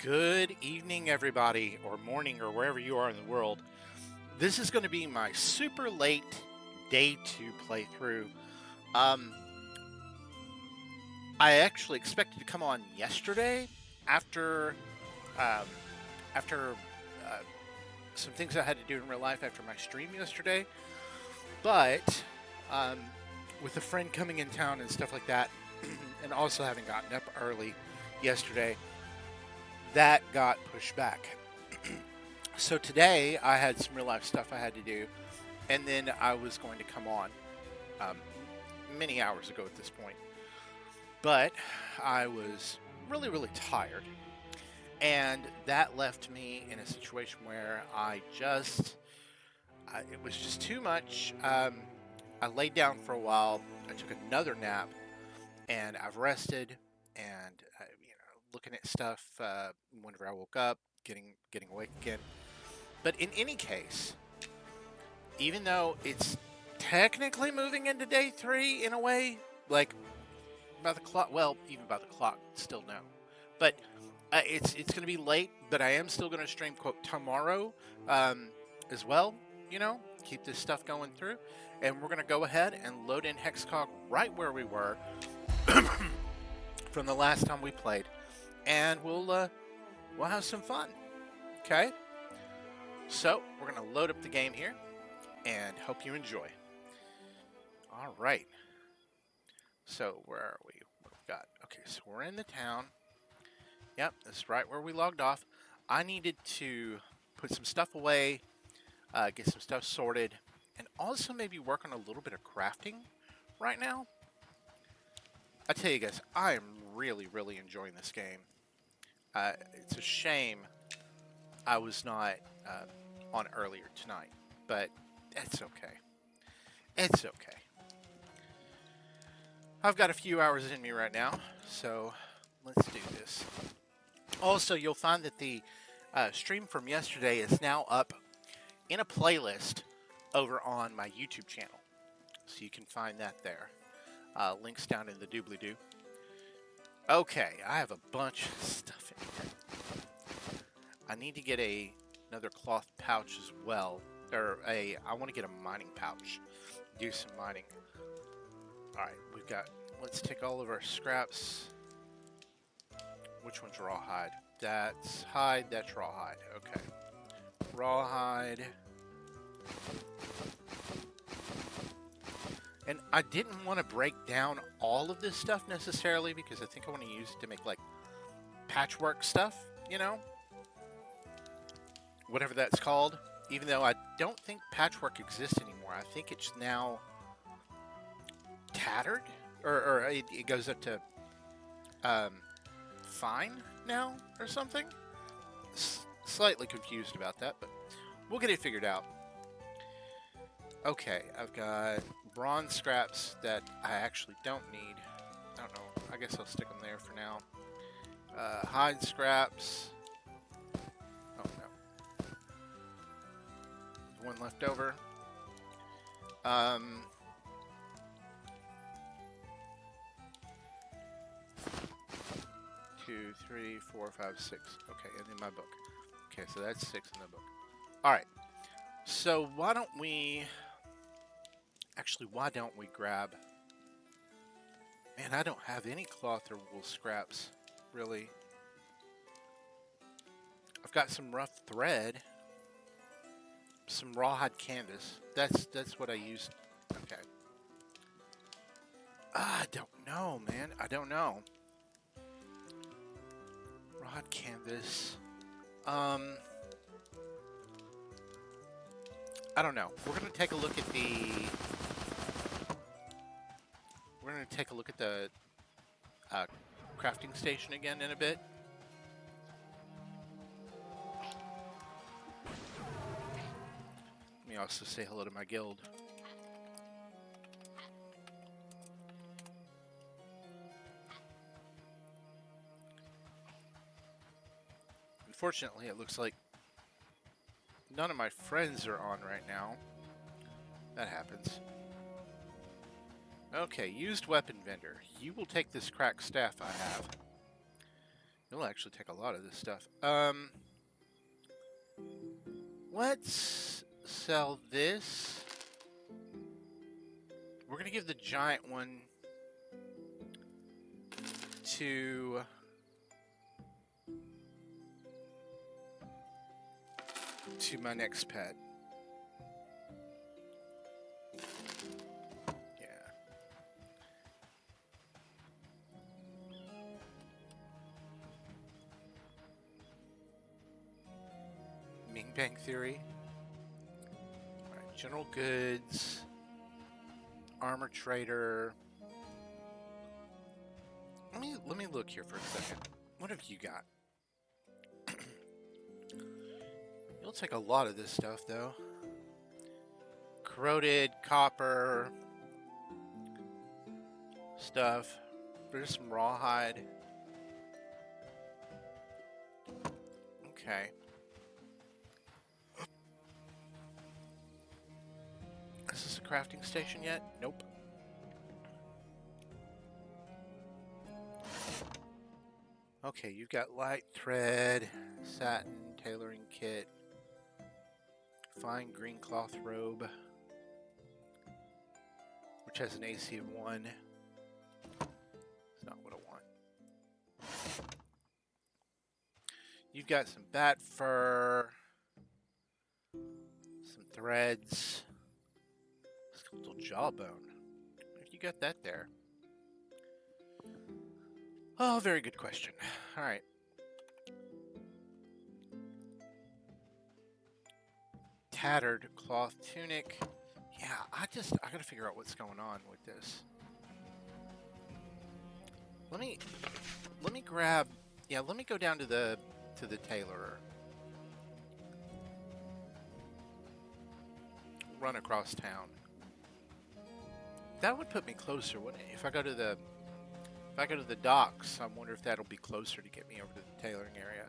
Good evening, everybody, or morning, or wherever you are in the world. This is going to be my super late day two playthrough. Um, I actually expected to come on yesterday after um, after uh, some things I had to do in real life after my stream yesterday, but um, with a friend coming in town and stuff like that, and also having gotten up early yesterday, that got pushed back. So today I had some real life stuff I had to do, and then I was going to come on um, many hours ago at this point. But I was really tired, and that left me in a situation where it was just too much. I laid down for a while, I took another nap, and I've rested, and looking at stuff whenever I woke up, getting awake again. But in any case, even though it's technically moving into day three in a way, like by the clock, well, even by the clock, still no. But it's going to be late, but I am still going to stream quote tomorrow as well. Keep this stuff going through, and we're going to go ahead and load in Hexcog right where we were from the last time we played, and we'll have some fun. Okay. So we're going to load up the game here, and hope you enjoy. All right. So where are we? What we've got? Okay, so we're in the town. Yep, that's right where we logged off. I needed to put some stuff away, get some stuff sorted, and also maybe work on a little bit of crafting right now. I tell you guys, I am really enjoying this game. It's a shame I was not on earlier tonight, but it's okay. It's okay. I've got a few hours in me right now, so let's do this. Also, you'll find that the stream from yesterday is now up in a playlist over on my YouTube channel, so you can find that there. Links down in the doobly-doo. Okay, I have a bunch of stuff in here. I need to get another cloth pouch as well. I want to get a mining pouch. Do some mining. Alright, let's take all of our scraps. Which one's rawhide? That's hide, that's rawhide. Okay. Rawhide. And I didn't want to break down all of this stuff necessarily because I think I want to use it to make like patchwork stuff, whatever that's called. Even though I don't think patchwork exists anymore. I think it's now tattered, or it goes up to fine now or something. Slightly confused about that, but we'll get it figured out. Okay, I've got bronze scraps that I actually don't need. I don't know. I guess I'll stick them there for now. Hide scraps. Oh no. There's one left over. 2, 3, 4, 5, 6. Okay, and in my book. Okay, so that's 6 in the book. Alright. So why don't we grab... Man, I don't have any cloth or wool scraps, really. I've got some rough thread. Some rawhide canvas. That's what I used. Okay. I don't know, man. I don't know. Rawhide canvas. I don't know. We're gonna take a look at the crafting station again in a bit. Let me also say hello to my guild. Unfortunately, it looks like none of my friends are on right now. That happens. Okay, used weapon vendor. You will take this cracked staff I have. It'll actually take a lot of this stuff. Let's sell this. We're gonna give the giant one to my next pet. Yeah. Ming Bang Theory. Alright, general goods. Armor trader. Let me look here for a second. What have you got? You'll take a lot of this stuff though. Corroded copper stuff. There's some rawhide. Okay. Is this a crafting station yet? Nope. Okay, you've got light thread, satin, tailoring kit, fine green cloth robe, which has an AC of 1. It's not what I want. You've got some bat fur, some threads, skeletal jawbone. If you got that there. Oh, very good question. All right. Tattered cloth tunic. Yeah, I gotta figure out what's going on with this. Let me grab. Yeah, let me go down to the tailorer. Run across town. That would put me closer, wouldn't it? If I go to the docks, I wonder if that'll be closer to get me over to the tailoring area.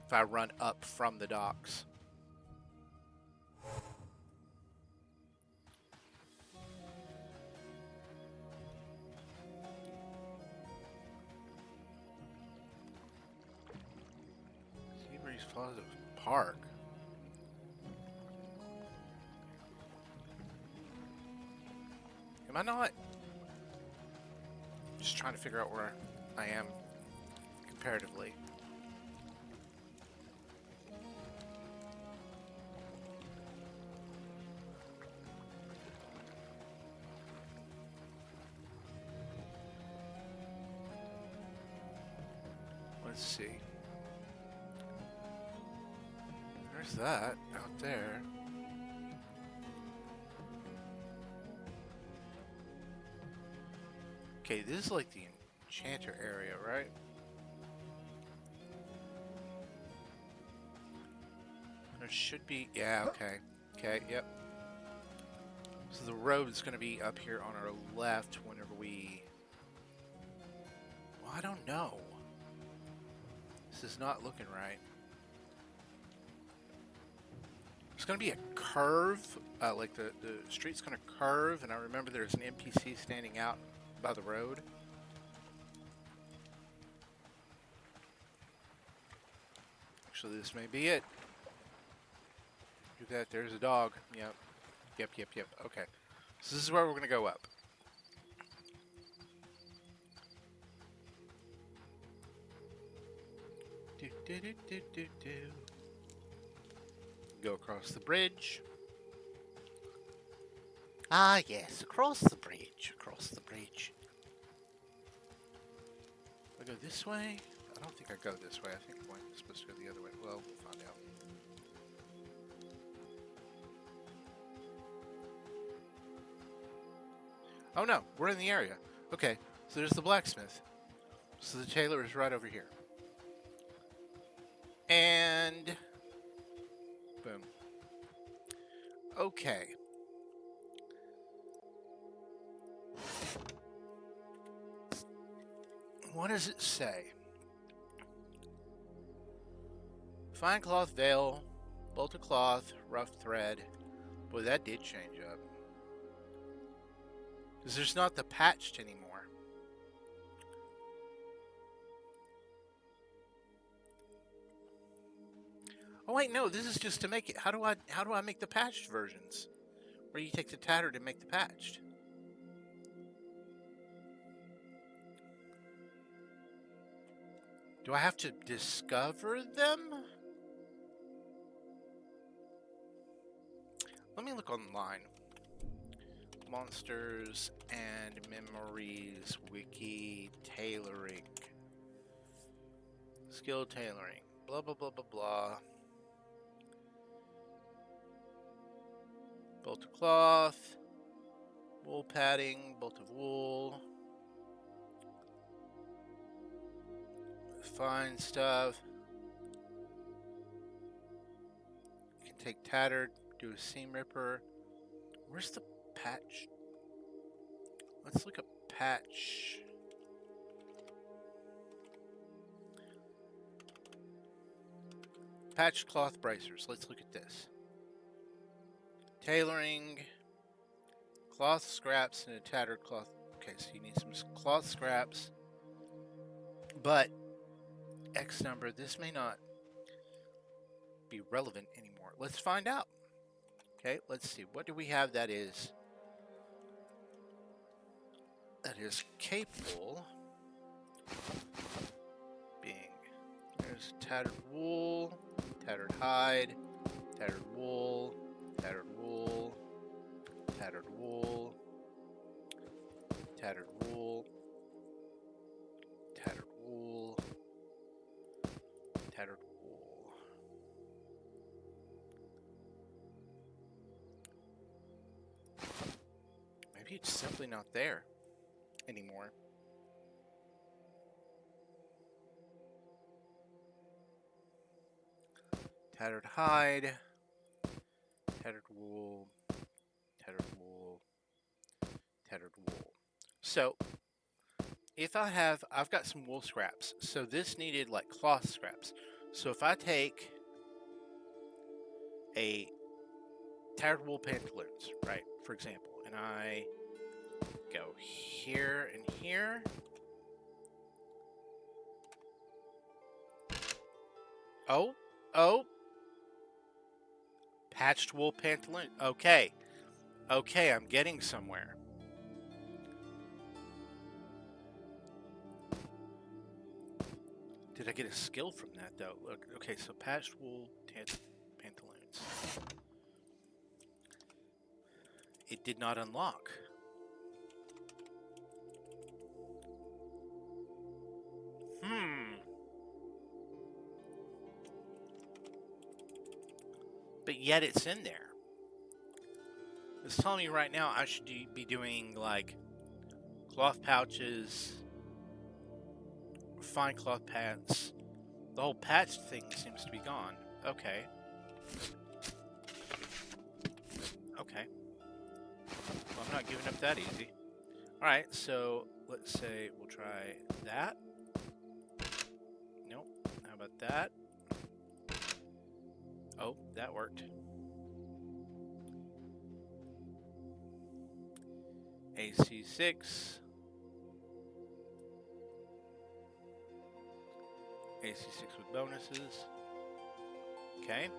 If I run up from the docks. Seabreeze Plaza Park. Am I not? Just trying to figure out where I am comparatively. Let's see. There's that out there. Okay, this is like the enchanter area, right? There should be, yeah, okay. Okay, yep. So the road is going to be up here on our left whenever we... Well, I don't know. This is not looking right. There's going to be a curve, like the street's going to curve, and I remember there's an NPC standing out by the road. Actually, this may be it. Do that. There's a dog. Yep. Yep. Okay. So this is where we're going to go up. Go across the bridge. Ah, yes. Across the bridge. Across the bridge. I go this way? I don't think I go this way. I think I'm supposed to go the other way. Well, we'll find out. Oh no, we're in the area. Okay, so there's the blacksmith. So the tailor is right over here. And... boom. Okay. What does it say? Fine cloth veil, bolted cloth, rough thread. Boy, that did change up. Because there's not the patched anymore. Oh wait, no, this is just to make it. How do I make the patched versions? Where you take the tattered and make the patched? Do I have to discover them? Let me look online. Monsters and Memories Wiki tailoring. Skill tailoring. Blah blah blah blah blah. Bolt of cloth. Wool padding. Bolt of wool. Fine stuff. You can take tattered, do a seam ripper. Where's the patch? Let's look up patch. Patched cloth bracers. Let's look at this. Tailoring. Cloth scraps and a tattered cloth. Okay, so you need some cloth scraps. But X number, this may not be relevant anymore. Let's find out. Okay, let's see. What do we have that is capable being? There's tattered wool, tattered hide, tattered wool, tattered wool, tattered wool, tattered wool, tattered wool, tattered wool. Maybe it's simply not there anymore. Tattered hide, tattered wool, tattered wool, tattered wool. So if I've got some wool scraps. So this needed like cloth scraps. So if I take a tattered wool pantaloons, right, for example, and I go here and here. Oh, patched wool pantaloon. Okay, I'm getting somewhere. Did I get a skill from that though? Look, okay, so patched wool pantaloons. It did not unlock. But yet it's in there. It's telling me right now I should be doing like cloth pouches, fine cloth pants. The whole patch thing seems to be gone. Okay. Well, I'm not giving up that easy. Alright, so let's say we'll try that. Nope. How about that? Oh, that worked. AC6. AC6 with bonuses. Okay.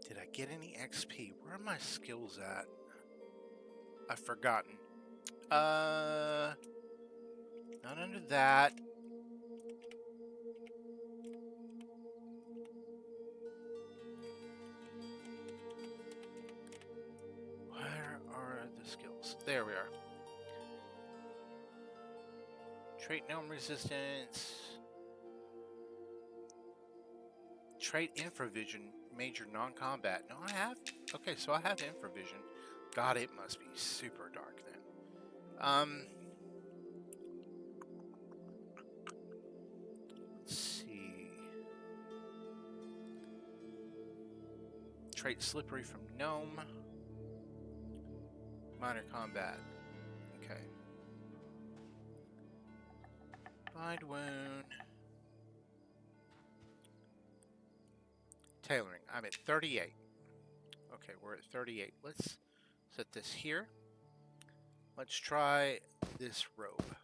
Did I get any XP? Where are my skills at? I've forgotten. Not under that. Where are the skills? There we are. Trait gnome resistance. Trait infravision. Major non-combat. No, I have. Okay, so I have infravision. God, it must be super dark then. Let's see. Trait slippery from gnome. Minor combat. Okay. Bind wound. Tailoring. I'm at 38. Okay, we're at 38. Let's set this here. Let's try this robe.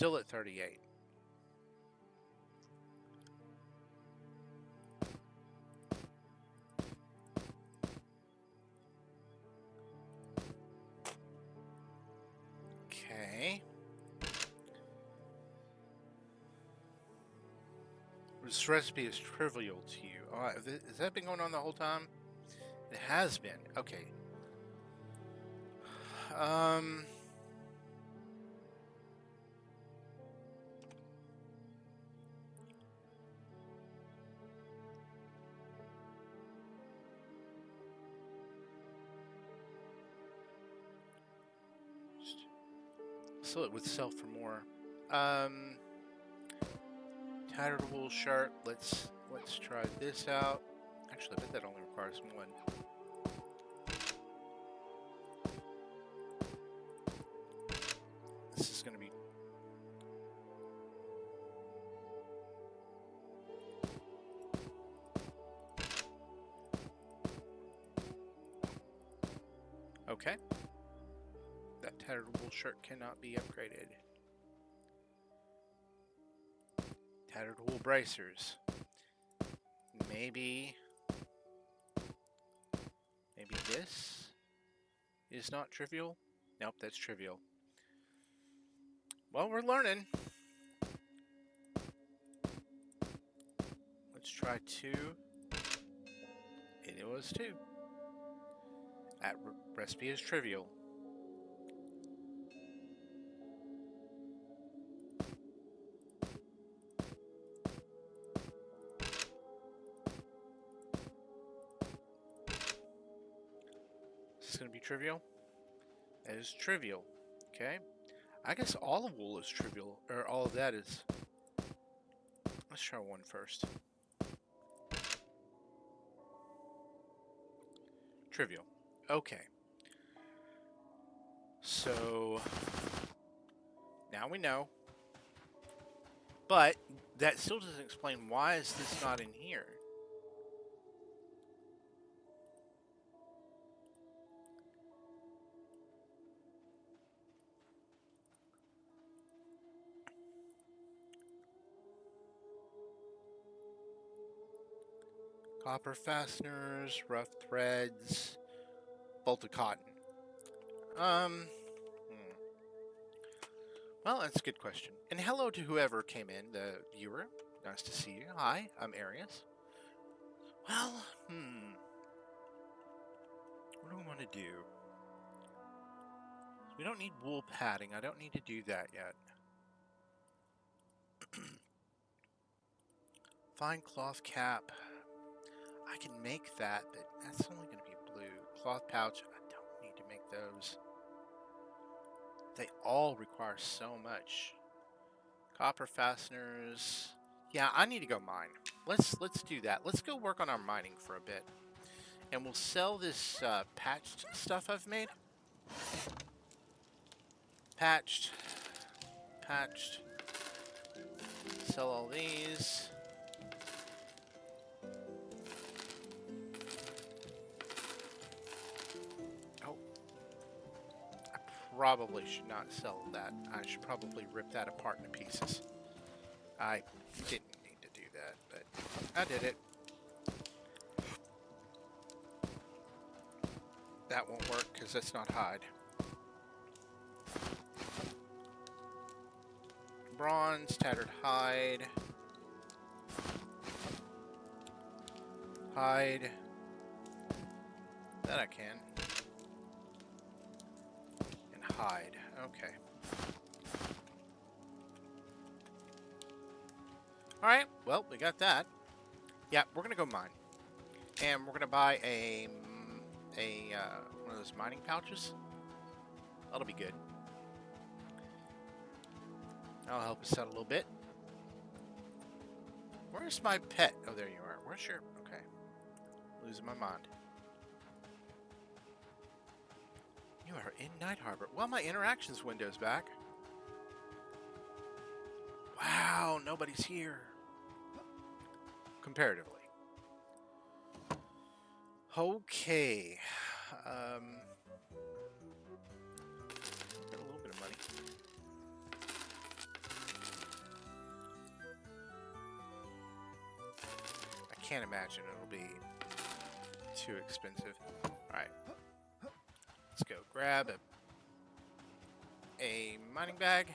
Still at 38. Okay. This recipe is trivial to you. Oh, has that been going on the whole time? It has been. Okay. Um. So it would sell for more. Tattered wool shirt. Let's try this out. Actually, I bet that only requires one. This is going to be. Okay. That tattered wool shirt cannot be upgraded. Tattered wool bracers. Maybe this is not trivial. Nope, that's trivial. Well, we're learning. Let's try 2. And it was 2. That recipe is trivial. Is this going to be trivial? That is trivial. Okay. I guess all of wool is trivial, or all of that is. Let's try 1 first. Trivial. Okay. So now we know. But that still doesn't explain why is this not in here. Copper fasteners, rough threads, bolted cotton. Well, that's a good question. And hello to whoever came in, the viewer. Nice to see you. Hi, I'm Arius. Well, what do we want to do? We don't need wool padding. I don't need to do that yet. Fine cloth cap. I can make that, but that's only going to be blue. Cloth pouch. I don't need to make those. They all require so much. Copper fasteners. Yeah, I need to go mine. Let's do that. Let's go work on our mining for a bit. And we'll sell this patched stuff I've made. Patched. Sell all these. Oh. I probably should not sell that. I should probably rip that apart into pieces. I didn't need to do that, but I did it. That won't work because that's not hide. Bronze, tattered hide. Hide. That I can. And hide. Okay. Alright, well, we got that. Yeah, we're gonna go mine. And we're gonna buy a one of those mining pouches. That'll be good. That'll help us out a little bit. Where's my pet? Oh, there you are. Where's your... Okay. Losing my mind. You are in Night Harbor. Well, my interactions window's back. Wow, nobody's here. Comparatively. Okay. Got a little bit of money. can't imagine it'll be too expensive. All right, let's go grab a mining bag.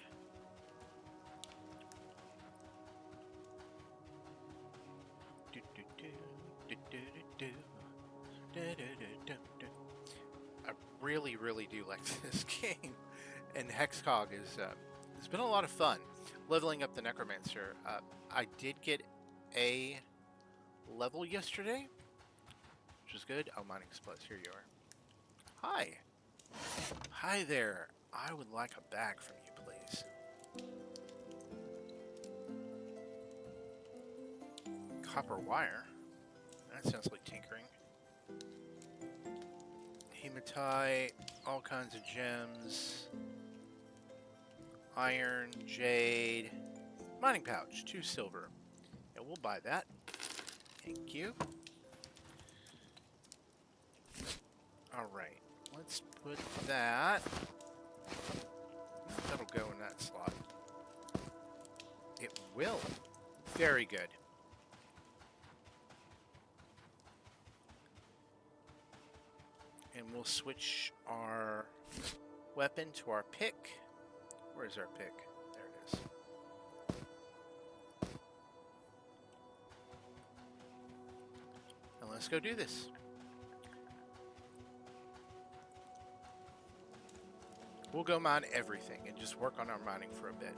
I really, really do like this game, and Hexcog is it's been a lot of fun leveling up the Necromancer. I did get a level yesterday, which is good. Oh, mining supplies. Here you are. Hi. Hi there. I would like a bag from you, please. Copper wire. That sounds like tinkering. Hematite, all kinds of gems. Iron, jade. Mining pouch, 2 silver. Yeah, we'll buy that. Thank you. Alright, let's put that. That'll go in that slot. It will. Very good. And we'll switch our weapon to our pick. Where's our pick? There it is. And let's go do this. We'll go mine everything and just work on our mining for a bit.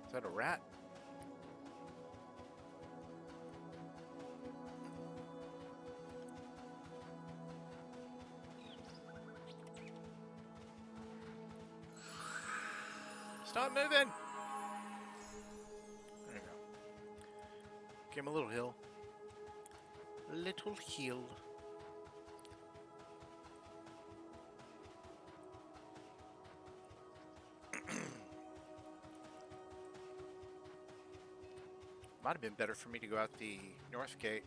Is that a rat? Stop moving! There you go. Give him a little hill. A little hill. Might have been better for me to go out the north gate.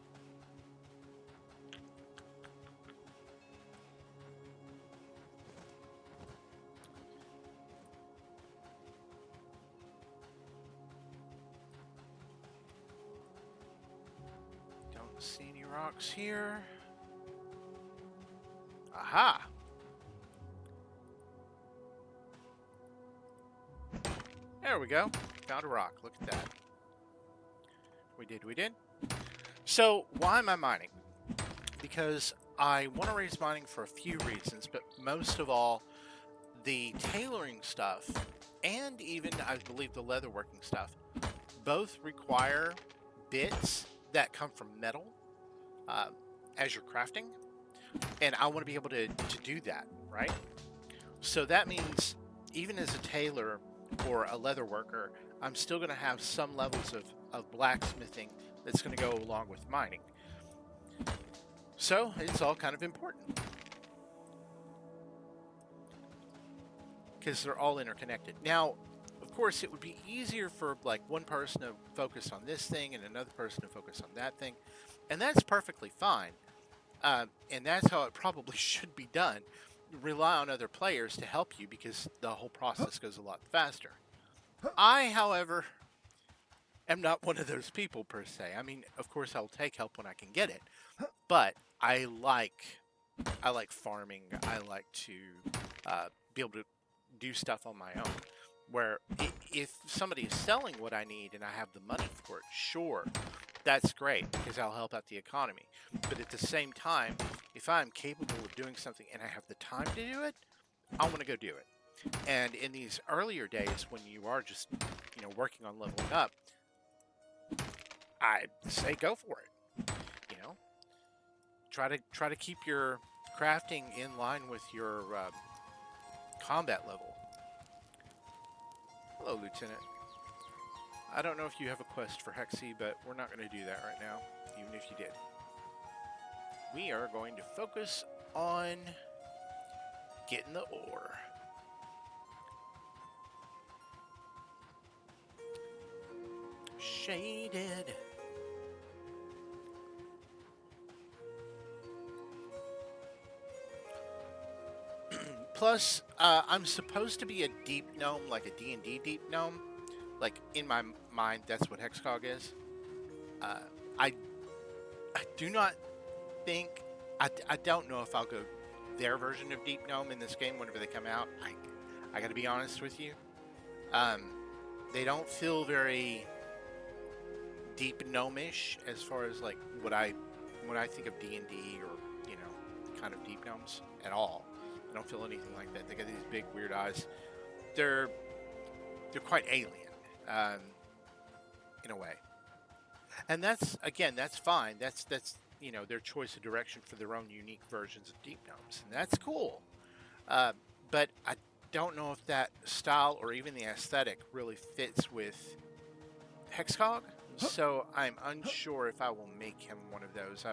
Don't see any rocks here. Aha! There we go. Found a rock. Look at that. We did. So, why am I mining? Because I want to raise mining for a few reasons, but most of all, the tailoring stuff, and even, I believe, the leatherworking stuff, both require bits that come from metal as you're crafting, and I want to be able to do that, right? So that means, even as a tailor or a leather worker, I'm still going to have some levels of blacksmithing that's going to go along with mining. So it's all kind of important because they're all interconnected. Now, of course, it would be easier for like one person to focus on this thing and another person to focus on that thing, and that's perfectly fine. And that's how it probably should be done. Rely on other players to help you because the whole process goes a lot faster. I, however, am not one of those people per se. I mean, of course, I'll take help when I can get it, but I like farming. I like to be able to do stuff on my own. Where if somebody is selling what I need and I have the money for it, sure, that's great because I'll help out the economy. But at the same time, if I'm capable of doing something and I have the time to do it, I want to go do it. And in these earlier days when you are just, working on leveling up, I say go for it. Try to keep your crafting in line with your combat level. Hello, Lieutenant. I don't know if you have a quest for Hexy, but we're not going to do that right now, even if you did. We are going to focus on getting the ore. Shaded. Plus, I'm supposed to be a deep gnome, like a D&D deep gnome. Like, in my mind, that's what Hexcog is. I do not think... I don't know if I'll go their version of deep gnome in this game whenever they come out. I gotta be honest with you. They don't feel very deep gnomish as far as like when I think of D&D or kind of deep gnomes at all. I don't feel anything like that. They got these big weird eyes. They're quite alien in a way, and that's fine. That's their choice of direction for their own unique versions of deep gnomes, and that's cool. But I don't know if that style or even the aesthetic really fits with Hexcog, so I'm unsure if I will make him one of those.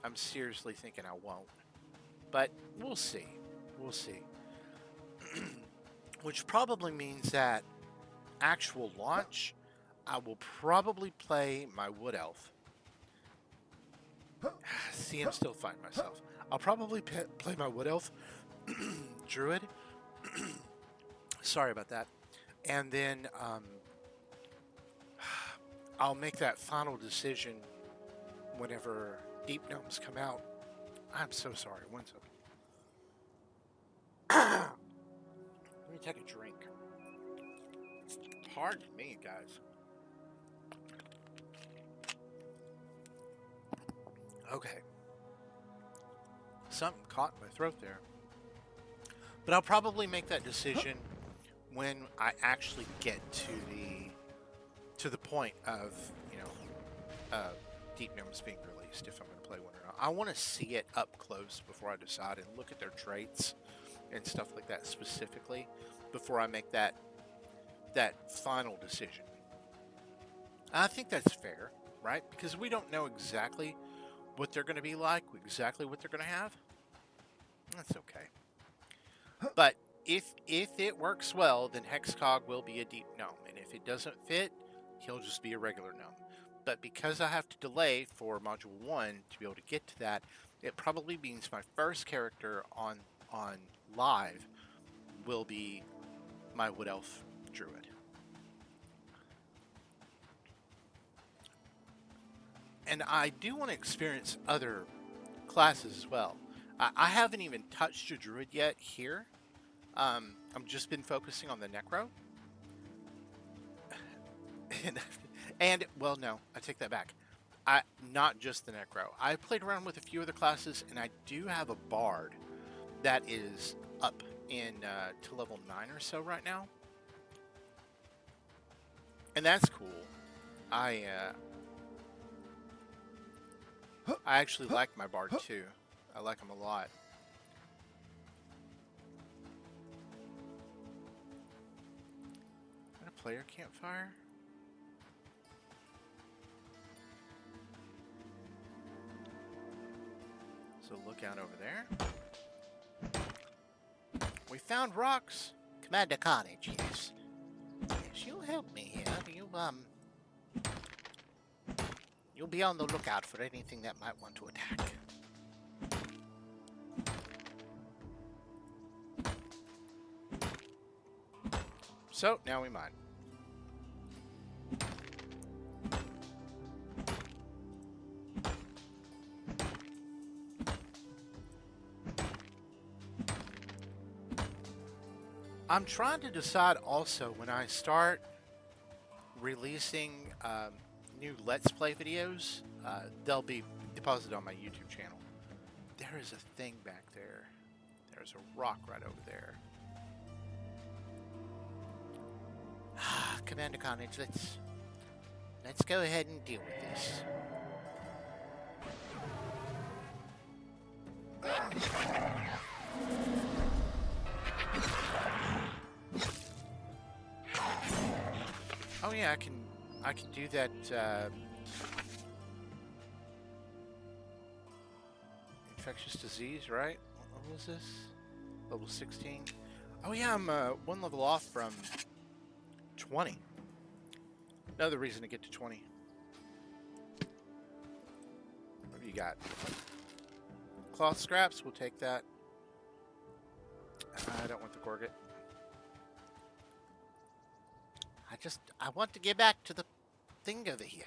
I'm seriously thinking I won't, but we'll see. We'll see. Which probably means that actual launch, I will probably play my Wood Elf. See, I'm still fighting myself. I'll probably play my Wood Elf Druid. Sorry about that. And then I'll make that final decision whenever Deep Gnomes come out. I'm so sorry. One second. Let me take a drink. Pardon me, guys. Okay. Something caught in my throat there. But I'll probably make that decision when I actually get to the point of, Deep Gnomes being released, if I'm going to play one or not. I want to see it up close before I decide and look at their traits and stuff like that specifically before I make that final decision. I think that's fair, right? Because we don't know exactly what they're going to be like, exactly what they're going to have. That's okay. But if it works well, then Hexcog will be a deep gnome. And if it doesn't fit, he'll just be a regular gnome. But because I have to delay for Module 1 to be able to get to that, it probably means my first character on live will be my Wood Elf Druid. And I do want to experience other classes as well. I haven't even touched a Druid yet here. I've just been focusing on the Necro. And well, no, I take that back. Not just the Necro. I played around with a few other classes, and I do have a Bard that is up to level 9 or so right now. And that's cool. I actually like my Bard too. I like him a lot. Is that a player campfire? So look out over there. We found rocks. Commander Carnage, yes. Yes, you'll help me here. You'll be on the lookout for anything that might want to attack. So, now we mine. I'm trying to decide also when I start releasing new Let's Play videos, they'll be deposited on my YouTube channel. There is a thing back there. There's a rock right over there. Commander Carnage, let's go ahead and deal with this. Oh yeah, I can do that. Infectious disease, right? What was this? Level 16. Oh yeah, I'm one level off from 20. Another reason to get to 20. What have you got? Cloth scraps, we'll take that. I don't want the Gorget. I want to get back to the thing over here.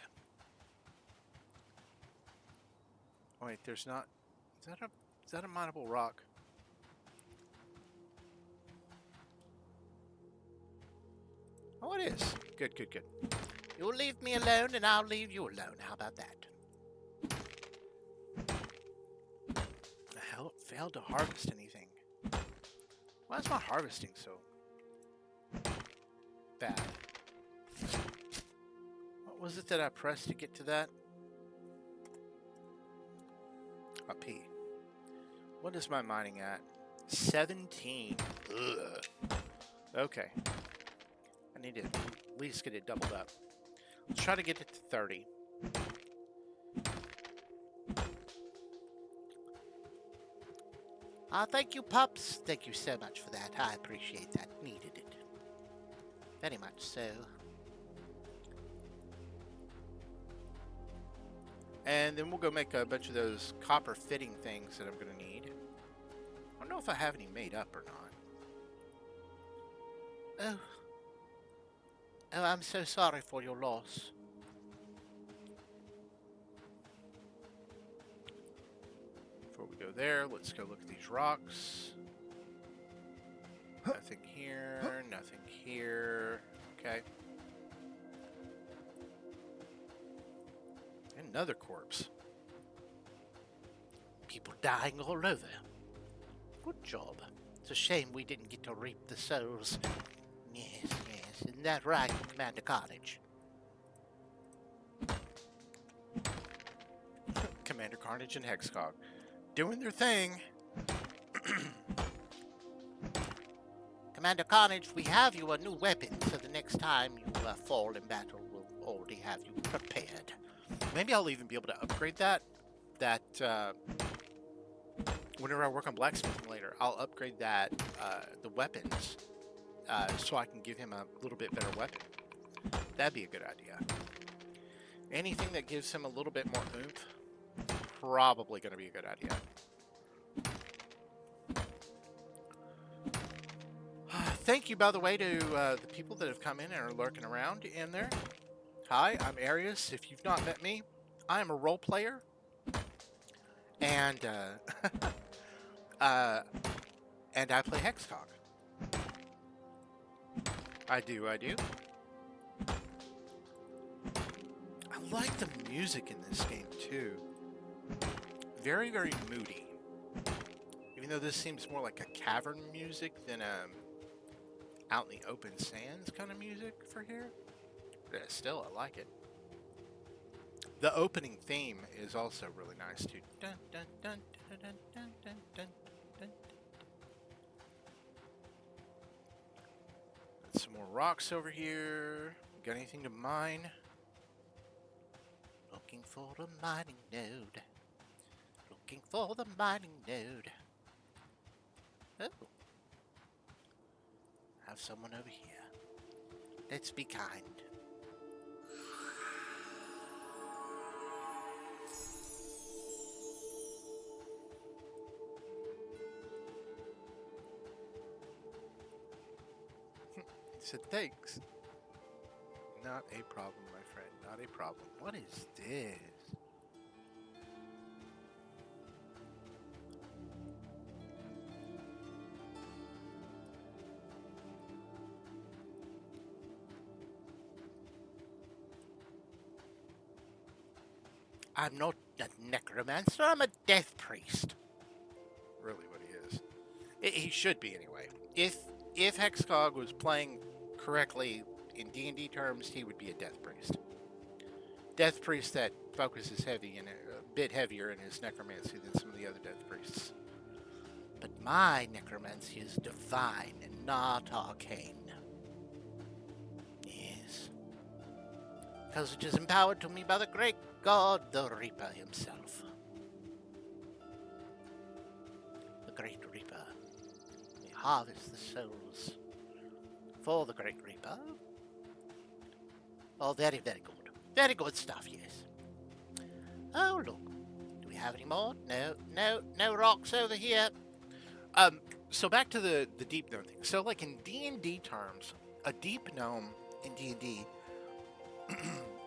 Oh, wait, there's not. Is that a mineable rock? Oh, it is. Good, good, good. You'll leave me alone and I'll leave you alone. How about that? The hell, it failed to harvest anything. Why is my harvesting so bad? What was it that I pressed to get to that? A P. What is my mining at? 17. Ugh. Okay. I need to at least get it doubled up. Let's try to get it to 30. Thank you, pups. Thank you so much for that. I appreciate that. Needed it. Very much so. And then we'll go make a bunch of those copper fitting things that I'm going to need. I don't know if I have any made up or not. Oh, I'm so sorry for your loss. Before we go there, let's go look at these rocks. Nothing here, nothing here. Okay. Another corpse. People dying all over. Good job. It's a shame we didn't get to reap the souls. Yes, yes. Isn't that right, Commander Carnage? Commander Carnage and Hexcog doing their thing. Commander Carnage, we have you a new weapon, so the next time you fall in battle, we'll already have you prepared. Maybe I'll even be able to upgrade that. Whenever I work on blacksmithing later, I'll upgrade that, the weapons, so I can give him a little bit better weapon. That'd be a good idea. Anything that gives him a little bit more oomph, probably going to be a good idea. Thank you, by the way, to the people that have come in and are lurking around in there. Hi, I'm Arius. If you've not met me, I am a role player. And, and I play Hexcog. I do. I like the music in this game, too. Very, very moody. Even though this seems more like a cavern music than out in the open sands kind of music for here. But still, I like it. The opening theme is also really nice, too. Dun, dun, dun, dun, dun, dun, dun, dun, dun. Got some more rocks over here. Got anything to mine? Looking for the mining node. Looking for the mining node. Oh. Have someone over here. Let's be kind. He said, thanks. Not a problem, my friend. Not a problem. What is this? I'm not a necromancer, I'm a death priest. Really what he is. He should be, anyway. If Hexcog was playing correctly in D&D terms, he would be a death priest. Death priest that focuses heavy and a bit heavier in his necromancy than some of the other death priests. But my necromancy is divine and not arcane. Yes. Because it is empowered to me by the great god, the Reaper himself. The great Reaper. We harvest the souls for the great Reaper. Oh, very, very good. Very good stuff, yes. Oh, look. Do we have any more? No rocks over here. So back to the deep gnome thing. So like in D&D terms, a deep gnome in D&D,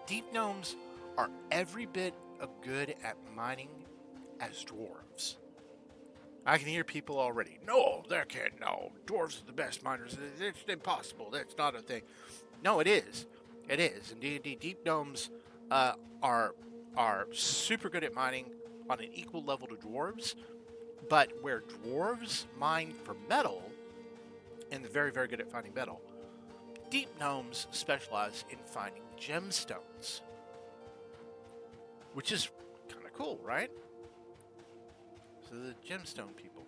deep gnomes are every bit as good at mining as dwarves. I can hear people already. No, there can't. No, dwarves are the best miners. It's impossible. That's not a thing. No, it is. It is. In D&D, deep gnomes uh, are super good at mining on an equal level to dwarves. But where dwarves mine for metal, and they're very, very good at finding metal, deep gnomes specialize in finding gemstones, which is kind of cool, right? So the gemstone people.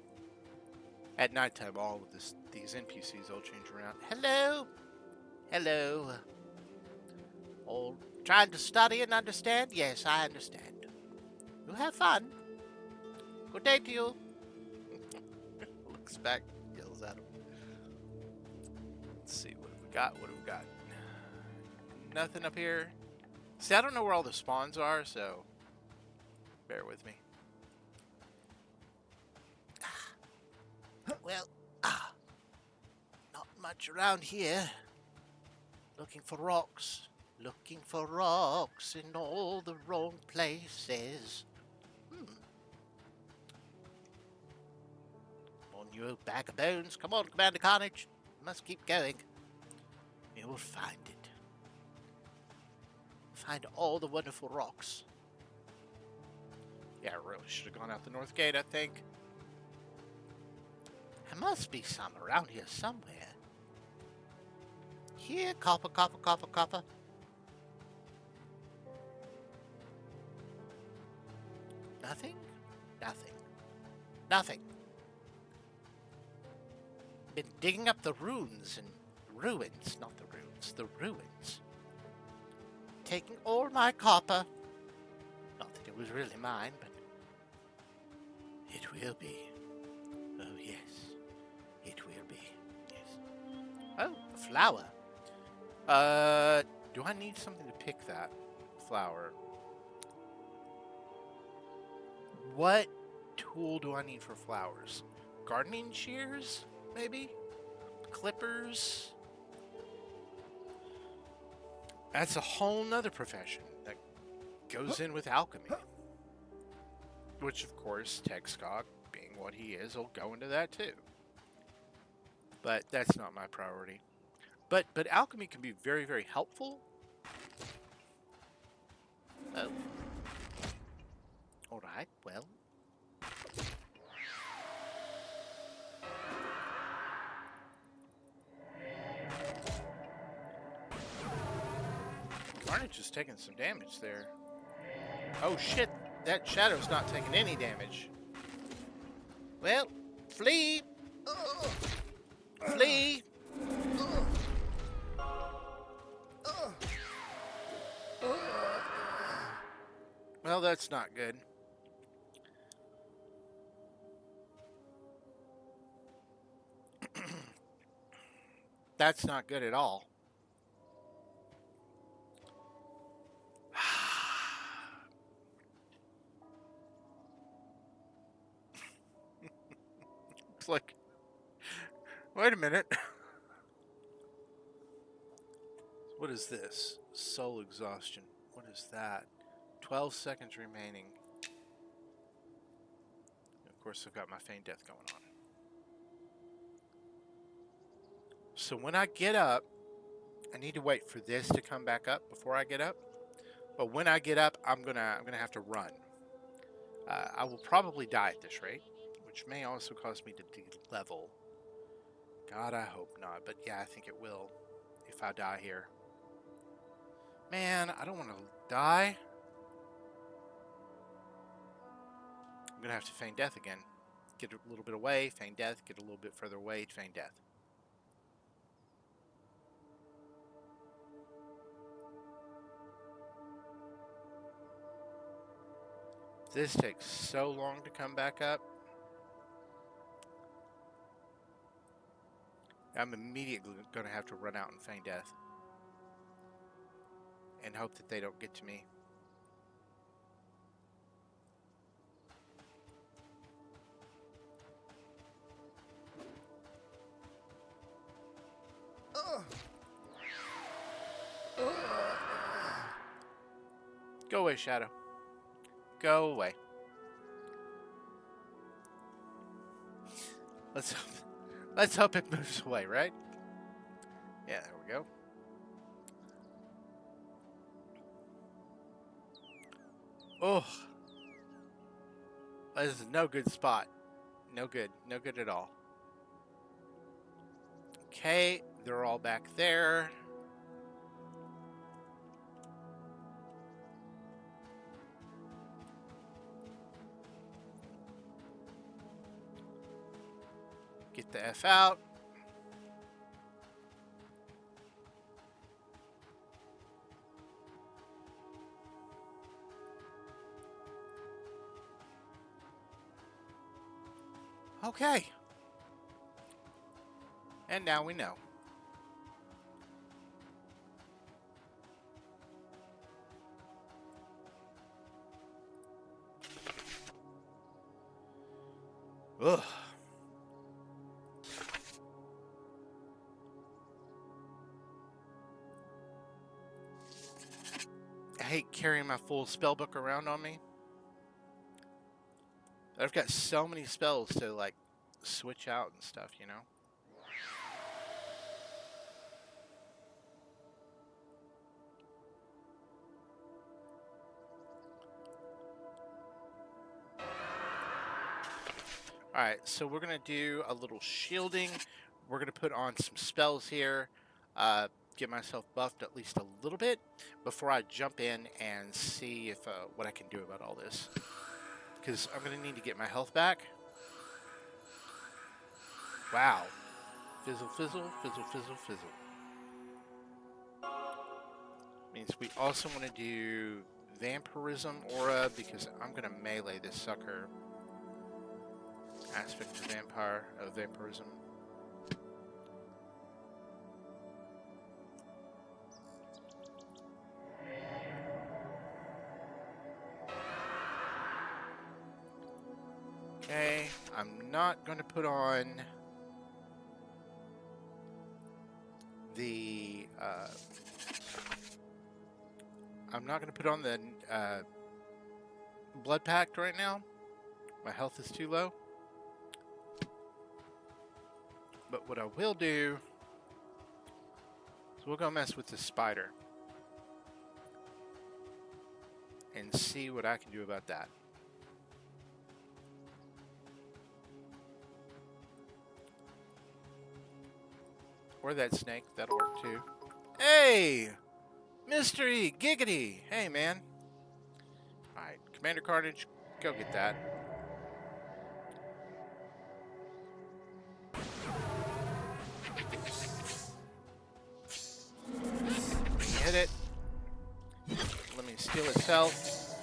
At nighttime, all of these NPCs all change around. Hello. Hello. All trying to study and understand? Yes, I understand. You have fun. Good day to you. Looks back, yells at him. Let's see, what have we got? What have we got? Nothing up here. See, I don't know where all the spawns are, so bear with me. Well, not much around here. Looking for rocks. Looking for rocks in all the wrong places. On you bag of bones. Come on, Commander Carnage. Must keep going. You will find it. Find all the wonderful rocks. Yeah, I really should have gone out the north gate, I think. There must be some around here somewhere. Here, copper, copper, copper, copper. Nothing? Nothing. Nothing. Been digging up the ruins and ruins, not the ruins, the ruins. Taking all my copper. Not that it was really mine, but it will be. Oh, yes. It will be. Yes. Oh, a flower. Do I need something to pick that flower? What tool do I need for flowers? Gardening shears, maybe? Clippers? That's a whole nother profession that goes in with alchemy. Which, of course, Texcog, being what he is, will go into that too. But that's not my priority. But alchemy can be very, very helpful. Oh. All right, well. Carnage is taking some damage there. Oh shit, that shadow's not taking any damage. Well, flee! Flee! Well, that's not good. That's not good at all. It's like, wait a minute. What is this? Soul exhaustion. What is that? 12 seconds remaining. Of course, I've got my feign death going on. So when I get up, I need to wait for this to come back up before I get up. But when I get up, I'm gonna have to run. I will probably die at this rate, which may also cause me to de-level. God, I hope not. But yeah, I think it will if I die here. Man, I don't want to die. I'm going to have to feign death again. Get a little bit away, feign death, get a little bit further away, feign death. This takes so long to come back up. I'm immediately going to have to run out and feign death. And hope that they don't get to me. Go away, Shadow. Go away. Let's hope it moves away, right? Yeah, there we go. Oh, this is no good spot. No good. No good at all. Okay, they're all back there. Get the F out. Okay. And now we know. Ugh. I hate carrying my full spell book around on me. I've got so many spells to, like, switch out and stuff, you know? Alright, so we're going to do a little shielding. We're going to put on some spells here. Get myself buffed at least a little bit before I jump in and see if what I can do about all this. Because I'm going to need to get my health back. Wow. Fizzle, fizzle, fizzle, fizzle, fizzle. Means we also want to do Vampirism Aura because I'm going to melee this sucker. Aspect of Vampirism. Okay, I'm not going to put on the Blood Pact right now. My health is too low. But what I will do is we'll go mess with the spider and see what I can do about that. Or that snake, that'll work too. Hey! Mystery! Giggity! Hey, man. Alright, Commander Carnage, go get that. Hit it. Let me steal its health.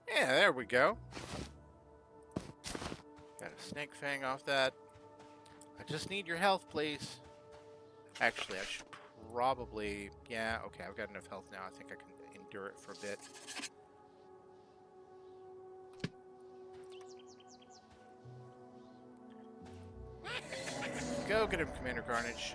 Yeah, there we go. Got a snake fang off that. I just need your health, please. Actually, I should probably... Yeah, okay, I've got enough health now. I think I can endure it for a bit. Go get him, Commander Carnage.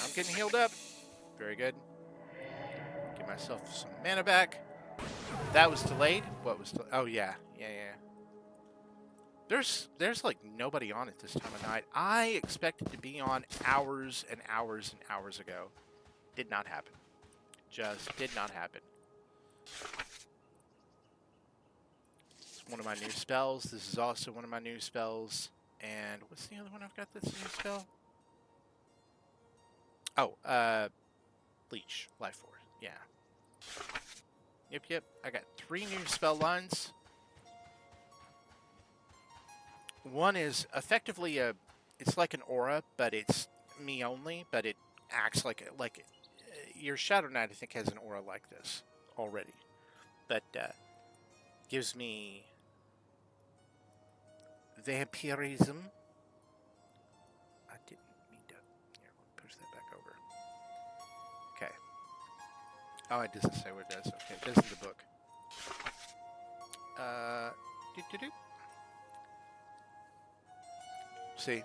I'm getting healed up. Very good. Get myself some mana back. That was delayed. What was delayed? Oh, yeah. Yeah. There's like nobody on at this time of night. I expected to be on hours and hours and hours ago. Did not happen. Just did not happen. It's one of my new spells. This is also one of my new spells. And what's the other one I've got that's a new spell? Oh, Leech. Life Force. Yeah. Yep. I got 3 new spell lines. One is effectively it's like an aura, but it's me only, but it acts like your Shadow Knight, I think, has an aura like this already. But gives me vampirism. I didn't mean to. Here, push that back over. Okay. Oh, it doesn't say what it does. Okay, it does in the book. Doo-doo-doo. See,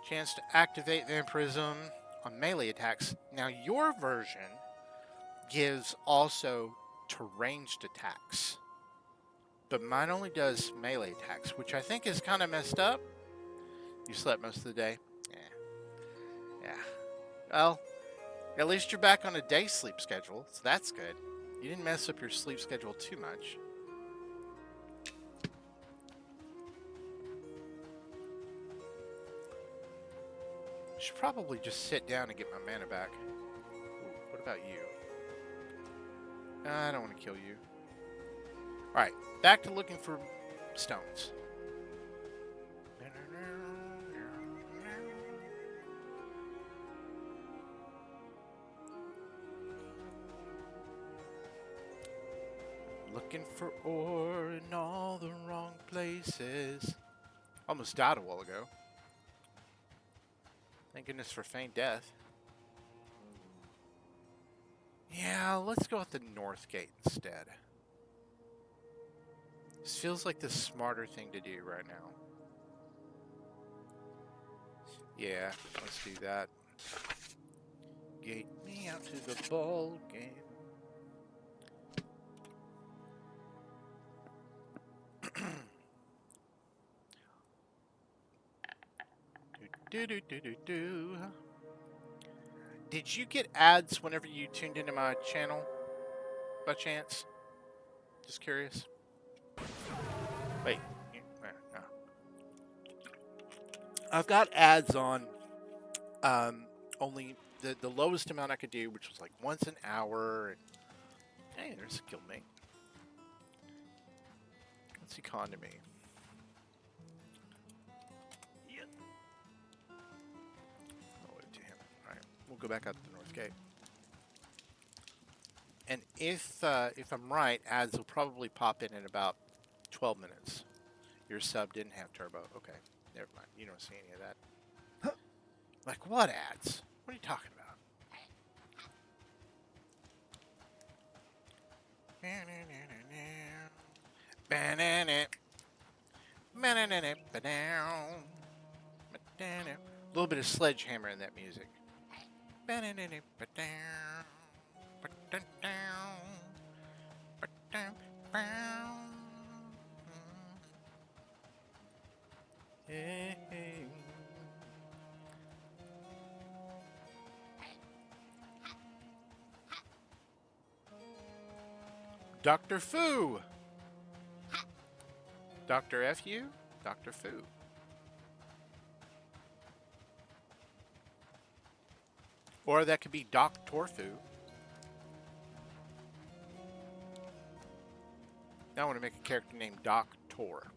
chance to activate vampirism on melee attacks. Now your version gives also to ranged attacks, but mine only does melee attacks, which I think is kind of messed up. You slept most of the day? Yeah. Well, at least you're back on a day sleep schedule, so that's good. You didn't mess up your sleep schedule too much. Should probably just sit down and get my mana back. Ooh, what about you? I don't want to kill you. Alright, back to looking for stones. Looking for ore in all the wrong places. Almost died a while ago. Thank goodness for feigned death. Yeah, let's go with the north gate instead. This feels like the smarter thing to do right now. Yeah, let's do that. Gate me out to the ball game. Do. Did you get ads whenever you tuned into my channel, by chance? Just curious. Wait. No. I've got ads on only the lowest amount I could do, which was like once an hour. And, hey, there's a guildmate. What's economy? Yep. Oh, wait, damn. Alright, we'll go back out to the north gate. And if I'm right, ads will probably pop in about 12 minutes. Your sub didn't have turbo. Okay, never mind. You don't see any of that. Like what ads? What are you talking about? A little bit of sledgehammer in that music. Dr. Fu! Dr. F.U.? Dr. Fu. Or that could be Doc Torfu. Now I want to make a character named Doc Tor.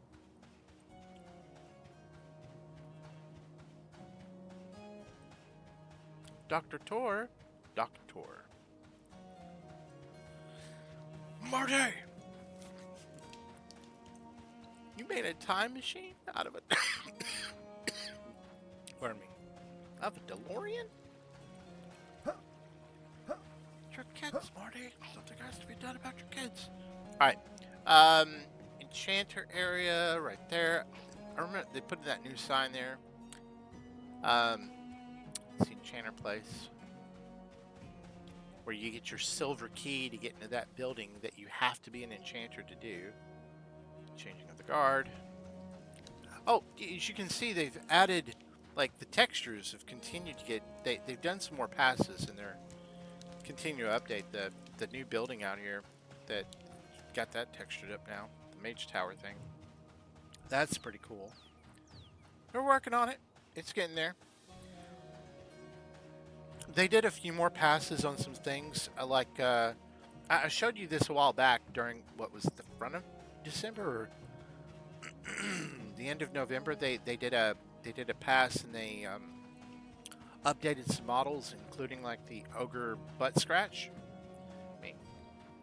Dr. Tor? Dr. Tor. Marty! You made a time machine out of it? Pardon me. Out of a DeLorean? Your kids, Marty. Something has to be done about your kids. Alright. Enchanter area right there. I remember they put that new sign there. It's the Enchanter place. Where you get your silver key to get into that building that you have to be an enchanter to do. Changing of the guard. Oh, as you can see, they've added, like, the textures have continued to get, they've done some more passes, and they're continue to update the new building out here that got that textured up now, the Mage Tower thing. That's pretty cool. They're working on it. It's getting there. They did a few more passes on some things, like, I showed you this a while back during, what was it, the front of December, or the end of November. They did a pass, and they updated some models, including like the ogre butt scratch. I mean,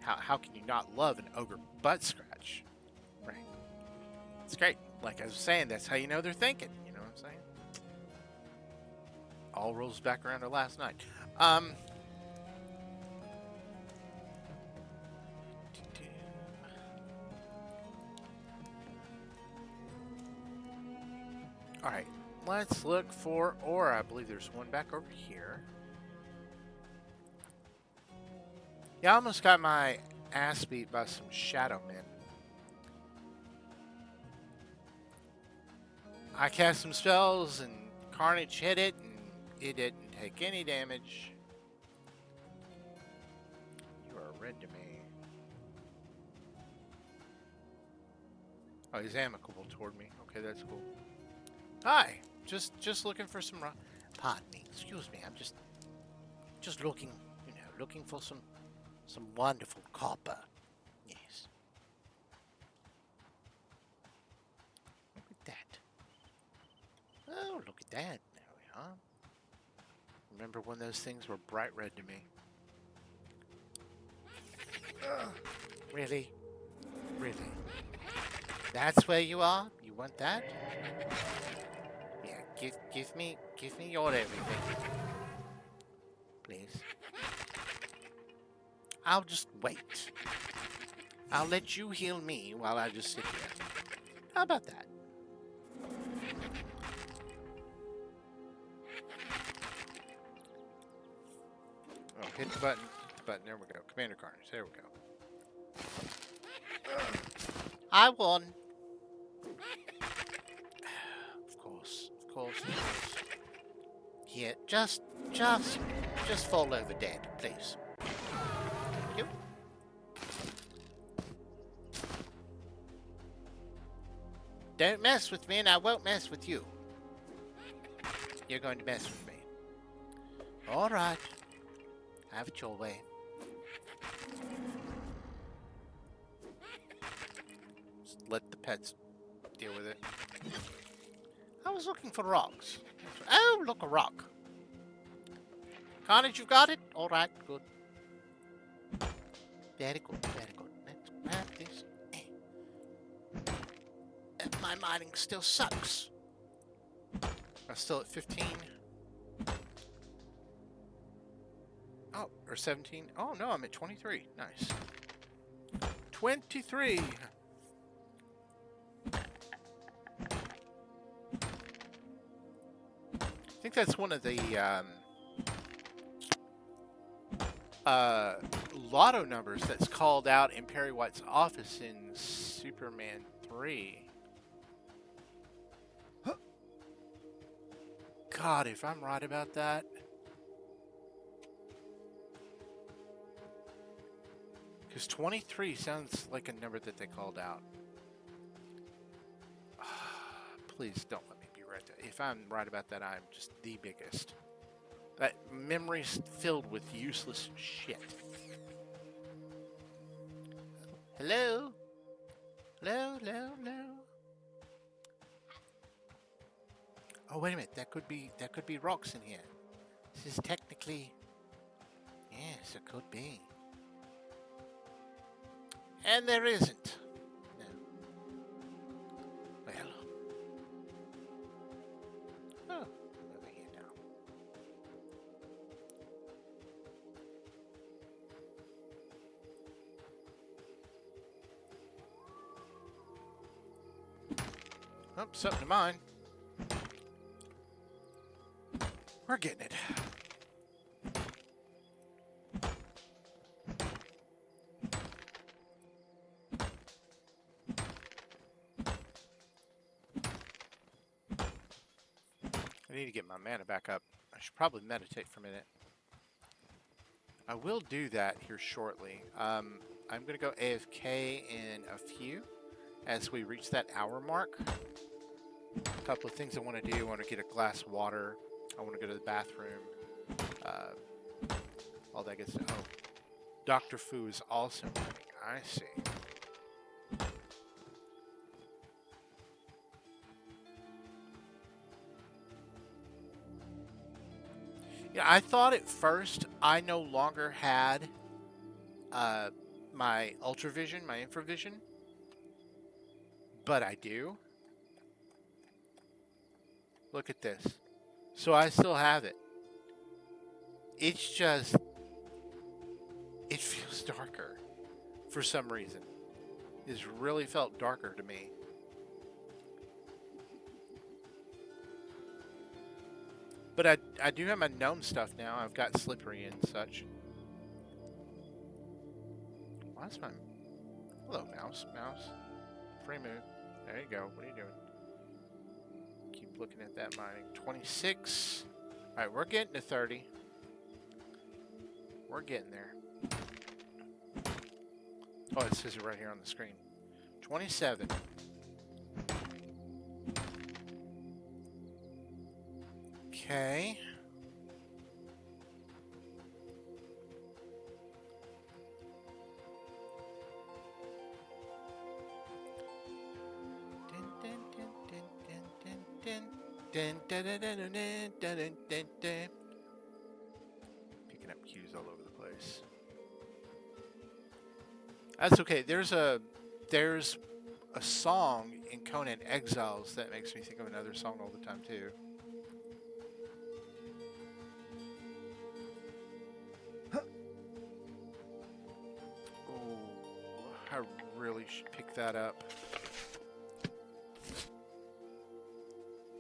how can you not love an ogre butt scratch, right? It's great. Like I was saying, that's how you know they're thinking. You know what I'm saying? All rolls back around to last night. Alright, let's look for Aura. I believe there's one back over here. Yeah, I almost got my ass beat by some shadow men. I cast some spells and Carnage hit it and it didn't take any damage. You are red to me. Oh, he's amicable toward me. Okay, that's cool. Hi, just looking for some. Pardon me, excuse me. I'm just looking, looking for some wonderful copper. Yes. Look at that. Oh, look at that. There we are. Remember when those things were bright red to me? Really? Really? That's where you are? You want that? Yeah, give me your everything. Please. I'll just wait. I'll let you heal me while I just sit here. How about that? Oh, hit the button. Hit the button. There we go. Commander Carnage. There we go. I won. Of course. Here, just fall over dead, please. Thank you. Don't mess with me and I won't mess with you. You're going to mess with me. All right. Have it your way. Just let the pets deal with it. I was looking for rocks. Oh, look, a rock. Carnage, you got it? All right, good. Very good. Let's grab this. My mining still sucks. I'm still at 15. Oh, or 17. Oh, no, I'm at 23. Nice. 23! I think that's one of the lotto numbers that's called out in Perry White's office in Superman 3. God, if I'm right about that. Because 23 sounds like a number that they called out. Please don't let me be right there. If I'm right about that, I'm just the biggest. That memory's filled with useless shit. Hello? Hello? Oh, wait a minute. That could be rocks in here. This is technically... Yes, it could be. And there isn't. No. Well. Oh, over here now. Oh, something to mine. We're getting it. I need to get my mana back up. I should probably meditate for a minute. I will do that here shortly. I'm going to go AFK in a few as we reach that hour mark. A couple of things I want to do. I want to get a glass of water. I want to go to the bathroom. All that good stuff. Oh, Dr. Fu is also running. I see. Yeah, I thought at first I no longer had my ultravision, my infravision, but I do. Look at this. So I still have it. It's just, it feels darker for some reason. It's really felt darker to me. But I do have my gnome stuff now. I've got slippery and such. Why is my... Hello, mouse. Mouse. Free move. There you go. What are you doing? Keep looking at that mining. 26. Alright, we're getting to 30. We're getting there. Oh, it says it right here on the screen. 27. Okay. Picking up cues all over the place. That's okay. There's a song in Conan Exiles that makes me think of another song all the time too. Ooh, I really should pick that up.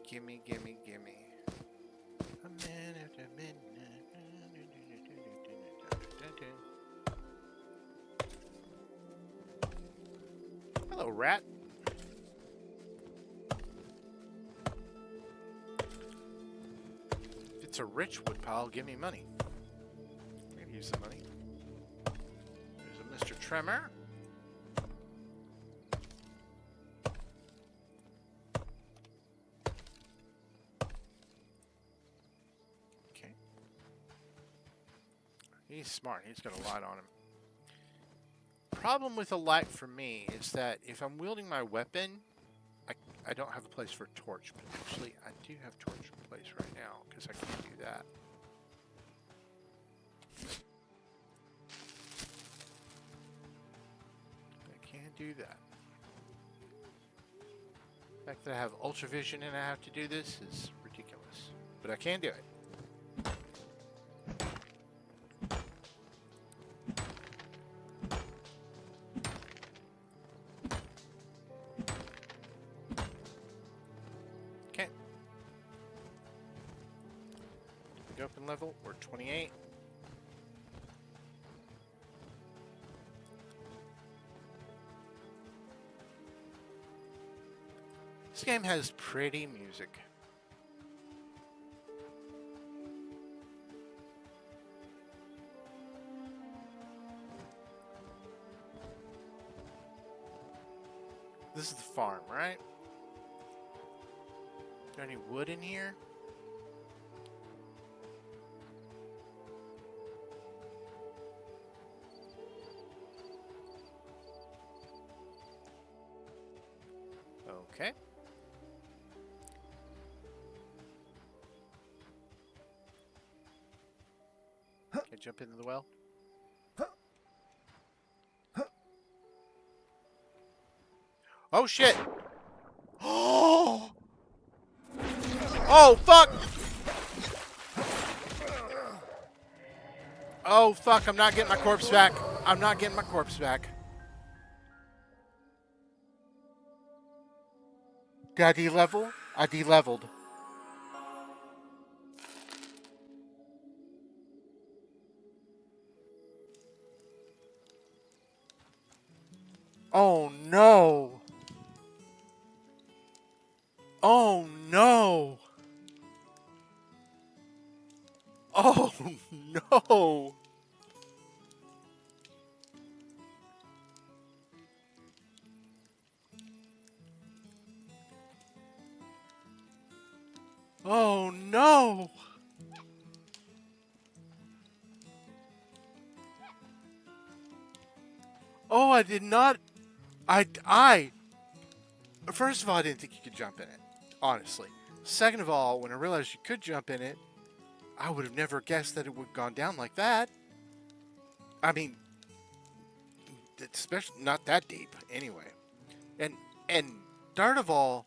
Gimme, gimme, gimme. A man after midnight. Hello, rat. If it's a rich woodpile, give me money. I can use the money. There's a Mr. Tremor. Okay. He's smart. He's got a light on him. Problem with a light for me is that if I'm wielding my weapon, I don't have a place for a torch, but actually I do have torch in place right now because I can do that. I can do that. The fact that I have ultravision and I have to do this is ridiculous, but I can do it. Open level, we're 28. This game has pretty music. This is the farm, right? Is there any wood in here? Okay. Can I jump into the well? Oh shit! Oh! Oh fuck! Oh fuck, I'm not getting my corpse back. I'm not getting my corpse back. Did I de-level? I de-leveled. Oh no! Oh no! Oh no! Oh no! Oh, I did not. First of all, I didn't think you could jump in it. Honestly. Second of all, when I realized you could jump in it, I would have never guessed that it would have gone down like that. I mean, especially not that deep, anyway. And third of all,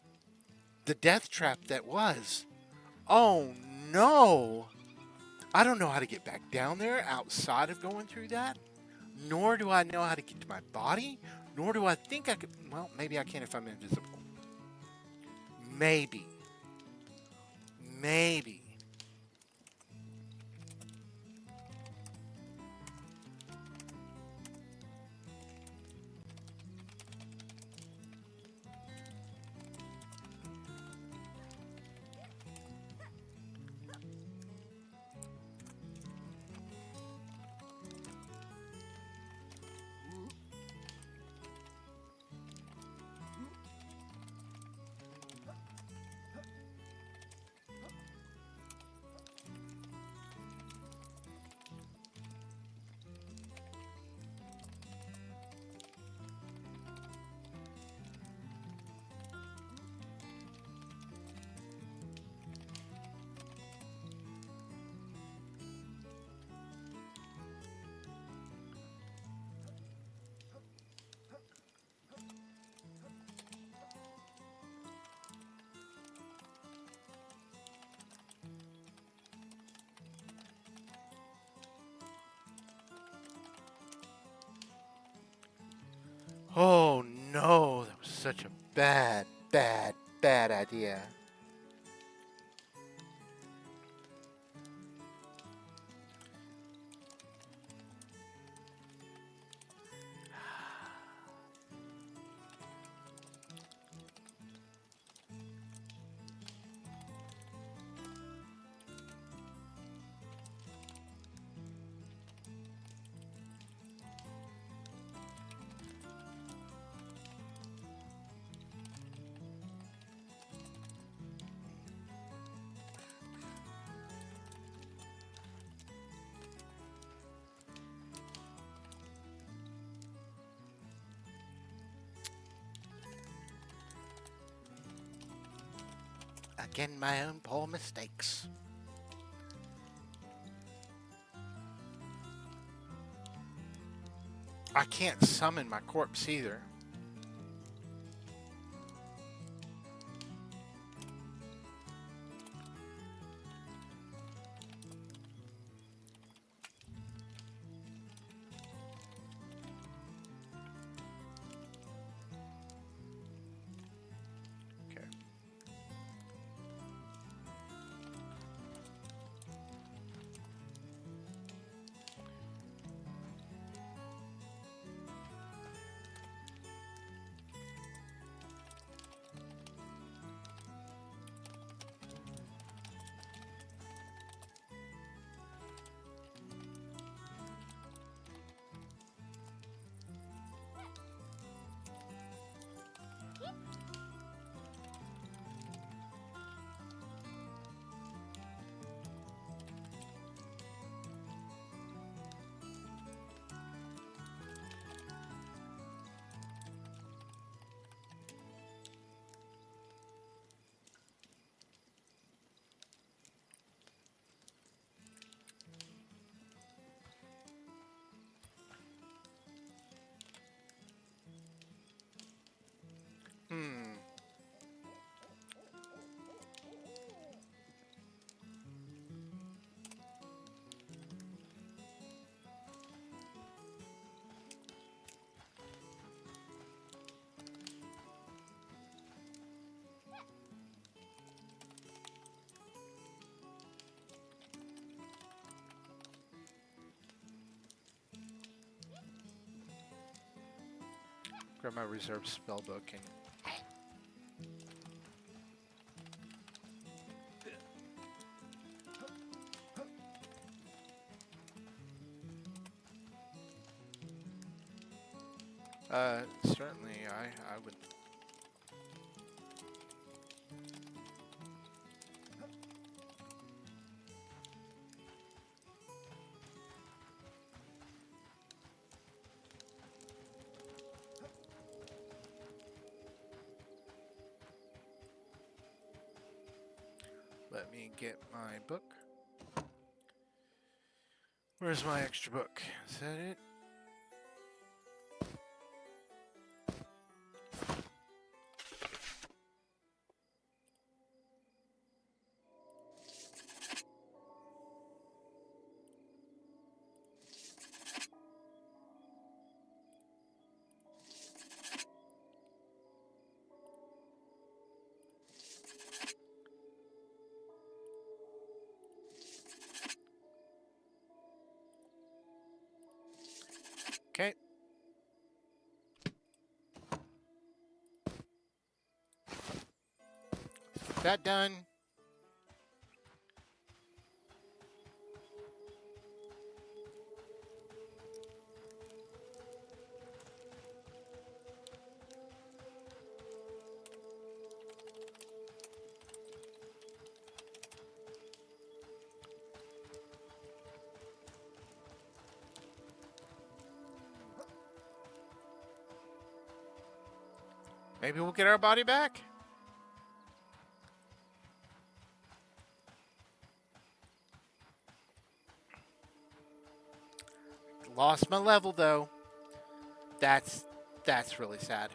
the death trap that was. Oh no! I don't know how to get back down there outside of going through that. Nor do I know how to get to my body. Nor do I think I could. Well, maybe I can if I'm invisible. Maybe. Maybe. Bad, bad, bad idea. Again, my own poor mistakes. I can't summon my corpse either. Okay. Hmm. Grab my reserve spell book and certainly I would. Let me get my book. Where's my extra book? Is that it? Okay. That done. Maybe we'll get our body back. Lost my level though. That's really sad.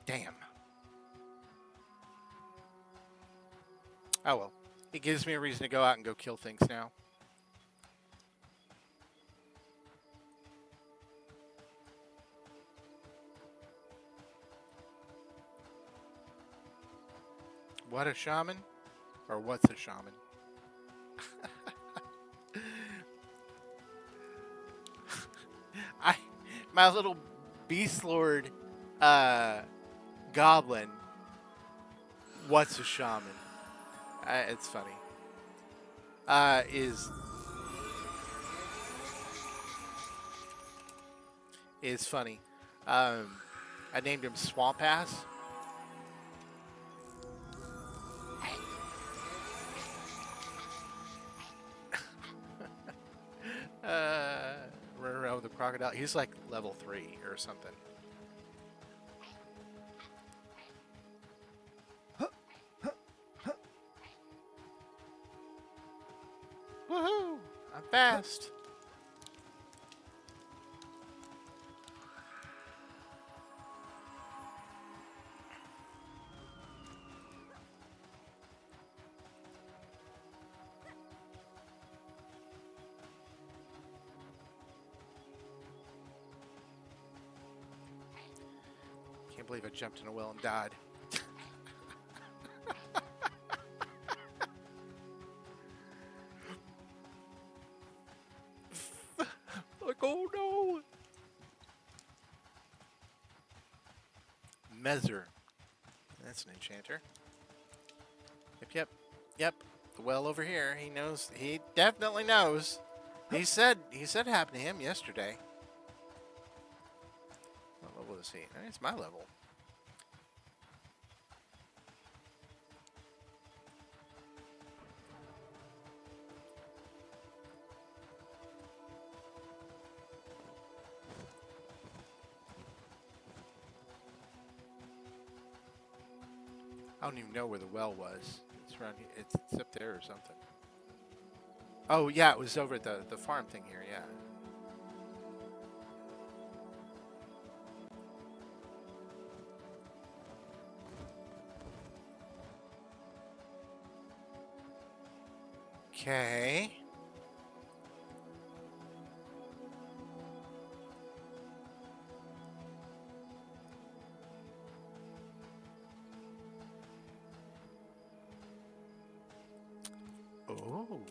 Damn. Oh well. It gives me a reason to go out and go kill things now. What a shaman? Or what's a shaman? I my little beast lord goblin. What's a shaman? It's funny. Is funny. I named him Swamp Ass. Running around with a crocodile. He's like level 3 or something. Woohoo! I'm fast. Can't believe I jumped in a well and died. Like, oh no! Measure. That's an enchanter. Yep. The well over here. He knows. He definitely knows. He said it happened to him yesterday. What level is he? It's my level. I don't even know where the well was. It's around here. It's up there or something. Oh yeah, it was over at the farm thing here. Yeah. Okay. Oh.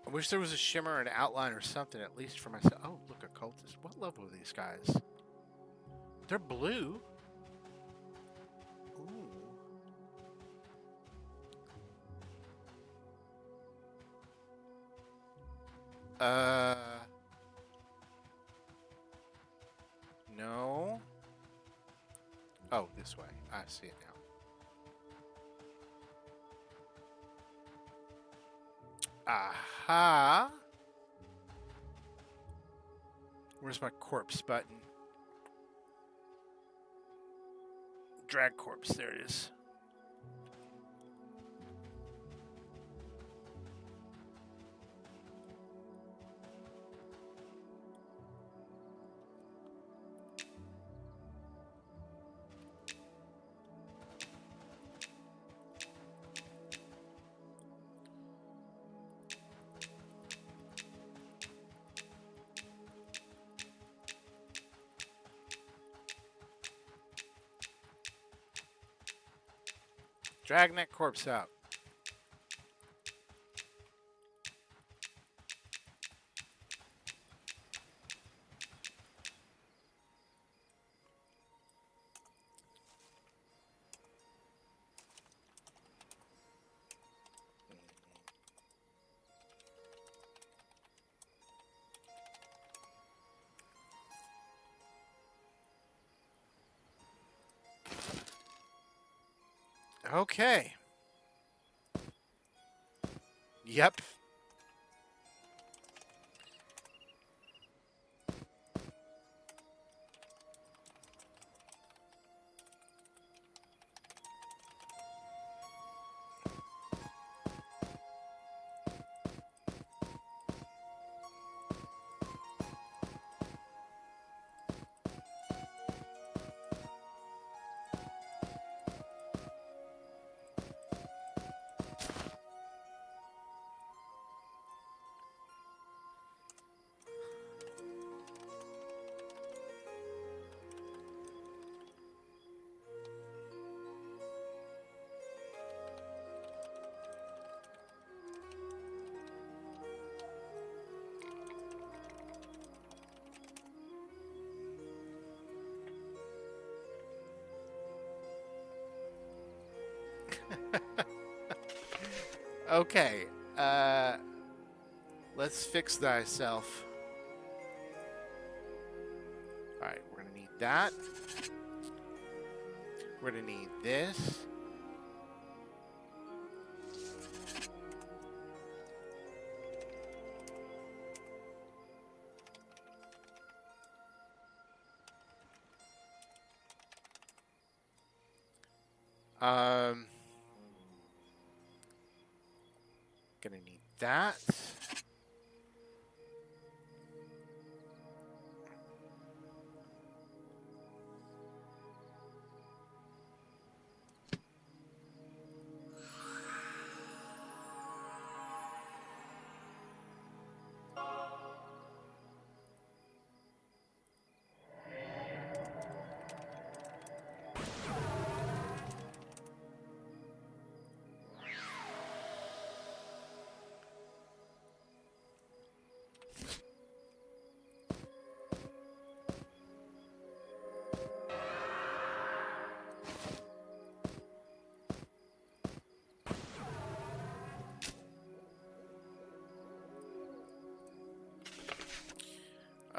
I wish there was a shimmer, an outline, or something at least for myself. Oh, look, a cultist. What level are these guys? They're blue. Ooh. No. Oh, this way. I see it now. Aha. Where's my corpse button? Drag corpse. There it is. Dragging that corpse out. Okay. Yep. Okay. Let's fix thyself. All right, we're gonna need that. We're gonna need this. Um, gonna need that.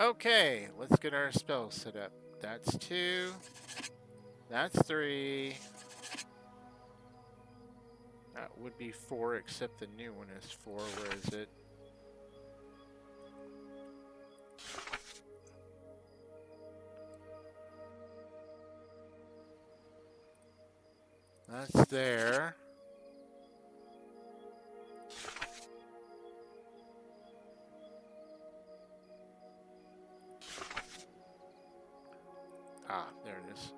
Okay, let's get our spells set up. That's 2. That's 3. That would be 4, except the new one is 4. Where is it? That's there. Ah, there it is.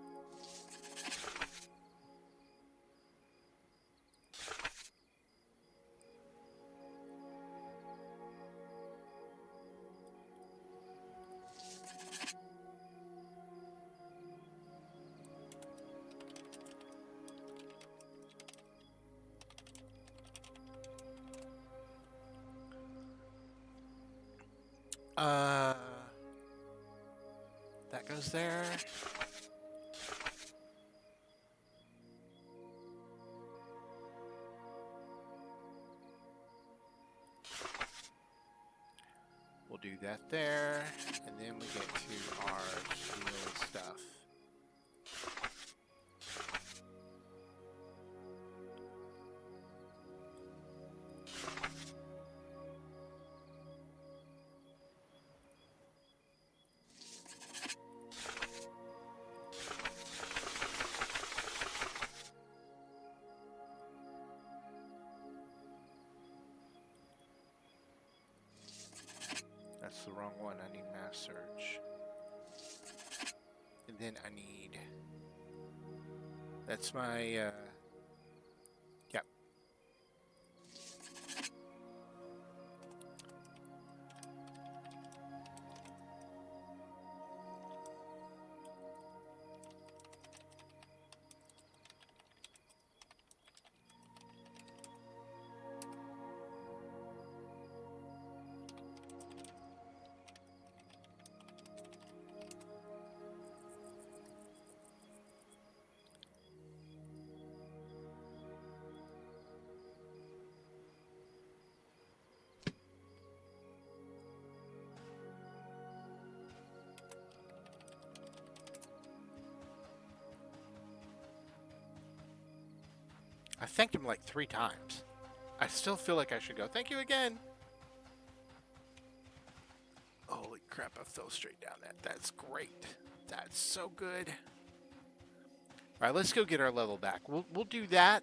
Uh, that goes there. We'll do that there, and then we get to our shield stuff. That's the wrong one. I need mass search. And then I need... That's my... Yep. I thanked him like 3 times. I still feel like I should go, thank you again. Holy crap, I fell straight down that. That's great. That's so good. All right, let's go get our level back. We'll do that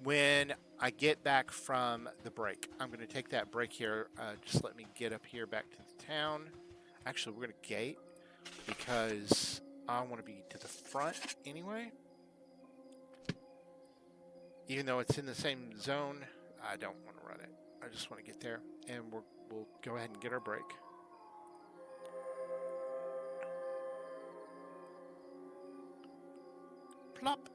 when I get back from the break. I'm going to take that break here. Just let me get up here back to the town. Actually, we're going to gate because I want to be to the front anyway. Even though it's in the same zone, I don't want to run it. I just want to get there, and we'll go ahead and get our break. Plop.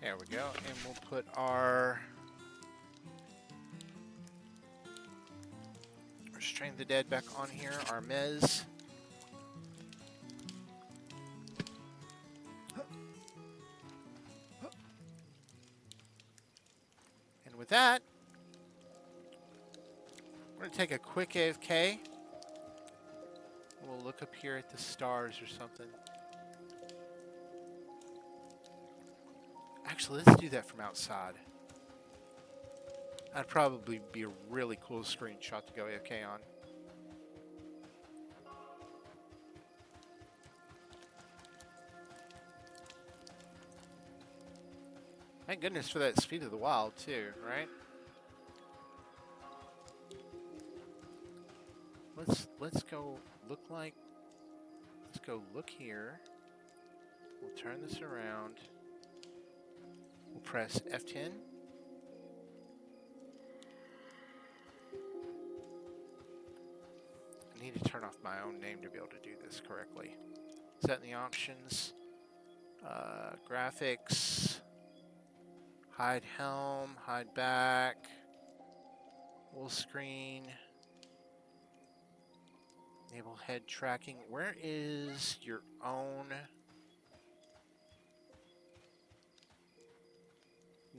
There we go, and we'll put our Restrain the Dead back on here, our Mez. with that, we're going to take a quick AFK. We'll look up here at the stars or something. Actually, let's do that from outside. That'd probably be a really cool screenshot to go AFK on. Thank goodness for that speed of the wild too, right? Let's go look like. Let's go look here. We'll turn this around. We'll press F10. I need to turn off my own name to be able to do this correctly. Is that in the options? Graphics. Hide helm, hide back. Full screen. Enable head tracking. Where is your own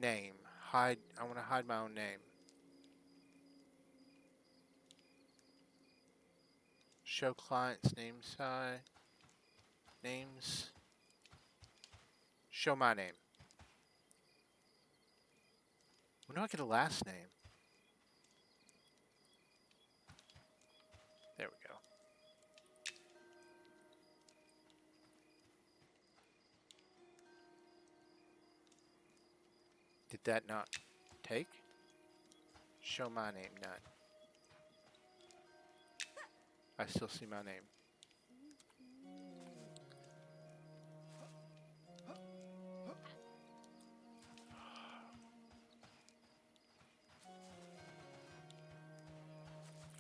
name? Hide. I want to hide my own name. Show clients name side. Names. Show my name. When do I get a last name? There we go. Did that not take? Show my name, none. I still see my name.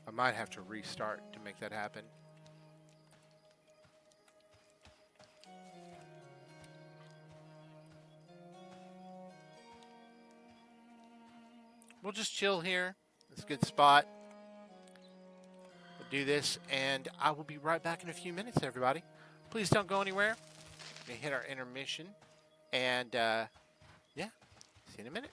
I might have to restart to make that happen. We'll just chill here. It's a good spot. We'll do this, and I will be right back in a few minutes, everybody. Please don't go anywhere. We hit our intermission, and yeah, see you in a minute.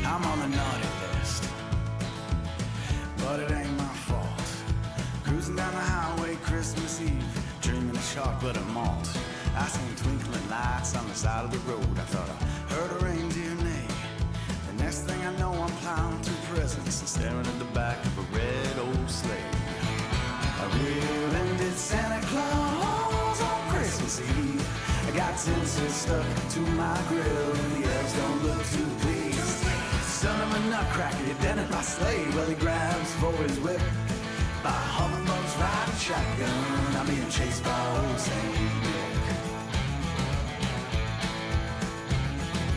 I'm on the naughty list, but it ain't my fault. Cruising down the highway Christmas Eve, dreaming of chocolate and malt. I seen twinkling lights on the side of the road. I thought I heard a reindeer neigh. The next thing I know, I'm plowing through presents and staring at the back of a red old sleigh. A rear-ended Santa Claus on Christmas Eve. I got tinsel stuck to my grill and the elves don't look too pleased. Son of a nutcracker, you dented my sleigh. Well, he grabs for his whip. By humbugs riding shotgun, I'm being chased by old Saint Nick.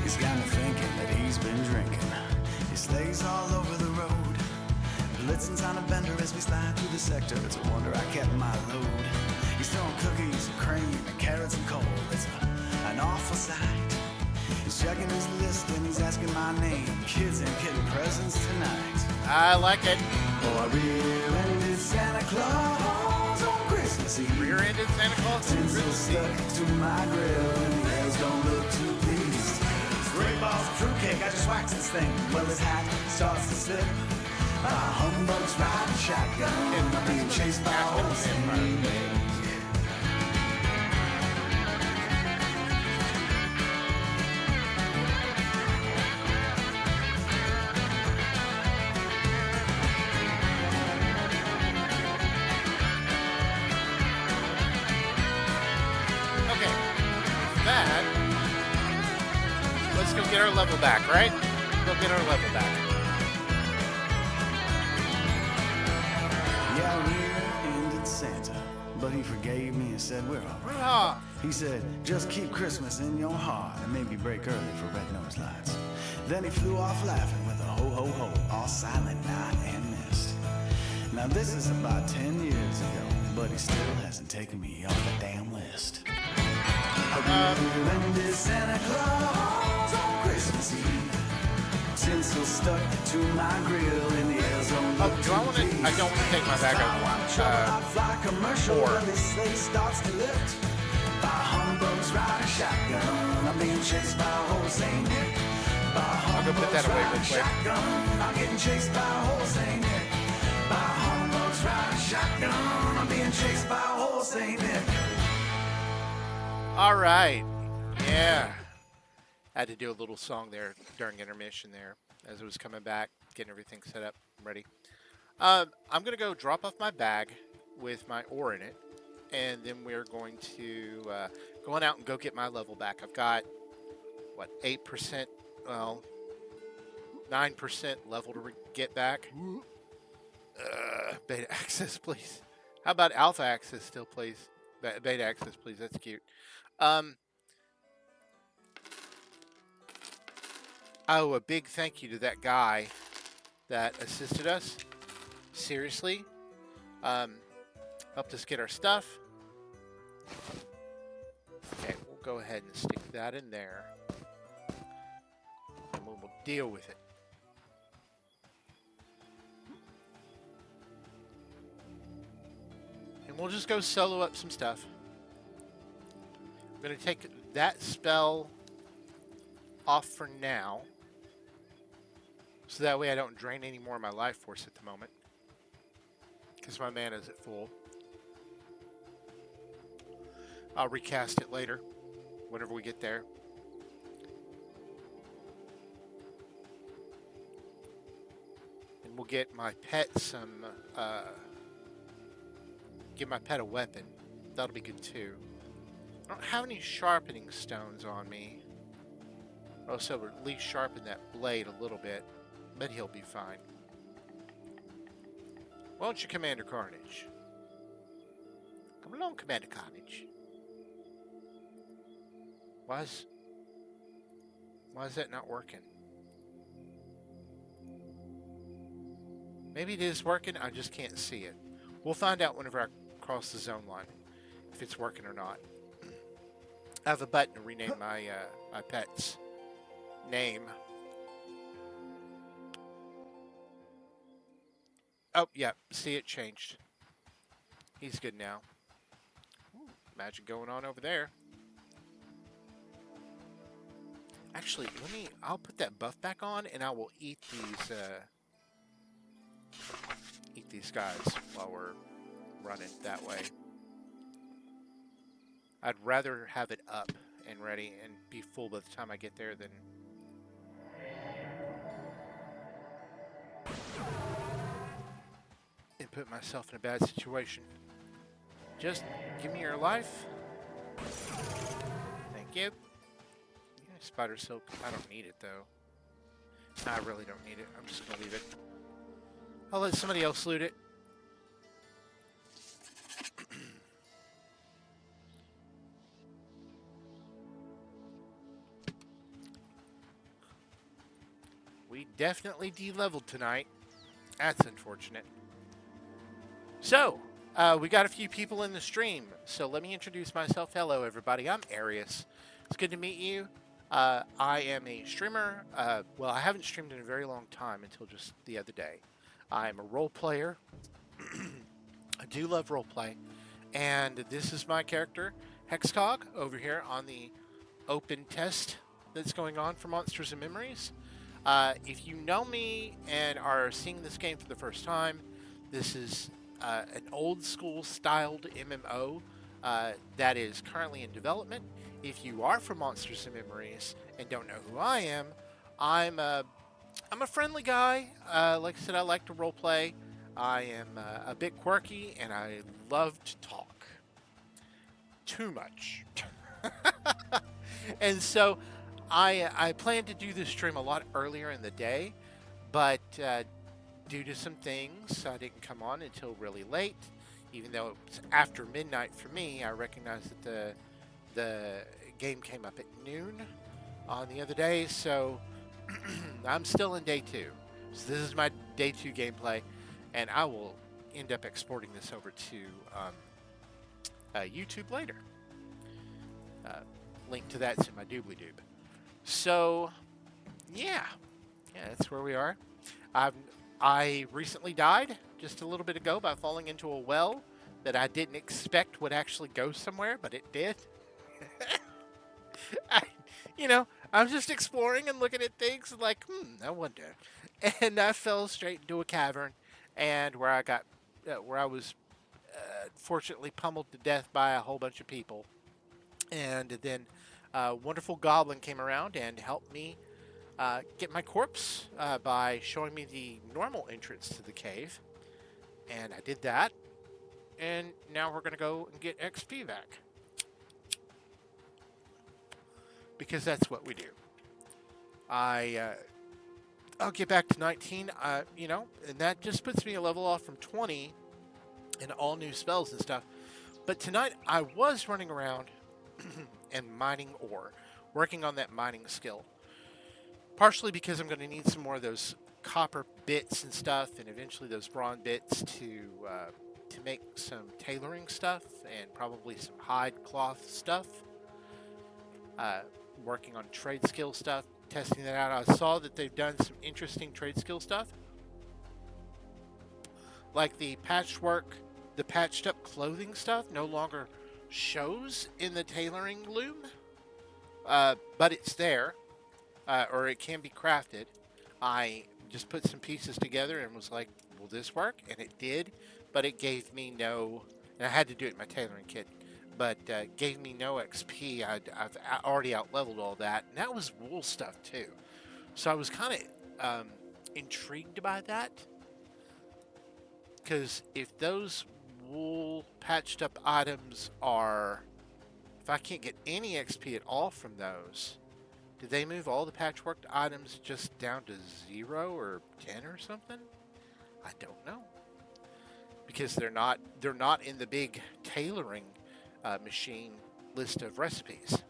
He's got me thinking that he's been drinking. His sleigh's all over the road. Blitzen's on a bender as we slide through the sector. It's a wonder I kept my load. He's throwing cookies and cream and carrots and coal. It's an awful sight. He's checking his list and he's asking my name. Kids ain't getting presents tonight. I like it. Oh, I rear-ended Santa Claus on Christmas Eve. Rear-ended Santa Claus on Tinsel Christmas Eve. stuck to my grill and the elves don't look too pleased. Great balls of fruitcake, I just waxed this thing. Well, his hat starts to slip. Humbugs riding shotgun, I'm being chased by old Saint Nick. Okay, that. Let's go get our level back, right? Go get our level back. Yeah, I rear-ended Santa, but he forgave me and said we're all right. He said, just keep Christmas in your heart and maybe break early for red-nosed lights. Then he flew off laughing with a ho-ho-ho, all silent night and mist. Now this is about 10 years ago, but he still hasn't taken me off the damn list. Rear-ended Santa Claus on Christmas Eve. Tinsel stuck to my grill in the air zone. I don't want to take my bag out. Or this sleigh starts to lift. By humbugs riding shotgun, I'm being chased by old Saint Nick. I'll go put that away real quick. I'm getting chased by old Saint Nick. By humbugs riding shotgun, I'm being chased by old Saint Nick. All right. Yeah. I had to do a little song there during intermission there as it was coming back, getting everything set up, ready. I'm going to go drop off my bag with my ore in it, and then we're going to go on out and go get my level back. I've got, 8%, 9% level to get back. Beta access, please. How about alpha access still, please? Beta access, please. That's cute. Oh, a big thank you to that guy that assisted us. Seriously. Helped us get our stuff. Okay, we'll go ahead and stick that in there. And we'll deal with it. And we'll just go solo up some stuff. I'm going to take that spell off for now. So that way I don't drain any more of my life force at the moment. Because my mana is at full. I'll recast it later. Whenever we get there. And we'll get my pet some... give my pet a weapon. That'll be good too. I don't have any sharpening stones on me. Also, at least sharpen that blade a little bit. But he'll be fine. Won't you, Commander Carnage? Come along, Commander Carnage. Why is that not working? Maybe it is working, I just can't see it. We'll find out whenever I cross the zone line, if it's working or not. I have a button to rename my my pet's name. Oh, yeah. See, it changed. He's good now. Ooh, magic going on over there. Actually, I'll put that buff back on, and I will eat these guys while we're running that way. I'd rather have it up and ready and be full by the time I get there than and put myself in a bad situation. Just give me your life. Thank you. Yeah, spider silk. I don't need it though. I really don't need it. I'm just gonna leave it. I'll let somebody else loot it. We definitely de-leveled tonight. That's unfortunate. So, we got a few people in the stream. So let me introduce myself. Hello, everybody. I'm Arius. It's good to meet you. I am a streamer. Well, I haven't streamed in a very long time until just the other day. I'm a role player. I do love roleplay. And this is my character, Hexcog, over here on the open test that's going on for Monsters and Memories. If you know me and are seeing this game for the first time, this is an old school styled MMO that is currently in development. If you are from Monsters and Memories and don't know who I am, I'm a friendly guy. Like I said, I like to roleplay. I am a bit quirky and I love to talk. Too much. And so I planned to do this stream a lot earlier in the day, but due to some things, I didn't come on until really late. Even though it was after midnight for me, I recognized that the game came up at noon on the other day, so I'm still in day 2. So this is my day 2 gameplay, and I will end up exporting this over to YouTube later. Link to that's in my doobly-doob. So, yeah, that's where we are. I recently died just a little bit ago by falling into a well that I didn't expect would actually go somewhere, but it did. I'm just exploring and looking at things like, I wonder. And I fell straight into a cavern, and where I was fortunately pummeled to death by a whole bunch of people. And then a wonderful goblin came around and helped me get my corpse by showing me the normal entrance to the cave. And I did that. And now we're going to go and get XP back. Because that's what we do. I'll get back to 19, and that just puts me a level off from 20 and all new spells and stuff. But tonight I was running around and mining ore, working on that mining skill. Partially because I'm going to need some more of those copper bits and stuff, and eventually those bronze bits to make some tailoring stuff and probably some hide cloth stuff. Working on trade skill stuff, testing that out. I saw that they've done some interesting trade skill stuff, like the patched up clothing stuff no longer shows in the tailoring loom, but it's there, or it can be crafted. I just put some pieces together and was like, will this work? And it did, but it gave me no, and I had to do it in my tailoring kit, but gave me no XP. I've already out-leveled all that, and that was wool stuff too. So I was kind of intrigued by that, because if those wool patched up items if I can't get any XP at all from those, did they move all the patchworked items just down to 0 or 10 or something? I don't know, because they're not in the big tailoring machine list of recipes.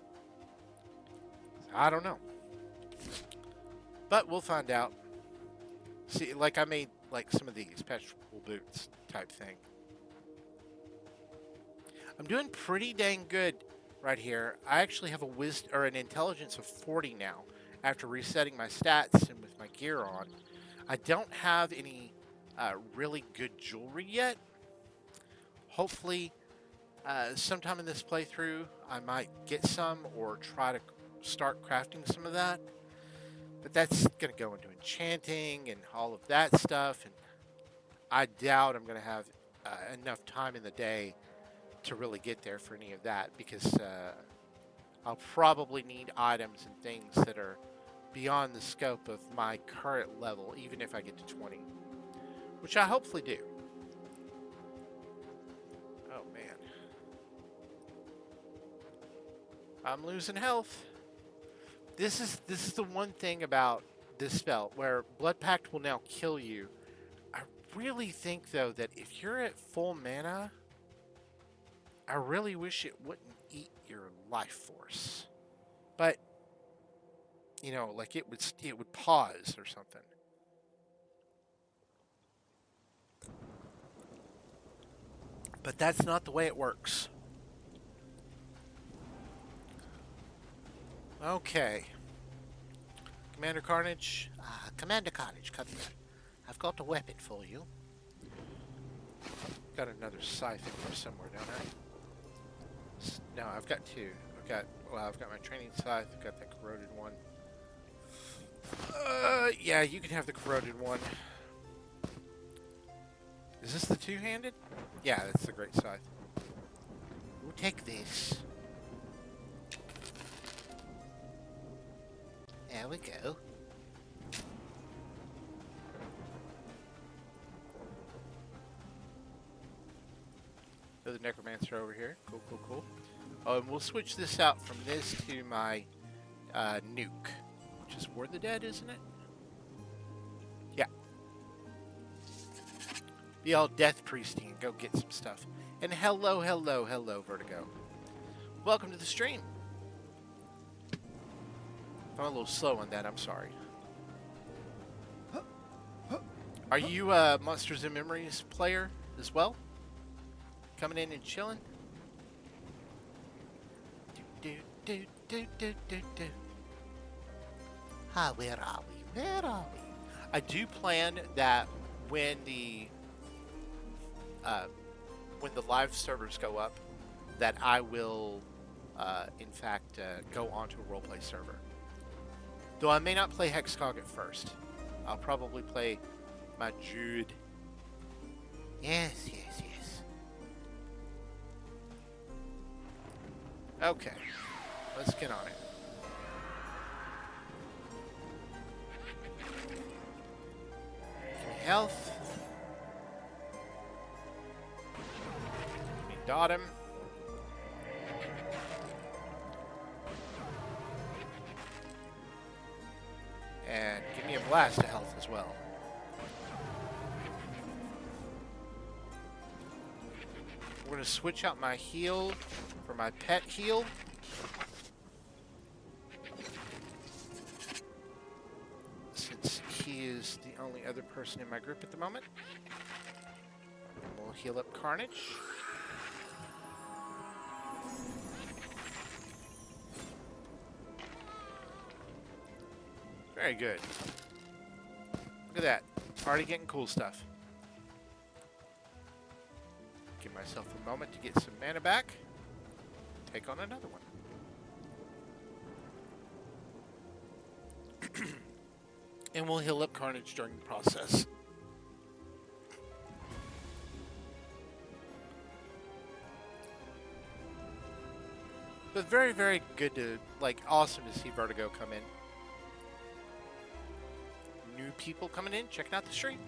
I don't know, but we'll find out. See, like I made like some of these patched wool boots type thing. I'm doing pretty dang good right here. I actually have an intelligence of 40 now after resetting my stats and with my gear on. I don't have any really good jewelry yet. Hopefully, sometime in this playthrough, I might get some or try to start crafting some of that. But that's going to go into enchanting and all of that stuff. And I doubt I'm going to have enough time in the day to really get there for any of that, because I'll probably need items and things that are beyond the scope of my current level, even if I get to 20, which I hopefully do. Oh man, I'm losing health. This is the one thing about this spell where Blood Pact will now kill you. I really think though that if you're at full mana, I really wish it wouldn't eat your life force. But you know, like it would pause or something. But that's not the way it works. Okay. Commander Carnage. Commander Carnage, come here. I've got a weapon for you. Got another scythe in here somewhere, don't I? No, I've got two. I've got my training scythe. I've got that corroded one. Yeah, you can have the corroded one. Is this the two-handed? Yeah, that's the great scythe. You take this. There we go. There's a necromancer over here. Cool, cool, cool. Oh, and we'll switch this out from this to my nuke, which is Ward the Dead, isn't it? Yeah. Be all death priesty and go get some stuff. And hello, hello, hello, Vertigo. Welcome to the stream. I'm a little slow on that, I'm sorry. Are you a Monsters and Memories player as well? Coming in and chilling? Where are we? Where are we? I do plan that when the live servers go up, that I will, in fact, go onto a roleplay server. Though I may not play Hexcog at first. I'll probably play my Jude. Yes, yes, yes. Okay, let's get on it. Give me health. Give me dot him. And give me a blast of health as well. We're going to switch out my heal for my pet heal. Since he is the only other person in my group at the moment. And we'll heal up Carnage. Very good. Look at that. Already getting cool stuff. Give myself a moment to get some mana back. Take on another one. And we'll heal up Carnage during the process. But very, very good to, like, awesome to see Vertigo come in. New people coming in, checking out the stream.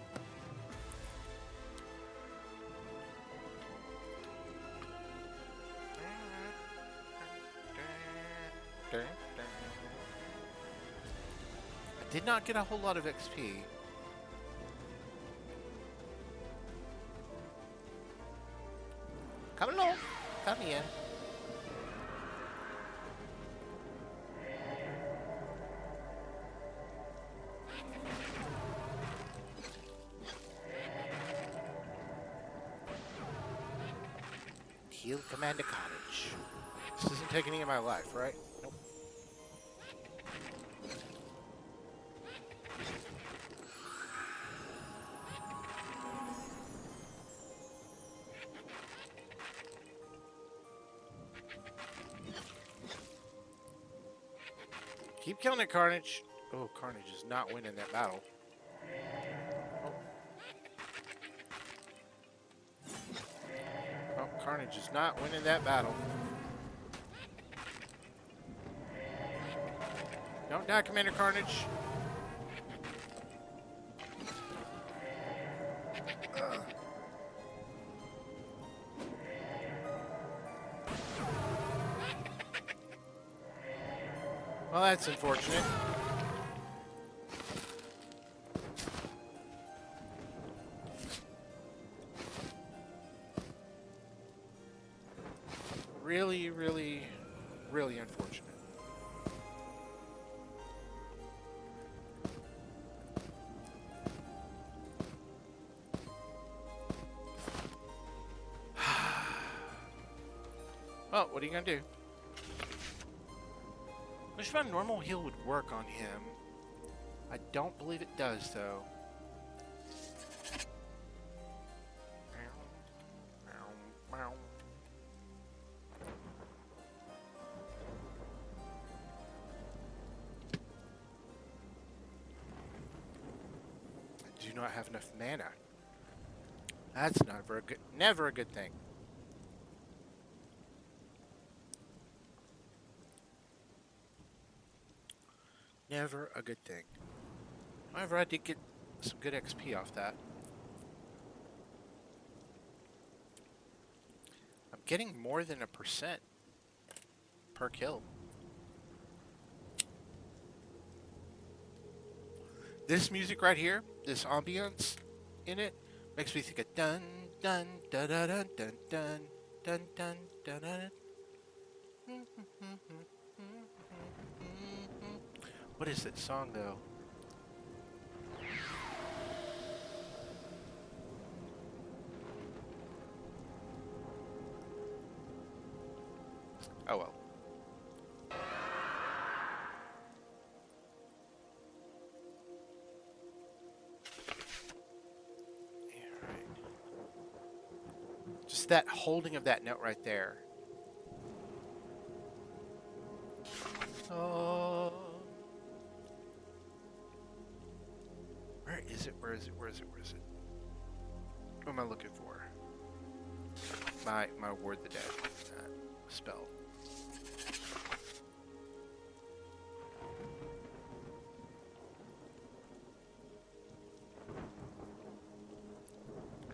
I did not get a whole lot of XP. Come along. Come here. Heal Commander Carnage. This doesn't take any of my life, right? Nope. Keep killing it, Carnage. Oh, Carnage is not winning that battle. Oh. Oh, Carnage is not winning that battle. Don't die, Commander Carnage. Well, that's unfortunate. Really, really, really unfortunate. Well, what are you gonna do? Wish my normal heal would work on him. I don't believe it does, though. I do not have enough mana. That's not very good. Never a good thing. Never a good thing. However, I did get some good XP off that. I'm getting more than 1% per kill. This music right here, this ambience in it, makes me think of dun dun dun dun dun dun dun dun dun dun dun. What is that song though? Oh well. Just that holding of that note right there. Oh. Where is it? Where is it? Where is it? Where is it? What am I looking for? My ward the dead spell.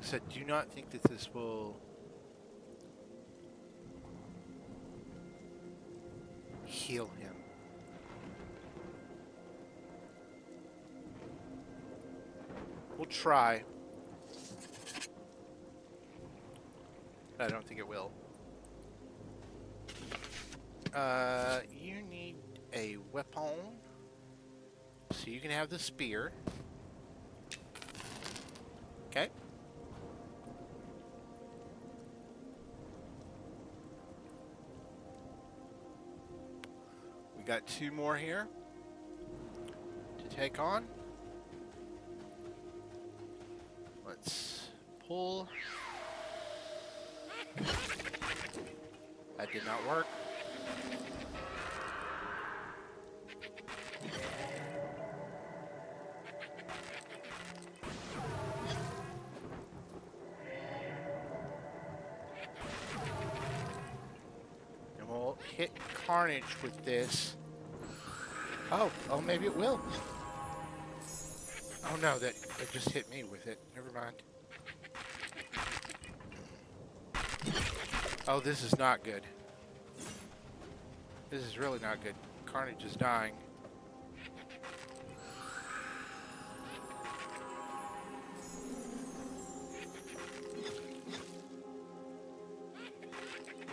So I do not think that this will heal him. We'll try. I don't think it will. You need a weapon. So you can have the spear. Okay. We got 2 more here to take on. Let's pull. That did not work. And we'll hit Carnage with this. Oh, maybe it will. Oh no, that just hit me with it. Never mind. Oh, this is not good. This is really not good. Carnage is dying.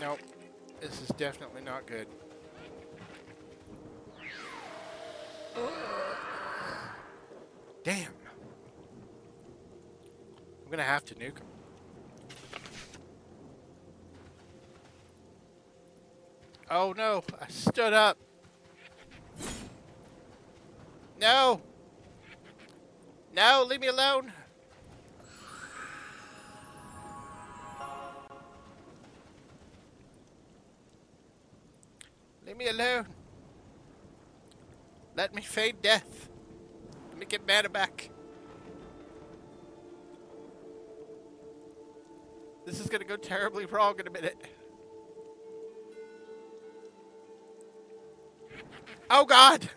Nope. This is definitely not good. Damn. I'm gonna have to nuke him. Oh no, I stood up. No. No, leave me alone. Leave me alone. Let me fade death. Let me get mana back. This is gonna go terribly wrong in a minute. Oh God!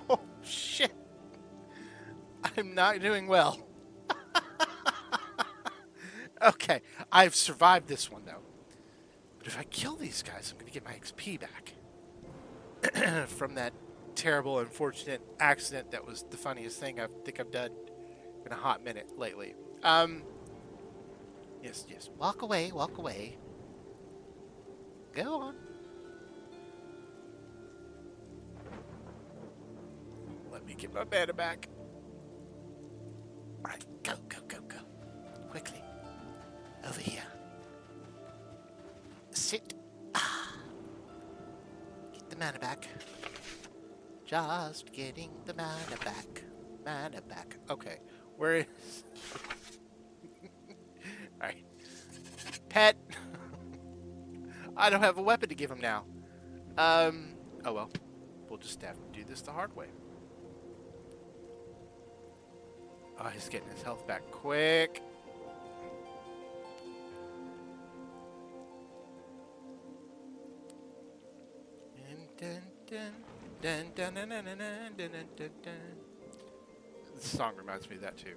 Oh shit! I'm not doing well. Okay, I've survived this one though. But if I kill these guys, I'm gonna get my XP back from that terrible, unfortunate accident that was the funniest thing I think I've done in a hot minute lately. Yes, yes. Walk away, walk away. Go on. Let me get my mana back. Alright, go, go, go, go. Quickly. Over here. Sit. Get the mana back. Just getting the mana back. Mana back. Okay. Where is... Alright. Pet. I don't have a weapon to give him now. Oh well. We'll just have to do this the hard way. Oh, he's getting his health back quick. This song reminds me of that too.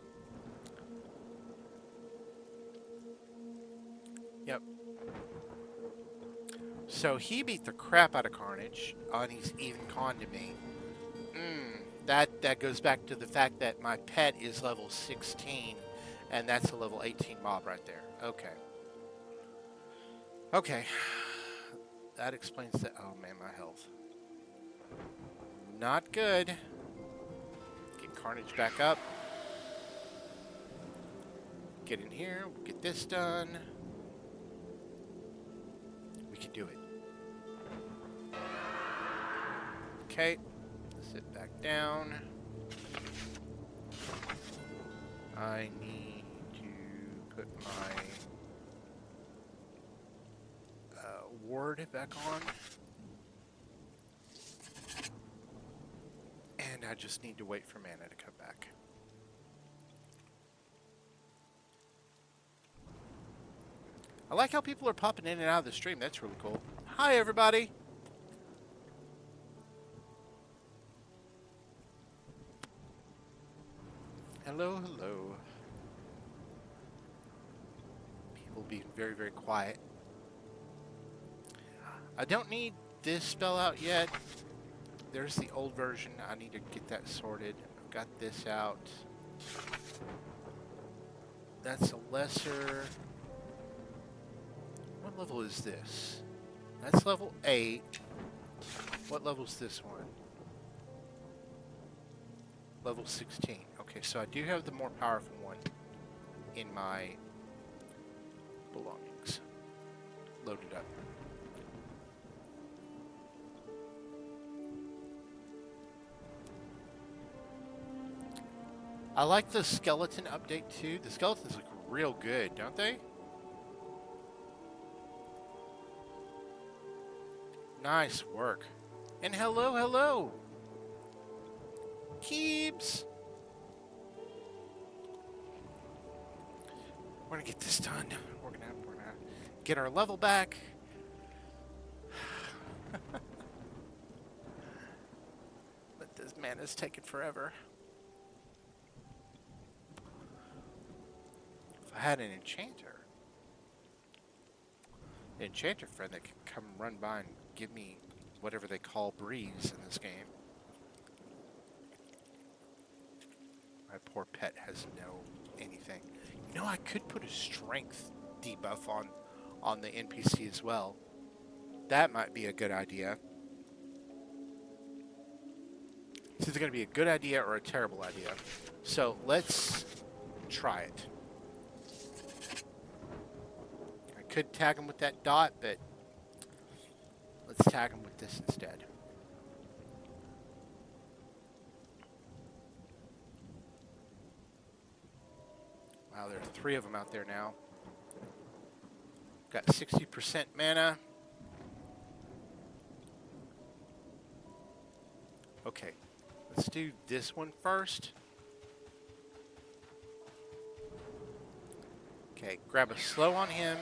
Yep. So he beat the crap out of Carnage, and he's even conned to me. That goes back to the fact that my pet is level 16, and that's a level 18 mob right there. Okay. Okay. That explains that. Oh man, my health. Not good. Get Carnage back up. Get in here. We'll get this done. We can do it. Okay. Sit back down. I need to put my ward back on. And I just need to wait for mana to come back. I like how people are popping in and out of the stream. That's really cool. Hi, everybody. Hello, hello. People being very, very quiet. I don't need this spell out yet. There's the old version. I need to get that sorted. I've got this out. That's a lesser. What level is this? That's level 8. What level is this one? Level 16. Okay, so I do have the more powerful one in my belongings. Loaded up. I like the skeleton update too. The skeletons look real good, don't they? Nice work. And hello, hello. Keeps. We're gonna get this done. We're gonna get our level back. But this mana's taking forever. If I had an enchanter friend that could come run by and give me whatever they call breeze in this game. My poor pet has no anything. You know, I could put a strength debuff on the NPC as well. That might be a good idea. It's either going to be a good idea or a terrible idea. So let's try it. I could tag him with that dot, but let's tag him with this instead. Wow, there are 3 of them out there now. Got 60% mana. Okay, let's do this one first. Okay, grab a slow on him.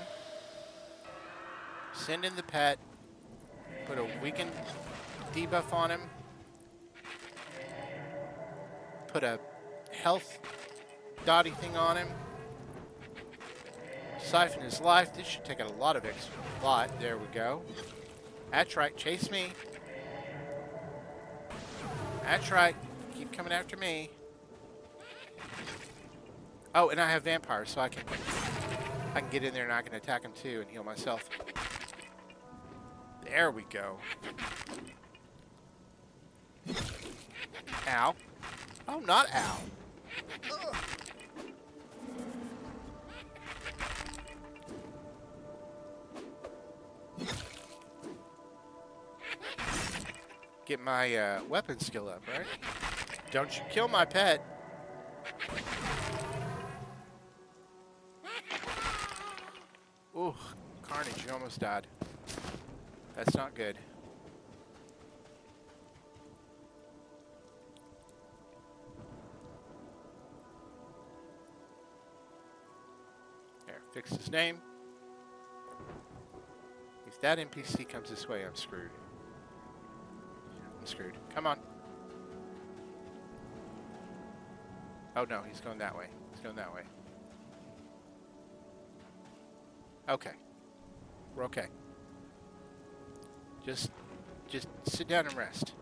Send in the pet. Put a weakened debuff on him. Put a health dotty thing on him. Siphon his life. This should take out a lot of extra. There we go. That's right. Chase me. That's right. Keep coming after me. Oh, and I have vampires, so I can get in there and I can attack him too and heal myself. There we go. Ow. Oh, not ow. Ugh. Get my weapon skill up, right? Don't you kill my pet. Ooh, Carnage, you almost died. That's not good. There, fix his name. If that NPC comes this way, I'm screwed. I'm screwed. Come on. Oh no, he's going that way. He's going that way. Okay. We're okay. Just sit down and rest.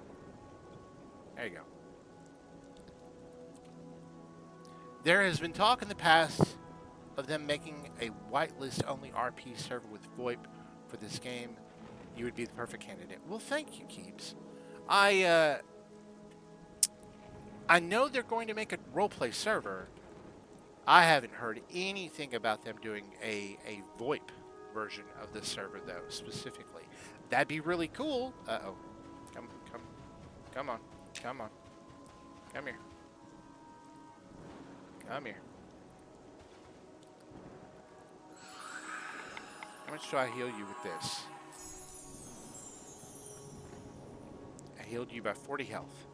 There you go. There has been talk in the past of them making a whitelist only RP server with VoIP for this game. You would be the perfect candidate. Well, thank you, Keeps. I know they're going to make a roleplay server. I haven't heard anything about them doing a VoIP version of this server, though, specifically. That'd be really cool. Uh-oh. Come on. Come on. Come here. Come here. How much do I heal you with this? I healed you by 40 health.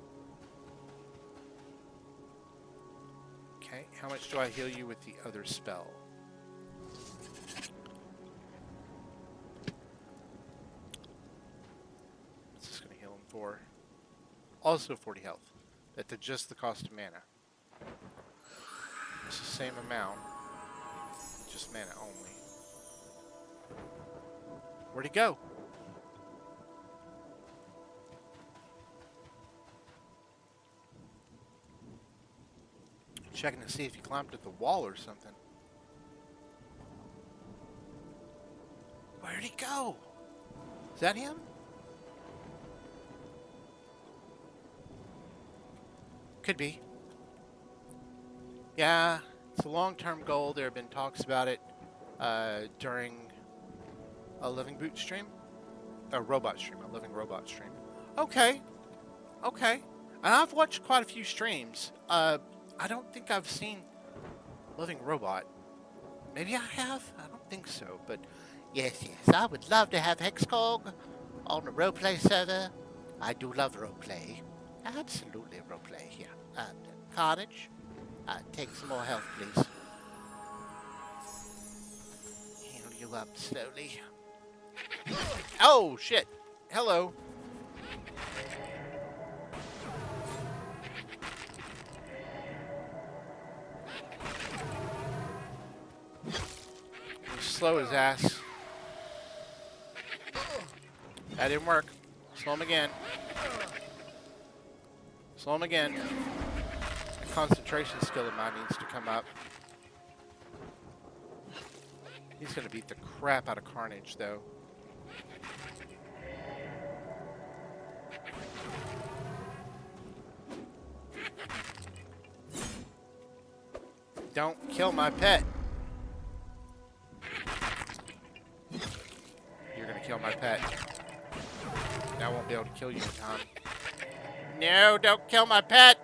Okay, how much do I heal you with the other spell? What's this going to heal him for? Also 40 health. That's just the cost of mana. It's the same amount. Just mana only. Where'd he go? Checking to see if he climbed up the wall or something. Where'd he go? Is that him? Could be. Yeah, it's a long-term goal. There have been talks about it during a Living Boot stream. A robot stream. A Living Robot stream. Okay. Okay. And I've watched quite a few streams. I don't think I've seen Living Robot. Maybe I have? I don't think so, but yes, I would love to have Hexcog on a roleplay server. I do love roleplay. Absolutely roleplay here. Carnage, take some more health, please. Heal you up slowly. Oh, shit. Hello. Slow his ass. That didn't work. Slow him again. Slow him again. A concentration skill of mine needs to come up. He's gonna beat the crap out of Carnage, though. Don't kill my pet. You're gonna kill my pet. I won't be able to kill you in time. No, don't kill my pet!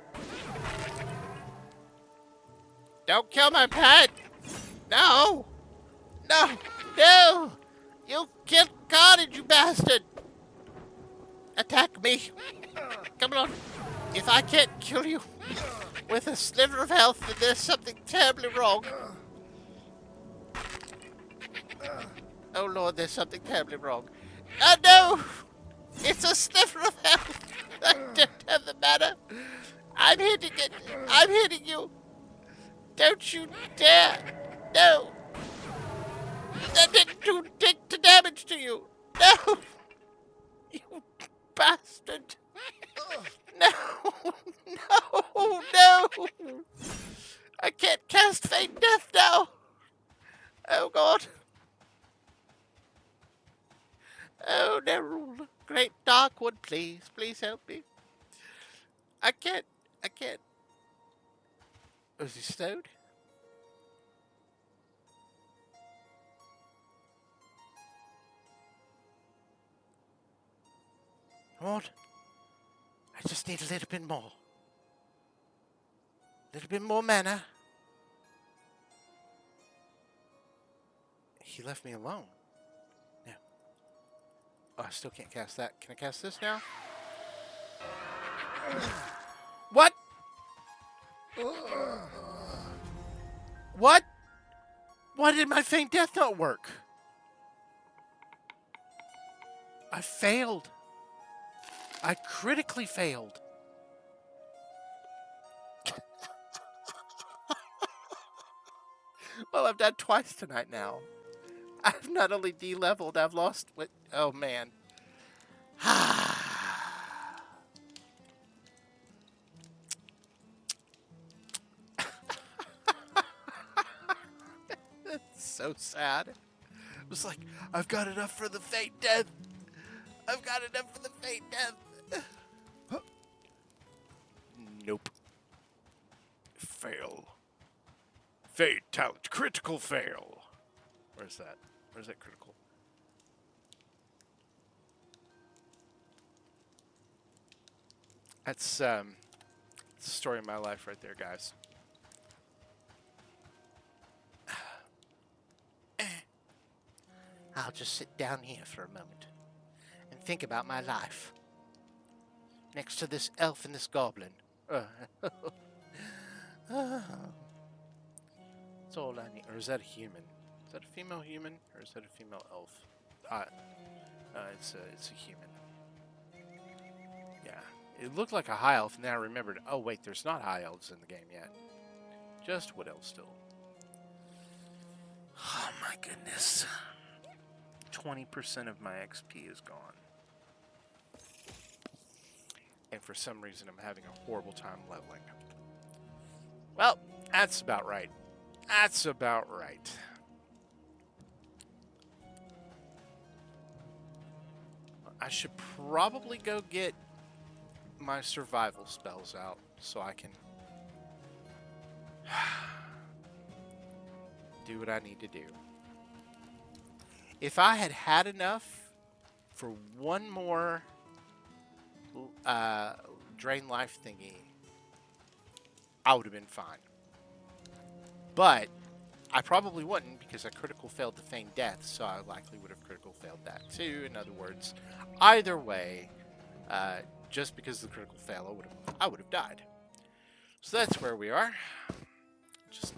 Don't kill my pet! bastard! Attack me! Come on! If I can't kill you with a sliver of health, then there's something terribly wrong. Oh Lord, there's something terribly wrong. Oh no! It's a sliver of health! I don't have the mana! I'm hitting it! I'm hitting you! Don't you dare! No! That didn't do the damage to you! No! You bastard! No! No! No! I can't cast Faint Death now! Oh God! Oh, no! Great Dark One, please, please help me. I can't. Was he stoned? What? I just need a little bit more. A little bit more mana. He left me alone. No. Oh, I still can't cast that. Can I cast this now? What? What? Why did my Faint Death not work? I failed. I critically failed. Well, I've died twice tonight now. I've not only de-leveled, I've lost... Oh, man. That's so sad. It was like, I've got enough for the Faint Death. I've got enough for the Faint Death. Nope. Fail. Fatality. Critical fail. Where's that? Where's that critical? That's the story of my life right there, guys. I'll just sit down here for a moment and think about my life next to this elf and this goblin. That's all I need. Or is that a human? Is that a female human or is that a female elf? It's a human. Yeah, it looked like a high elf, and then I remembered. Oh wait, there's not high elves in the game yet. Just wood elves still. Oh my goodness. 20% of my XP is gone. And for some reason I'm having a horrible time leveling. Well, that's about right. That's about right. I should probably go get my survival spells out so I can do what I need to do. If I had had enough for one more drain life thingy, I would have been fine. But I probably wouldn't because I critical failed the Feign Death, so I likely would have critical failed that too. In other words, either way, just because of the critical fail, I would have died. So that's where we are. Just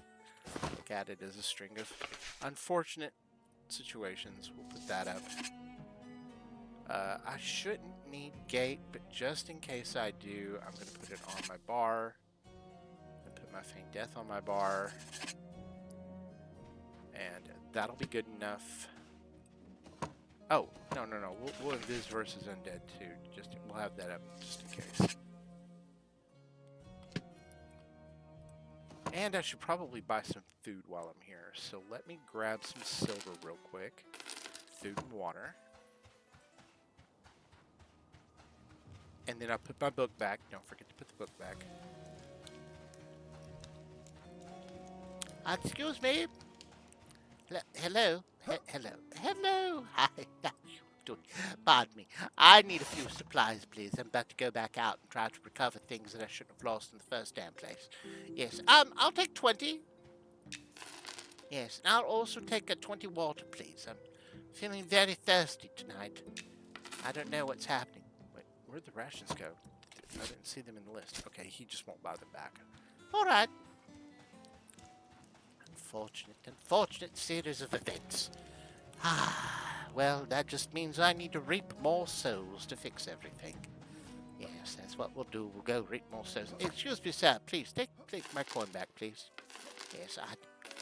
look at it as a string of unfortunate situations. We'll put that up. I shouldn't need gate, but just in case I do, I'm going to put it on my bar. I'm put my Feign Death on my bar. And that'll be good enough. Oh, no. We'll have Viz versus Undead too. We'll have that up just in case. And I should probably buy some food while I'm here. So let me grab some silver real quick. Food and water. And then I'll put my book back. Don't forget to put the book back. Excuse me. Hello. Hello. Hi. How you doing? Pardon me. I need a few supplies, please. I'm about to go back out and try to recover things that I shouldn't have lost in the first damn place. Yes. I'll take 20. Yes. And I'll also take a 20 water, please. I'm Feeling very thirsty tonight. I don't know what's happening. Wait, where'd the rations go? I didn't see them in the list. Okay, he just won't buy them back. All right. Unfortunate series of events. Well, that just means I need to reap more souls to fix everything. Yes, that's what we'll do. We'll go reap more souls. Excuse me, sir. Please, take my coin back, please. Yes,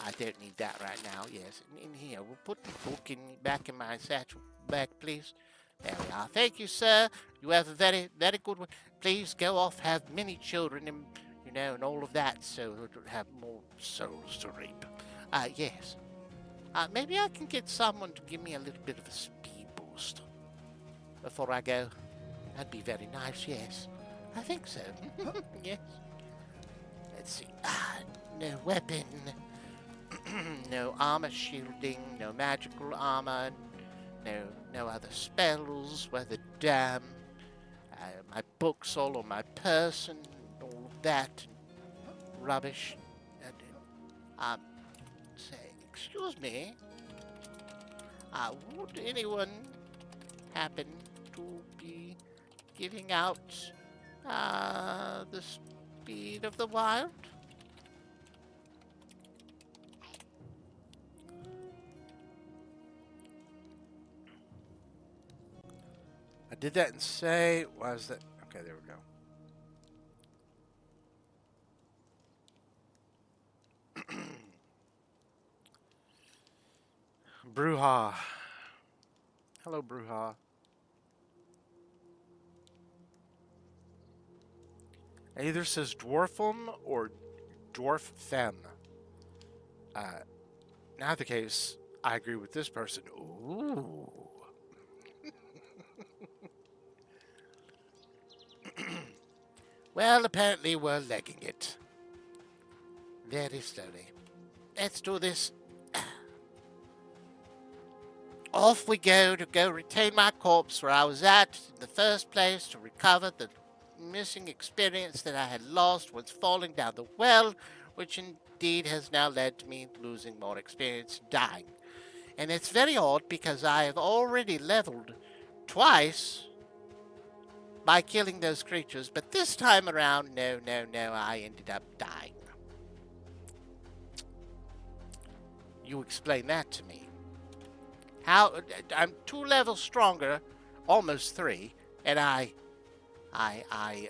I don't need that right now. Yes, in here. We'll put the book back in my satchel bag, please. There we are. Thank you, sir. You have a very, very good one. Please go off, have many children, and, and all of that, so we'll have more souls to reap. Yes. Maybe I can get someone to give me a little bit of a speed boost before I go. That'd be very nice, yes. I think so. Yes. Let's see. No weapon. No armor shielding. No magical armor. No other spells. Weather dam. My books all on my person. All of that. Rubbish. And, say, excuse me. Would anyone happen to be giving out the speed of the wild? I did that and say, why is that? Okay, there we go. Bruja. Hello, Bruja. It either says dwarfum or dwarf femme. Not the case. I agree with this person. Ooh. Well, apparently we're legging it. Very slowly. Let's do this. Off we go to retain my corpse where I was at in the first place to recover the missing experience that I had lost once falling down the well, which indeed has now led to me losing more experience and dying. And it's very odd because I have already leveled twice by killing those creatures, but this time around, no, I ended up dying. You explain that to me. How I'm 2 levels stronger, almost 3, and I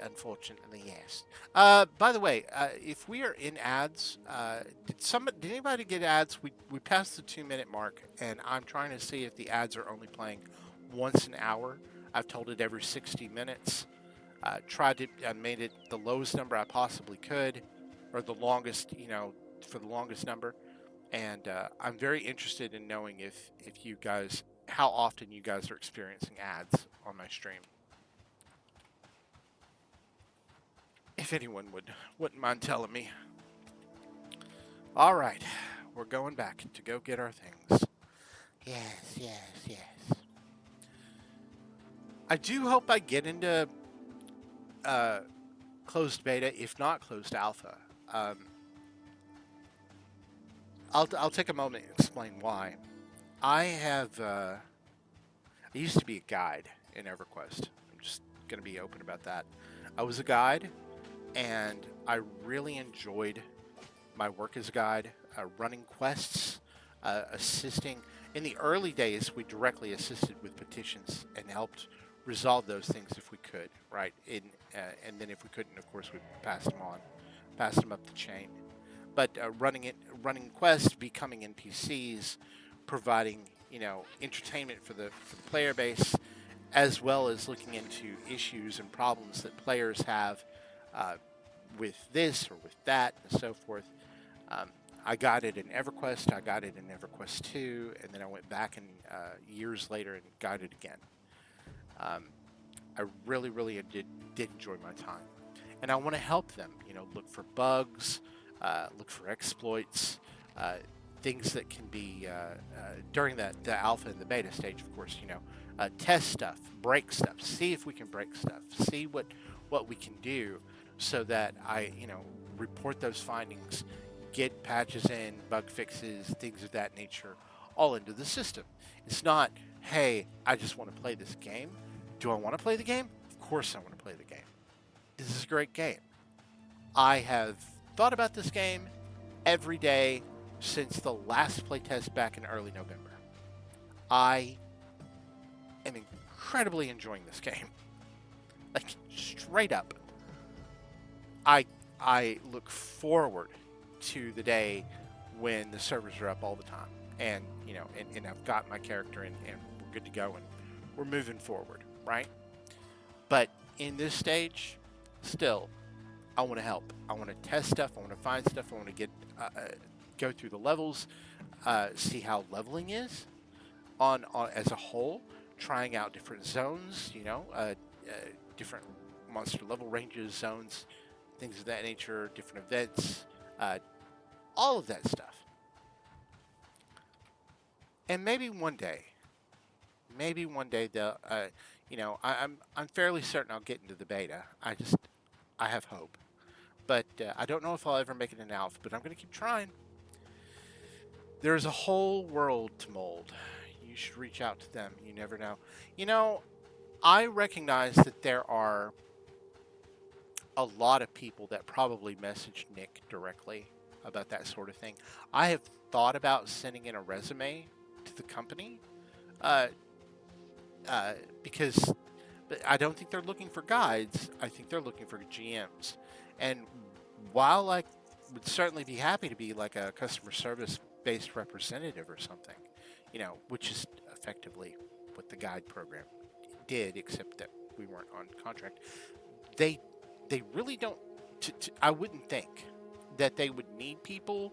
unfortunately, yes. By the way, if we are in ads, did anybody get ads? We passed the 2-minute mark, and I'm trying to see if the ads are only playing once an hour. I've told it every 60 minutes. I made it the lowest number I possibly could, or the longest, for the longest number. And I'm very interested in knowing if you guys, how often you guys are experiencing ads on my stream. If anyone wouldn't mind telling me. All right, we're going back to go get our things. Yes. I do hope I get into closed beta, if not closed alpha. I'll take a moment and explain why. I used to be a guide in EverQuest. I'm just going to be open about that. I was a guide, and I really enjoyed my work as a guide, running quests, assisting. In the early days, we directly assisted with petitions and helped resolve those things if we could, right? And then if we couldn't, of course, we passed them up the chain. But running quests, becoming NPCs, providing entertainment for the player base, as well as looking into issues and problems that players have with this or with that and so forth. I got it in EverQuest. I got it in EverQuest 2, and then I went back and years later and got it again. I really did enjoy my time, and I want to help them. Look for bugs, look for exploits, things that can be during the alpha and the beta stage. Of course, test stuff, break stuff, see if we can break stuff, see what we can do, so that I report those findings, get patches in, bug fixes, things of that nature, all into the system. It's not, hey, I just want to play this game. Do I want to play the game? Of course I want to play the game. This is a great game. I have thought about this game every day since the last playtest back in early November. I am incredibly enjoying this game. Like, straight up. I look forward to the day when the servers are up all the time. And, and I've got my character and we're good to go and we're moving forward, right? But in this stage, still, I want to help. I want to test stuff. I want to find stuff. I want to get go through the levels, see how leveling is on as a whole, trying out different zones, different monster level ranges, zones, things of that nature, different events, all of that stuff. And maybe one day they'll, I'm fairly certain I'll get into the beta. I have hope. But I don't know if I'll ever make it an alpha, but I'm going to keep trying. There's a whole world to mold. You should reach out to them. You never know. I recognize that there are a lot of people that probably message Nick directly about that sort of thing. I have thought about sending in a resume to the company because I don't think they're looking for guides. I think they're looking for GMs. And while I would certainly be happy to be like a customer service based representative or something, which is effectively what the guide program did, except that we weren't on contract. They really don't. I wouldn't think that they would need people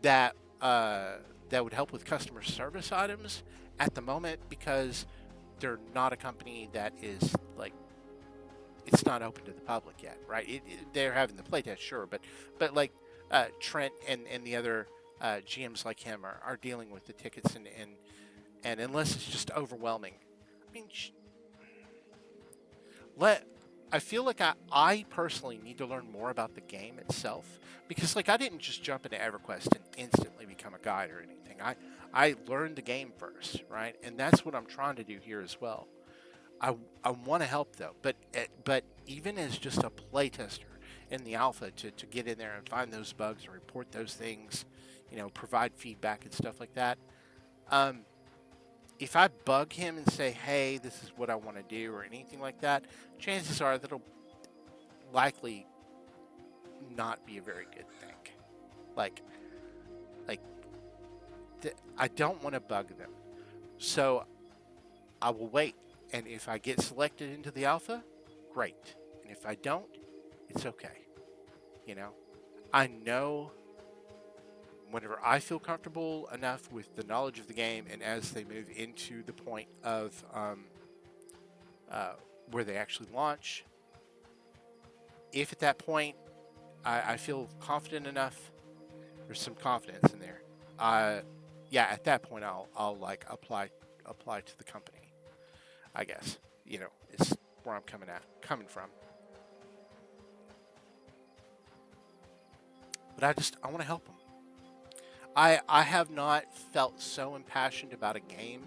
that would help with customer service items at the moment, because they're not a company that is like, it's not open to the public yet, right? They're having the playtest, sure, but like Trent and the other GMs like him are dealing with the tickets and unless it's just overwhelming, I mean, I feel like I personally need to learn more about the game itself, because like I didn't just jump into EverQuest and instantly become a guide or anything. I learned the game first, right? And that's what I'm trying to do here as well. I want to help though, but even as just a playtester in the alpha to get in there and find those bugs and report those things, provide feedback and stuff like that. If I bug him and say, hey, this is what I want to do or anything like that, chances are that it'll likely not be a very good thing. I don't want to bug them. So I will wait. And if I get selected into the alpha, great. And if I don't, it's okay. I know whenever I feel comfortable enough with the knowledge of the game, and as they move into the point of where they actually launch, if at that point I feel confident enough, there's some confidence in there. At that point I'll like apply to the company. I guess it's where I'm coming from. But I want to help them. I have not felt so impassioned about a game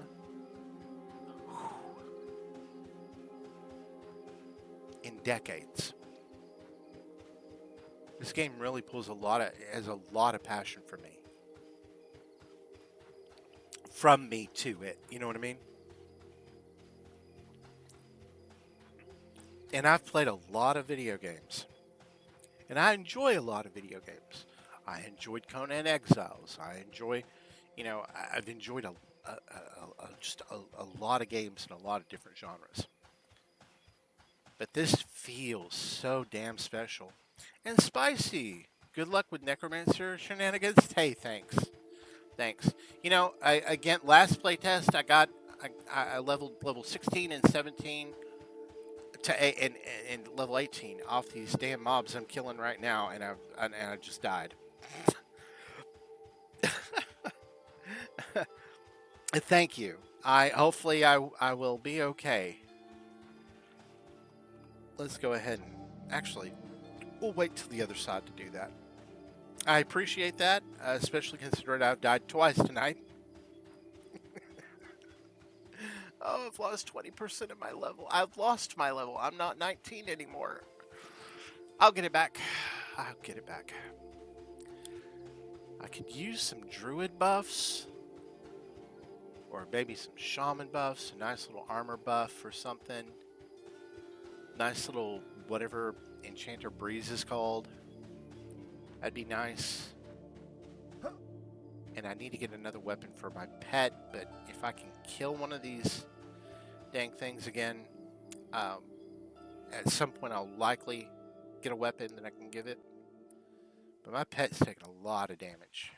in decades. This game really has a lot of passion for me. From me to it, you know what I mean? And I've played a lot of video games. And I enjoy a lot of video games. I enjoyed Conan Exiles. I've enjoyed a lot of games in a lot of different genres. But this feels so damn special. And spicy. Good luck with Necromancer shenanigans. Hey, thanks. Again, last playtest, I leveled level 16 and 17 and level 18 off these damn mobs I'm killing right now, and I just died. Thank you. Hopefully I will be okay. Let's go ahead and actually we'll wait till the other side to do that. I appreciate that, especially considering I've died twice tonight. Oh, I've lost 20% of my level. I've lost my level. I'm not 19 anymore. I'll get it back. I'll get it back. I could use some druid buffs. Or maybe some shaman buffs. A nice little armor buff or something. Nice little whatever Enchanter Breeze is called. That'd be nice. And I need to get another weapon for my pet. But if I can kill one of these dang things again, at some point I'll likely get a weapon that I can give it. But my pet's taking a lot of damage.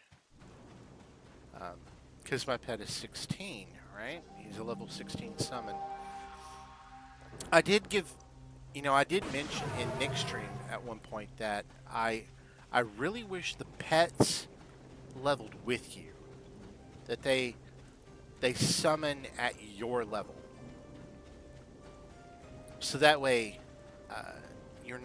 Because my pet is 16, right? He's a level 16 summon. I did mention in Nick's stream at one point that I really wish the pets leveled with you. That they summon at your level. So that way, you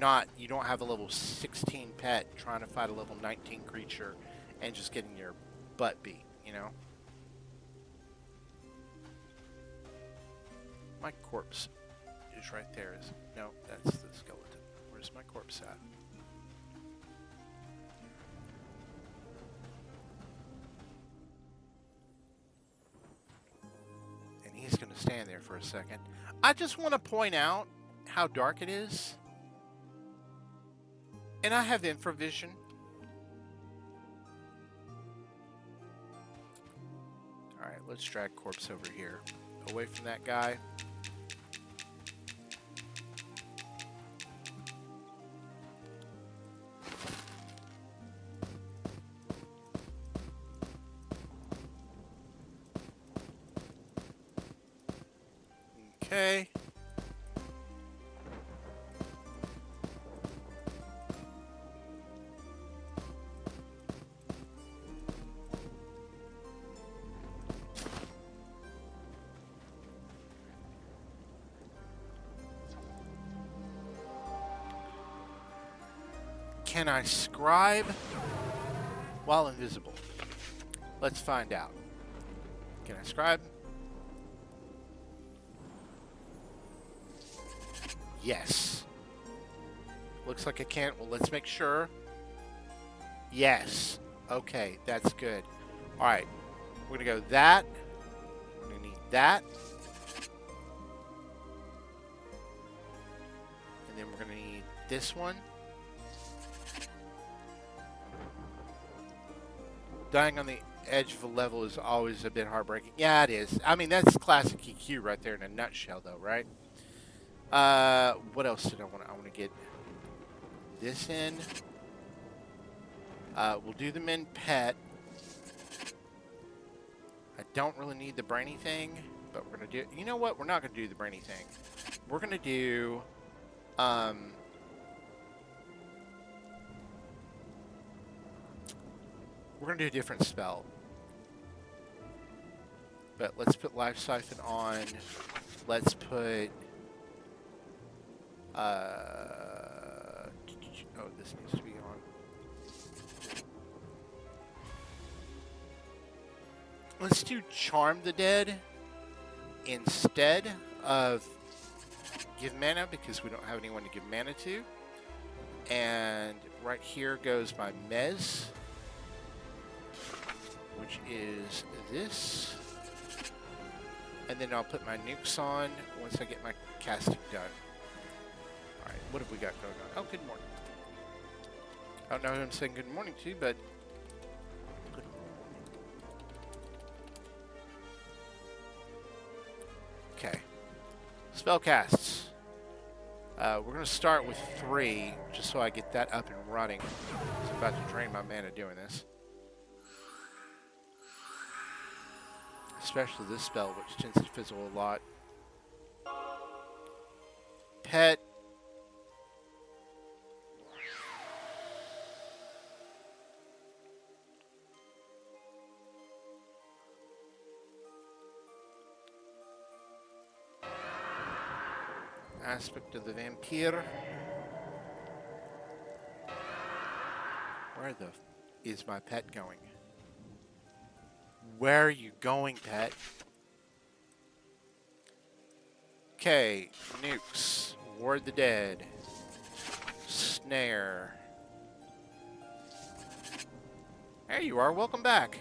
don't have a level 16 pet trying to fight a level 19 creature and just getting your butt beat, you know? My corpse is right there. No, that's the skeleton. Where's my corpse at? And he's going to stand there for a second. I just want to point out how dark it is. And I have infravision. Alright, let's drag corpse over here. Away from that guy. Okay. Can I scribe while invisible? Let's find out. Can I scribe? Yes. Looks like I can't. Well, let's make sure. Yes. Okay, that's good. All right. We're going to go that. We're going to need that. And then we're going to need this one. Dying on the edge of a level is always a bit heartbreaking. Yeah, it is. I mean, that's classic EQ right there in a nutshell, though, right? What else did I want? I want to get this in. We'll do them in pet. I don't really need the brainy thing, but we're gonna do. You know what? We're not gonna do the brainy thing. We're gonna do. We're going to do a different spell. But let's put Life Siphon on. Let's put... oh, this needs to be on. Let's do Charm the Dead instead of Give Mana, because we don't have anyone to give mana to. And right here goes my Mez, which is this. And then I'll put my nukes on once I get my casting done. Alright, what have we got going on? Oh, good morning. I don't know who I'm saying good morning to, but good morning. Okay. Spellcasts. We're going to start with 3, just so I get that up and running. I'm about to drain my mana doing this. Especially this spell, which tends to fizzle a lot. Pet. Aspect of the Vampire. Where the is my pet going? Where are you going, pet? Okay, nukes, ward the dead, snare. There you are. Welcome back.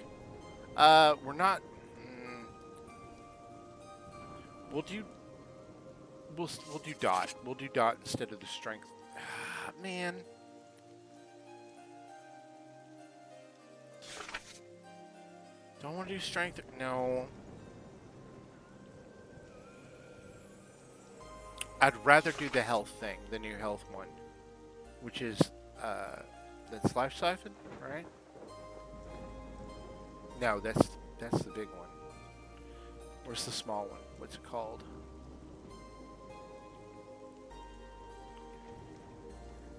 We're not. We'll do. We'll do dot. We'll do dot instead of the strength. Man. Don't want to do strength. No. I'd rather do the health thing, the new health one, which is that's life siphon, right? No, that's the big one. Where's the small one? What's it called?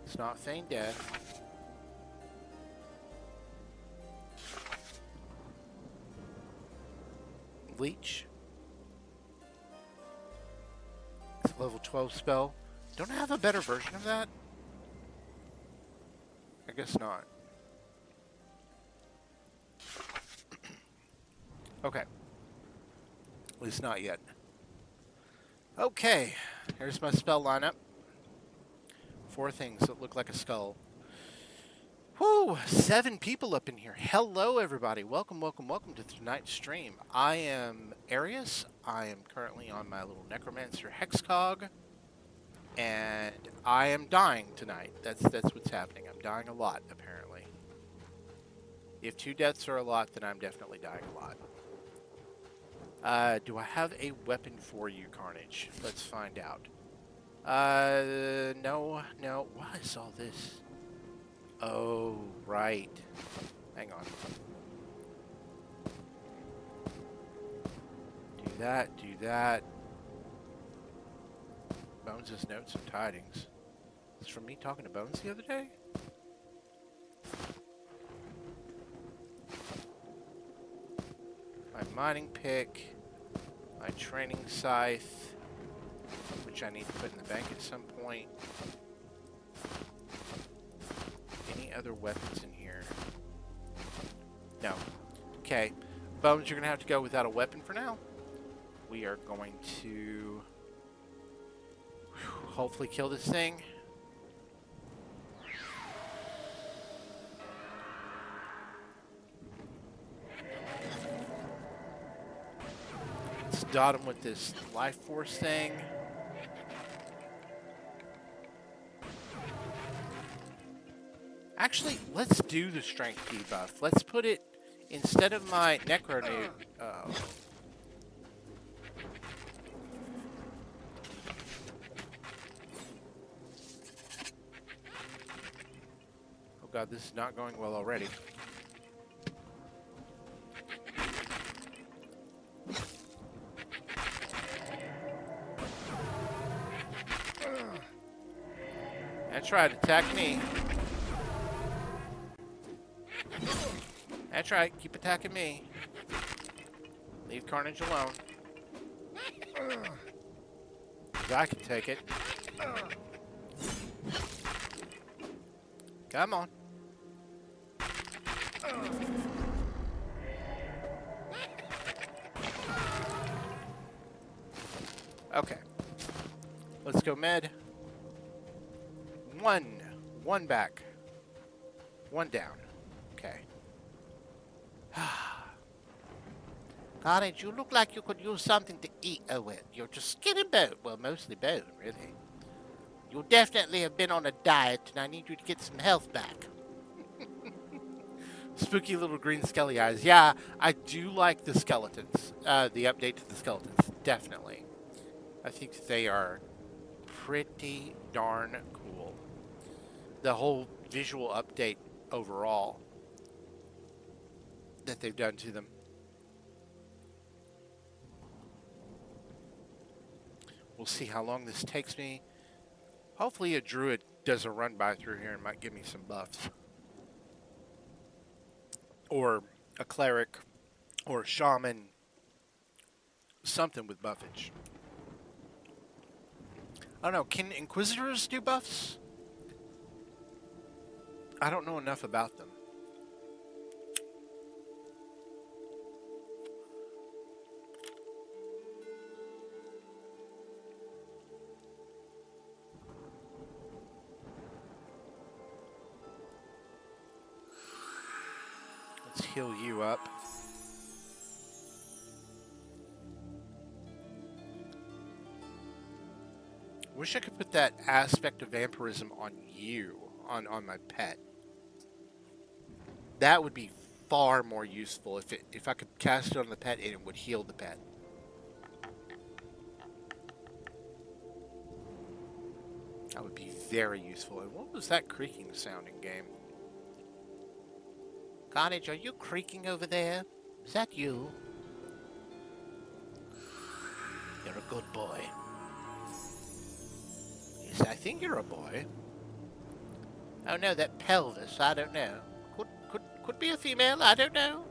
It's not feign death. Leech. It's a level 12 spell. Don't I have a better version of that? I guess not. Okay. At least not yet. Okay. Here's my spell lineup. 4 things that look like a skull. Whoo! 7 people up in here. Hello, everybody. Welcome, welcome, welcome to tonight's stream. I am Arius. I am currently on my little Necromancer Hexcog. And I am dying tonight. That's what's happening. I'm dying a lot, apparently. If 2 deaths are a lot, then I'm definitely dying a lot. Do I have a weapon for you, Carnage? Let's find out. No. What is all this? Oh, right. Hang on. Do that. Bones' notes and tidings. Is this from me talking to Bones the other day? My mining pick. My training scythe. Which I need to put in the bank at some point. Any other weapons in here? No. Okay. Bones, you're going to have to go without a weapon for now. We are going to hopefully kill this thing. Let's dot him with this life force thing. Actually, let's do the strength debuff. Let's put it instead of my Necro Nuke. Oh god, this is not going well already. That's right, attack me. That's right, keep attacking me. Leave Carnage alone. 'Cause I can take it. Come on. Okay. Let's go med. One back. 1 down. Okay. Carnage, you look like you could use something to eat. Oh, well, you're just skin and bone. Well, mostly bone, really. You definitely have been on a diet, and I need you to get some health back. Spooky little green skelly eyes. Yeah, I do like the skeletons. The update to the skeletons. Definitely. I think they are pretty darn cool. The whole visual update overall that they've done to them. We'll see how long this takes me. Hopefully a druid does a run by through here and might give me some buffs. Or a cleric or a shaman. Something with buffage. I don't know, can inquisitors do buffs? I don't know enough about them. Let's heal you up. Wish I could put that aspect of vampirism on you, on my pet. That would be far more useful if I could cast it on the pet and it would heal the pet. That would be very useful. And what was that creaking sounding game? Carnage, are you creaking over there? Is that you? You're a good boy. Yes, I think you're a boy. Oh no, that pelvis, I don't know. Could be a female, I don't know.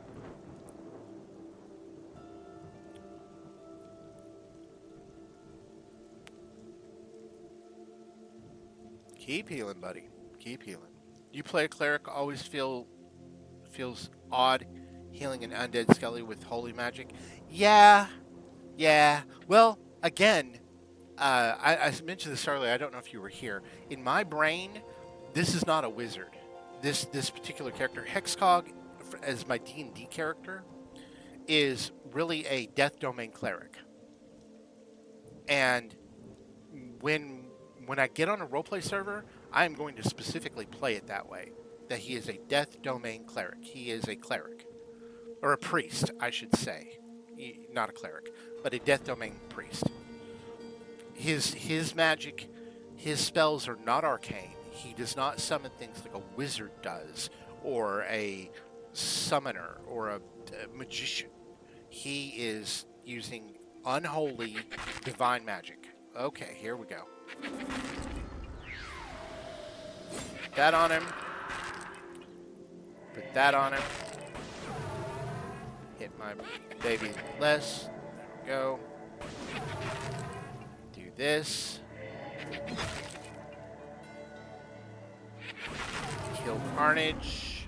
Keep healing, buddy. Keep healing. You play a cleric, always feels odd healing an undead skelly with holy magic. Yeah. Well, again, I mentioned this earlier. I don't know if you were here. In my brain, this is not a wizard. This particular character, Hexcog, as my D&D character, is really a Death Domain cleric. And when I get on a roleplay server, I am going to specifically play it that way. That he is a Death Domain cleric. He is a cleric. Or a priest, I should say. Not a cleric, but a Death Domain priest. His magic, his spells are not arcane. He does not summon things like a wizard does, or a summoner, or a magician. He is using unholy divine magic. Okay, here we go. Put that on him. Put that on him. Hit my baby less. There we go. Do this. Kill Carnage.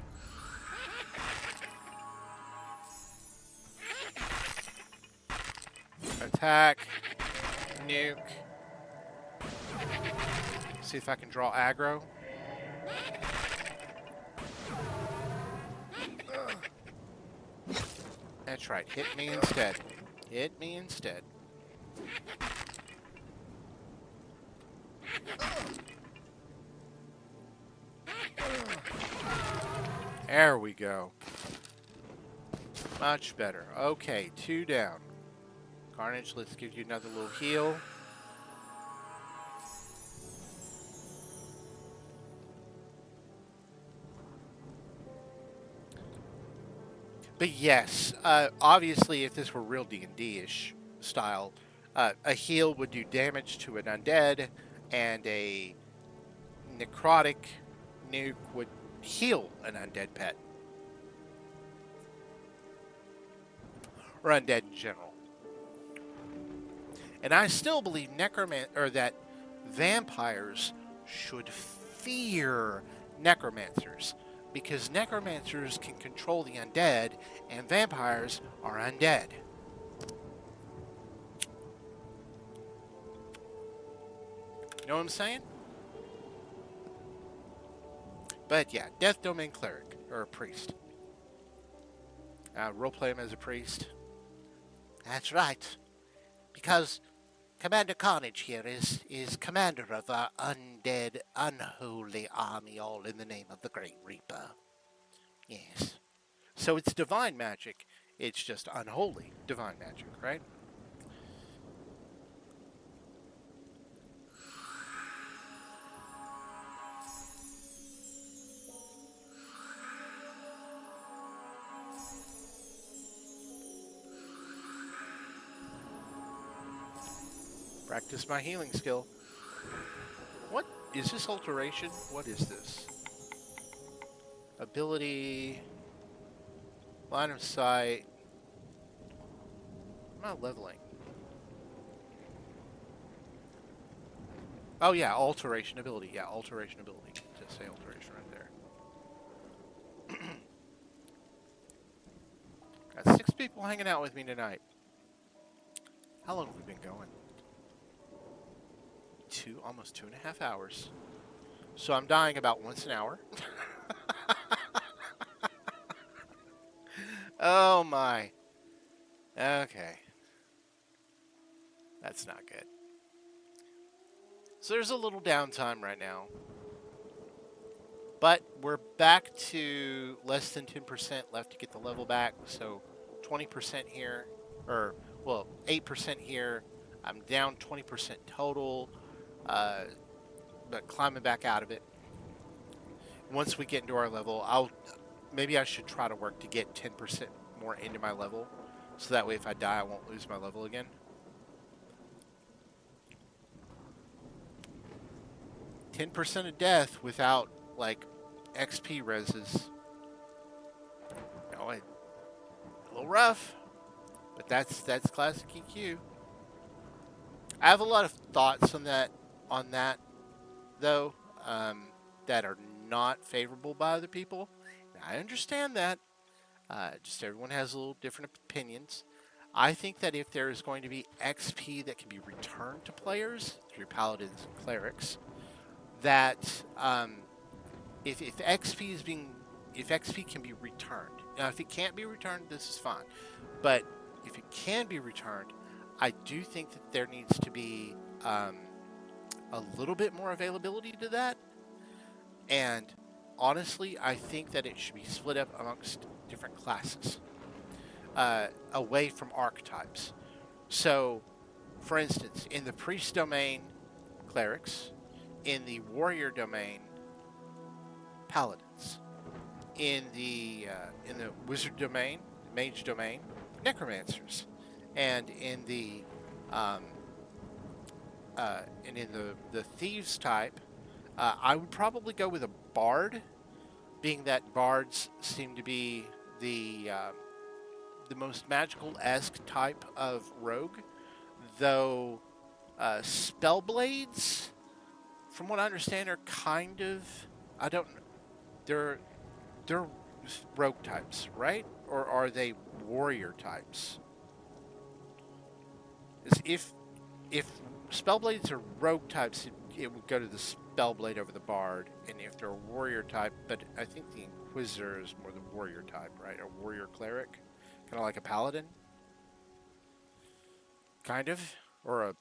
Attack. Nuke. See if I can draw aggro. That's right. Hit me instead. Hit me instead. There we go. Much better. Okay, 2 down. Carnage, let's give you another little heal. But yes, obviously, if this were real D&D-ish style, a heal would do damage to an undead, and a necrotic nuke would heal an undead pet. Or undead in general. And I still believe that vampires should fear necromancers, because necromancers can control the undead, and vampires are undead. You know what I'm saying? But yeah, Death Domain cleric, or a priest. Roleplay him as a priest. That's right. Because Commander Carnage here is commander of our undead, unholy army, all in the name of the Great Reaper. Yes. So it's divine magic. It's just unholy divine magic, right? Practice my healing skill. What is this alteration? What is this? Ability, line of sight. I'm not leveling. Oh yeah, alteration ability. Yeah, alteration ability. Just say alteration right there. Got 6 people hanging out with me tonight. How long have we been going? Almost 2.5 hours. So I'm dying about once an hour. Oh my. Okay. That's not good. So there's a little downtime right now. But we're back to less than 10% left to get the level back. So 20% here, or, well, 8% here. I'm down 20% total, but climbing back out of it. Once we get into our level, maybe I should try to work to get 10% more into my level. So that way if I die, I won't lose my level again. 10% of death without, like, XP reses. You know, a little rough, but that's classic EQ. I have a lot of thoughts on that though, that are not favorable by other people. I understand that. Just everyone has a little different opinions. I think that if there is going to be XP that can be returned to players through paladins and clerics, that if XP can be returned. Now, if it can't be returned, this is fine. But if it can be returned, I do think that there needs to be a little bit more availability to that. And honestly, I think that it should be split up amongst different classes, away from archetypes. So, for instance, in the priest domain, clerics; in the warrior domain, paladins; in the wizard domain, mage domain, necromancers; and in the the thieves type, I would probably go with a bard, being that bards seem to be the most magical-esque type of rogue, though spellblades, from what I understand, are kind of, I don't know, they're rogue types, right? Or are they warrior types? If spellblades are rogue types, it would go to the spellblade over the bard, and if they're a warrior type, but I think the inquisitor is more the warrior type, right? A warrior cleric, kind of like a paladin, kind of, or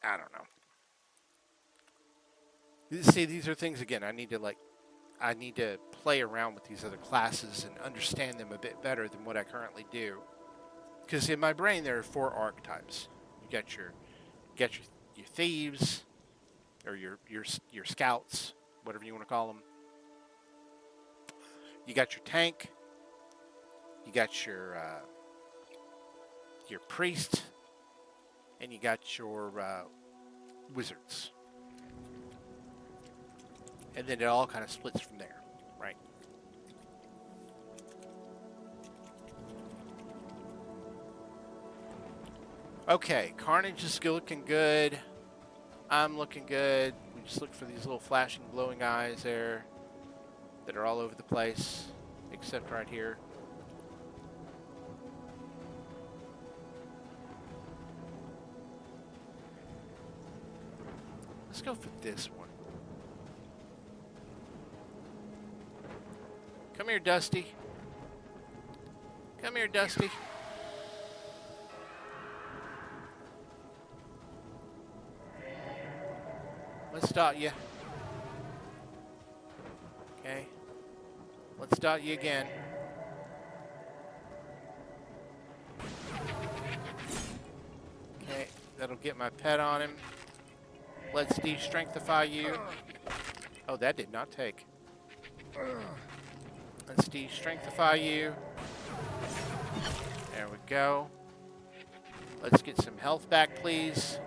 I don't know. See, these are things, again, I need to play around with these other classes and understand them a bit better than what I currently do. Because in my brain, there are 4 archetypes. You got your thieves, or your scouts, whatever you want to call them. You got your tank. You got your priest, and you got your wizards. And then it all kind of splits from there, right? Okay, Carnage is still looking good. I'm looking good. We just look for these little flashing, glowing eyes there that are all over the place, except right here. Let's go for this one. Come here, Dusty. Come here, Dusty. Let's dot you. Okay. Let's dot you again. Okay, that'll get my pet on him. Let's de-strengthify you. Oh, that did not take. Let's de-strengthify you. There we go. Let's get some health back, please.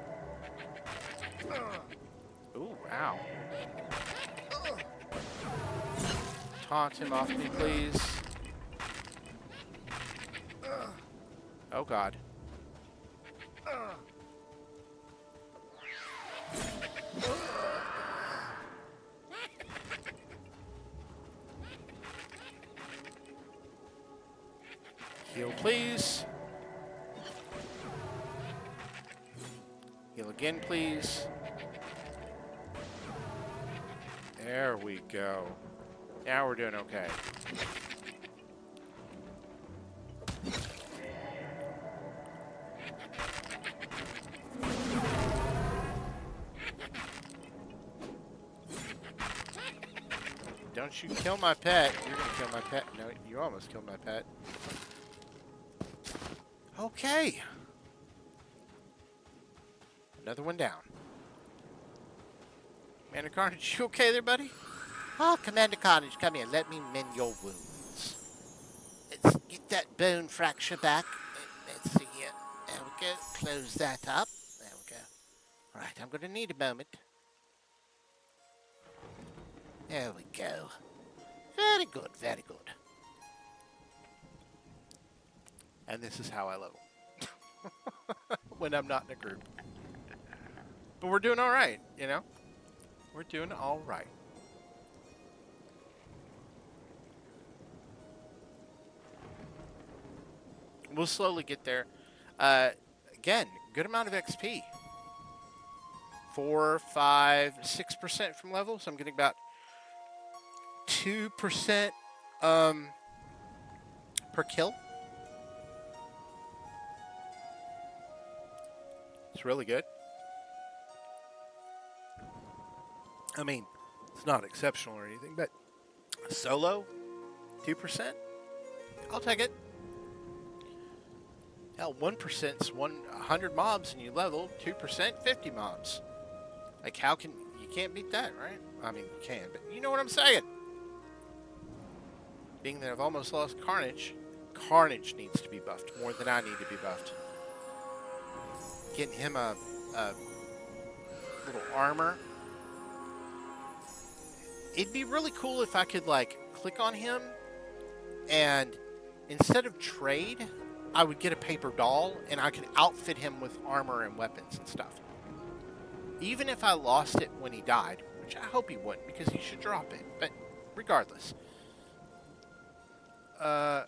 Ooh, ow. Taunt him off me, please. Oh, God. Heal, please. Heal again, please. There we go. Now we're doing okay. Don't you kill my pet. You're gonna kill my pet. No, you almost killed my pet. Okay. Another one down. Commander Carnage, you okay there, buddy? Oh, Commander Carnage, come here. Let me mend your wounds. Let's get that bone fracture back. Let's see here. There we go. Close that up. There we go. All right, I'm going to need a moment. There we go. Very good, very good. And this is how I level. When I'm not in a group. But we're doing all right, you know? We're doing all right. We'll slowly get there. Again, good amount of XP. 4, 5, 6% from level. So I'm getting about 2% per kill. It's really good. I mean, it's not exceptional or anything, but solo, 2%? I'll take it. Hell, 1%'s 100 mobs and you level, 2%, 50 mobs. Like, how can... You can't beat that, right? I mean, you can, but you know what I'm saying. Being that I've almost lost Carnage, Carnage needs to be buffed more than I need to be buffed. Getting him a little armor. It'd be really cool if I could, like, click on him and instead of trade, I would get a paper doll and I could outfit him with armor and weapons and stuff. Even if I lost it when he died, which I hope he wouldn't because he should drop it, but regardless. We're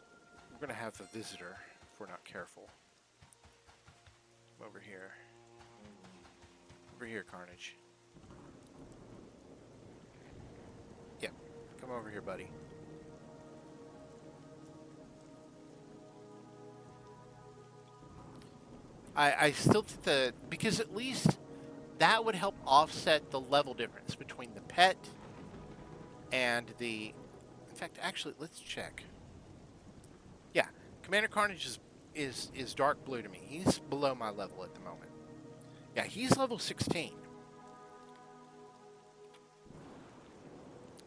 going to have a visitor if we're not careful. Come over here. Over here, Carnage. Yeah, come over here, buddy. I still think because at least that would help offset the level difference between the pet and the... In fact, actually, let's check. Yeah, Commander Carnage is dark blue to me. He's below my level at the moment. Yeah, he's level 16.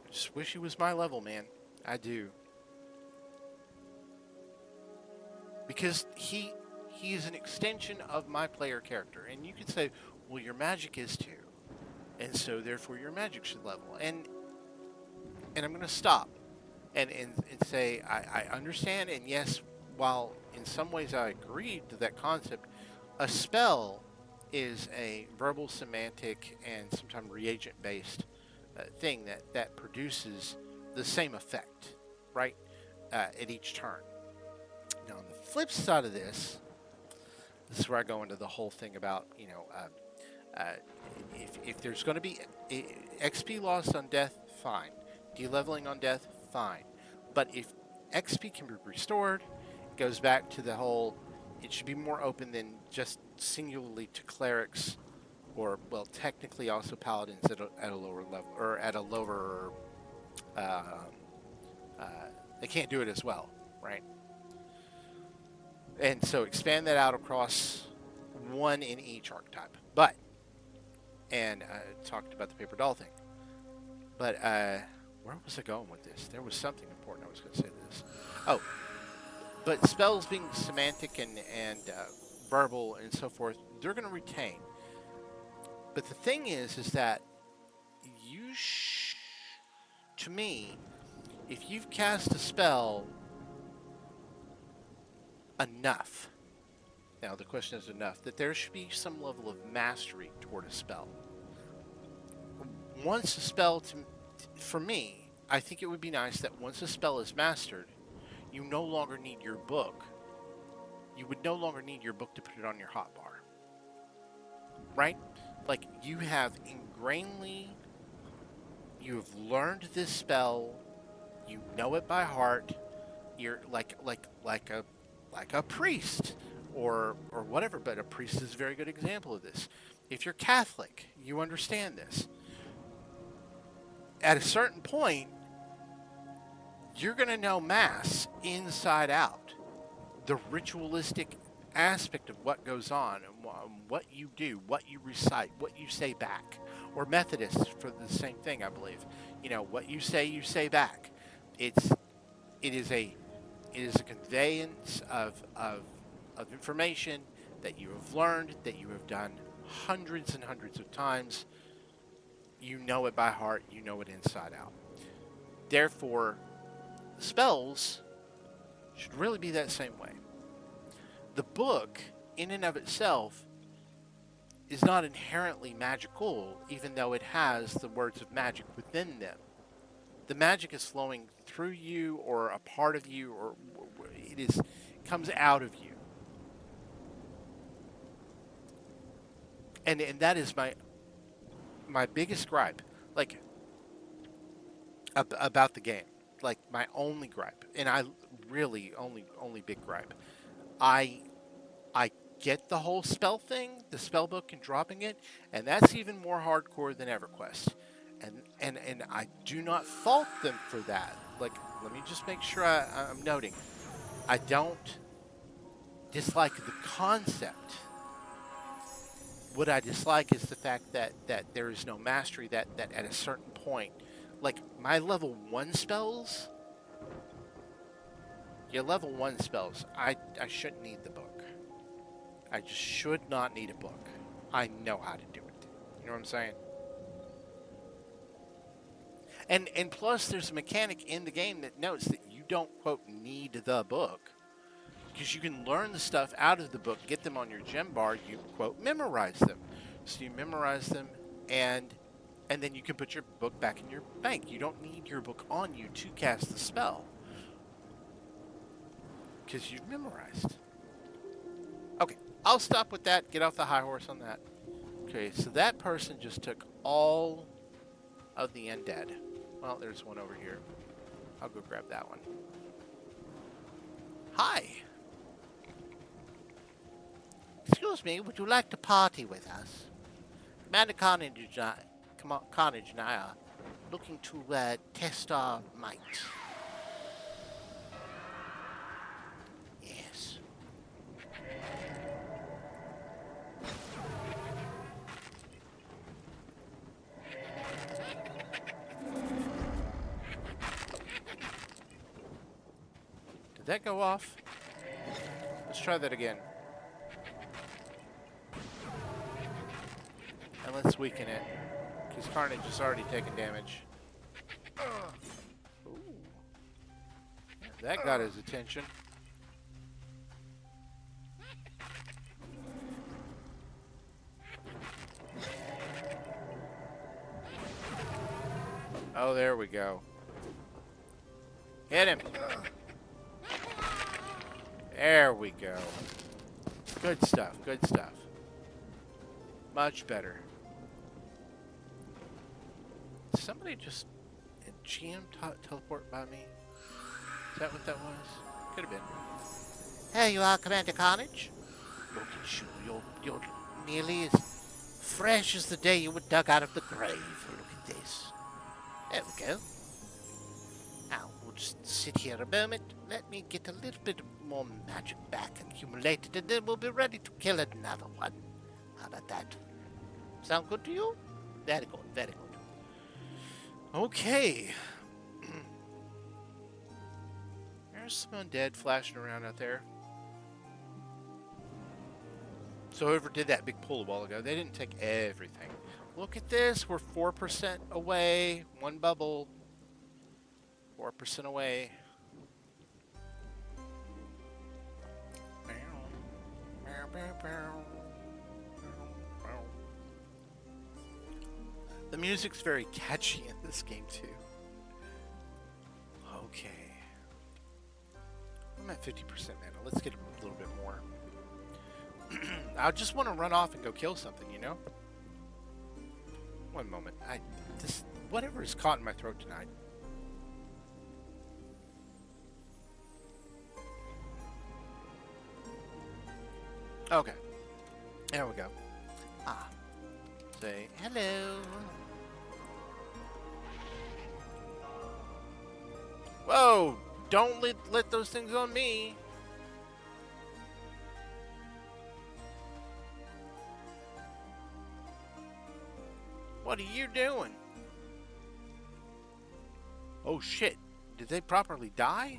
I just wish he was my level, man. I do. Because he is an extension of my player character. And you could say, well, your magic is too. And so, therefore, your magic should level. And I'm going to stop and say, I understand. And yes, while in some ways I agree to that concept, a spell is a verbal, semantic, and sometimes reagent-based thing that produces the same effect, right, at each turn. Now, on the flip side of this is where I go into the whole thing about, you know, if there's going to be XP lost on death, fine. De-leveling on death, fine. But if XP can be restored, it goes back to the whole, it should be more open than just singularly to clerics, or, well, technically also paladins at a lower level, or at a lower, they can't do it as well, right? And so expand that out across one in each archetype. But, and talked about the paper doll thing. But where was I going with this? There was something important I was going to say to this. Oh, but spells being semantic and verbal and so forth, they're going to retain. But the thing is that you, to me, if you've cast a spell enough, now the question is enough, that there should be some level of mastery toward a spell. Once a spell, for me, I think it would be nice that once a spell is mastered, you no longer need your book. You would no longer need your book to put it on your hotbar. Right? Like, you have ingrainedly, you have learned this spell, you know it by heart, you're like a priest or whatever, but a priest is a very good example of this. If you're Catholic, you understand this. At a certain point, you're going to know Mass inside out. The ritualistic aspect of what goes on, and what you do, what you recite, what you say back. Or Methodists for the same thing, I believe. You know, what you say back. It is a conveyance of information that you have learned, that you have done hundreds and hundreds of times. You know it by heart, you know it inside out. Therefore, spells should really be that same way. The book, in and of itself, is not inherently magical, even though it has the words of magic within them. The magic is flowing through you, or a part of you, or it comes out of you. And that is my biggest gripe, like, about the game. Like, my only gripe, and I really only big gripe. I get the whole spell thing, the spell book and dropping it, and that's even more hardcore than EverQuest. And I do not fault them for that. Like, let me just make sure I'm noting. I don't dislike the concept. What I dislike is the fact that there is no mastery, that at a certain point, like my level 1 spells, your level 1 spells, I shouldn't need the book. I just should not need a book. I know how to do it. You know what I'm saying? And plus, there's a mechanic in the game that notes that you don't, quote, need the book. Because you can learn the stuff out of the book, get them on your gem bar, you, quote, memorize them. So you memorize them, and then you can put your book back in your bank. You don't need your book on you to cast the spell. Because you've memorized. Okay, I'll stop with that. Get off the high horse on that. Okay, so that person just took all of the undead. Well, there's one over here. I'll go grab that one. Hi. Excuse me, would you like to party with us? Commander Carnage and I are looking to test our might. Yes. Did that go off? Let's try that again. And let's weaken it, because Carnage has already taken damage. Ooh. That got his attention. Oh, there we go. Hit him. There we go. Good stuff, good stuff. Much better. Did somebody just GM teleport by me? Is that what that was? Could have been. Here you are, Commander Carnage. Look at you. You're nearly as fresh as the day you were dug out of the grave. Look at this. There we go. Now, we'll just sit here a moment. Let me get a little bit more magic back accumulated, and then we'll be ready to kill another one. How about that? Sound good to you? Very good, very good. Okay. There's some undead flashing around out there. So whoever did that big pull a while ago, they didn't take everything. Look at this. We're 4% away. One bubble. 4% away. The music's very catchy in this game too. Okay. I'm at 50% mana. Let's get a little bit more. I just want to run off and go kill something, you know? One moment. Whatever is caught in my throat tonight. Okay. There we go. Say hello. Whoa! Don't let those things on me. What are you doing? Oh shit. Did they properly die?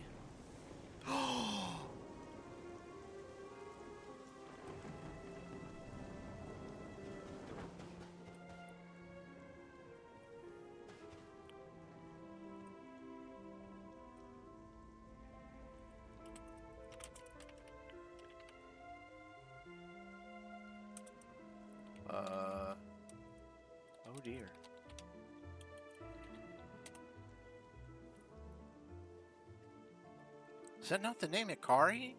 Oh dear. Is that not the name Ikari?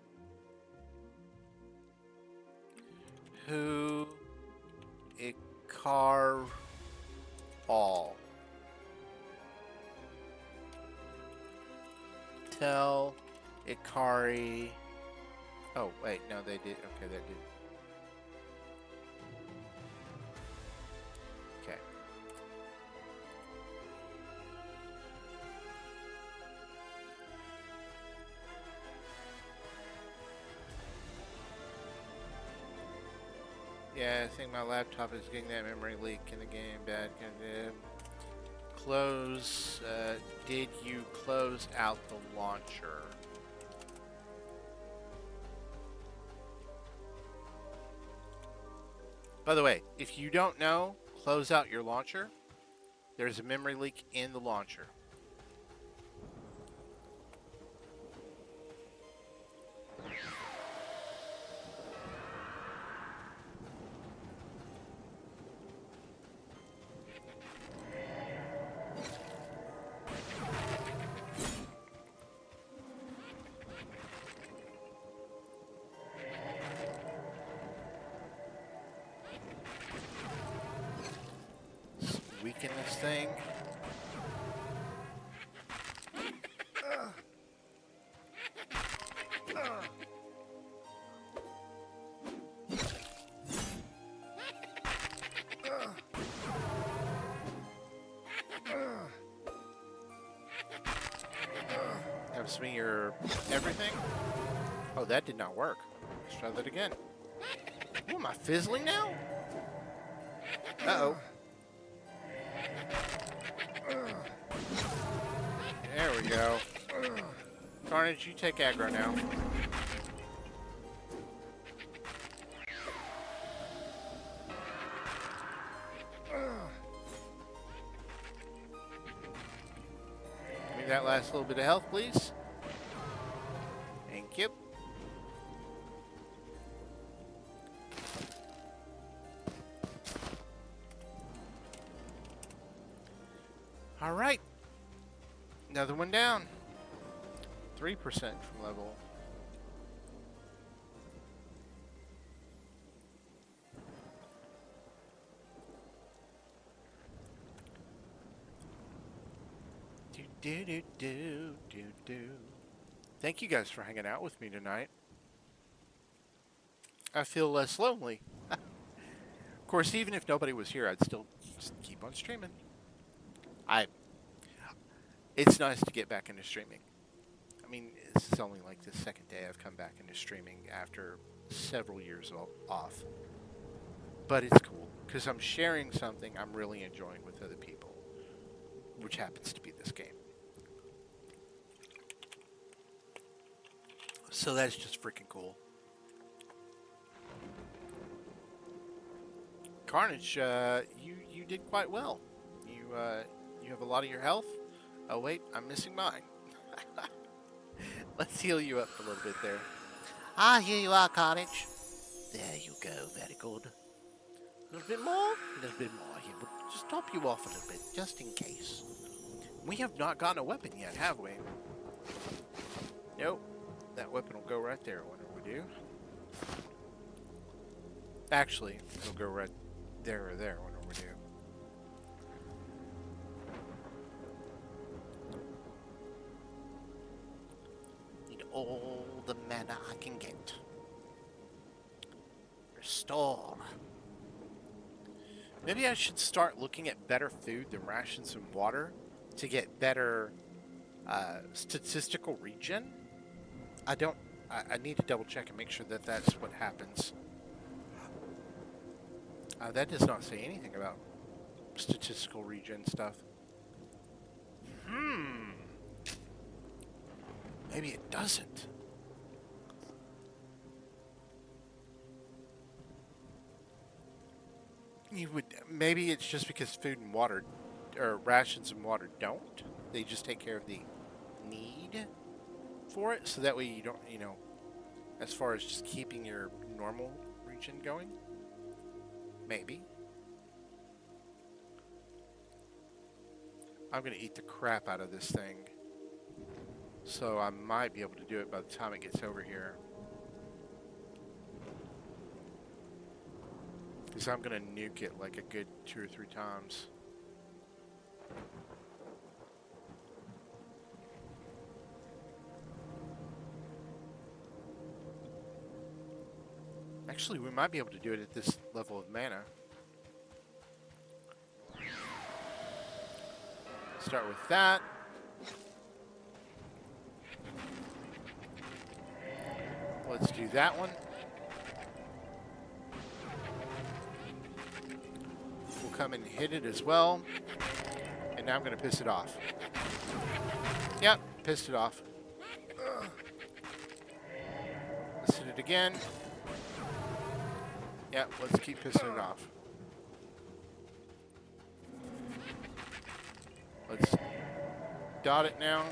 Who Ikar all. Tell Ikari. Oh, wait, no, they did. Okay, they did. Okay. Yeah, I think my laptop is getting that memory leak in the game. Bad. Close. Did you close out the launcher? By the way, if you don't know, close out your launcher. There's a memory leak in the launcher. Weaken this thing. Gives me your everything. Oh, that did not work. Let's try that again. Ooh, am I fizzling now? Uh-oh. There we go. Carnage, you take aggro now. Give me that last little bit of health, please. Thank you. All right. Another one down. 3% from level. Do. Thank you guys for hanging out with me tonight. I feel less lonely. Of course, even if nobody was here, I'd still just keep on streaming. It's nice to get back into streaming. I mean, this is only like the second day I've come back into streaming after several years off. But it's cool, because I'm sharing something I'm really enjoying with other people, which happens to be this game. So that's just freaking cool. Carnage, you did quite well. You have a lot of your health. Oh wait, I'm missing mine. Let's heal you up a little bit there. Ah, here you are, Carnage. There you go, very good. A little bit more? A little bit more. Here, we'll just top you off a little bit, just in case. We have not gotten a weapon yet, have we? Nope. That weapon will go right there whenever we do. Actually, it'll go right there or there whenever we do. Need all the mana I can get. Restore. Maybe I should start looking at better food than rations and water to get better Statistical region? I don't... I need to double check and make sure that that's what happens. That does not say anything about statistical region stuff. Maybe it doesn't. Maybe it's just because food and water, or rations and water don't. They just take care of the need for it, so that way you don't, as far as just keeping your normal region going. Maybe. I'm gonna eat the crap out of this thing, so I might be able to do it by the time it gets over here. Because I'm gonna nuke it like a good 2 or 3 times. Actually, we might be able to do it at this level of mana. Start with that. Let's do that one. We'll come and hit it as well. And now I'm going to piss it off. Yep, pissed it off. Let's hit it again. Yep, let's keep pissing it off. Let's dot it now.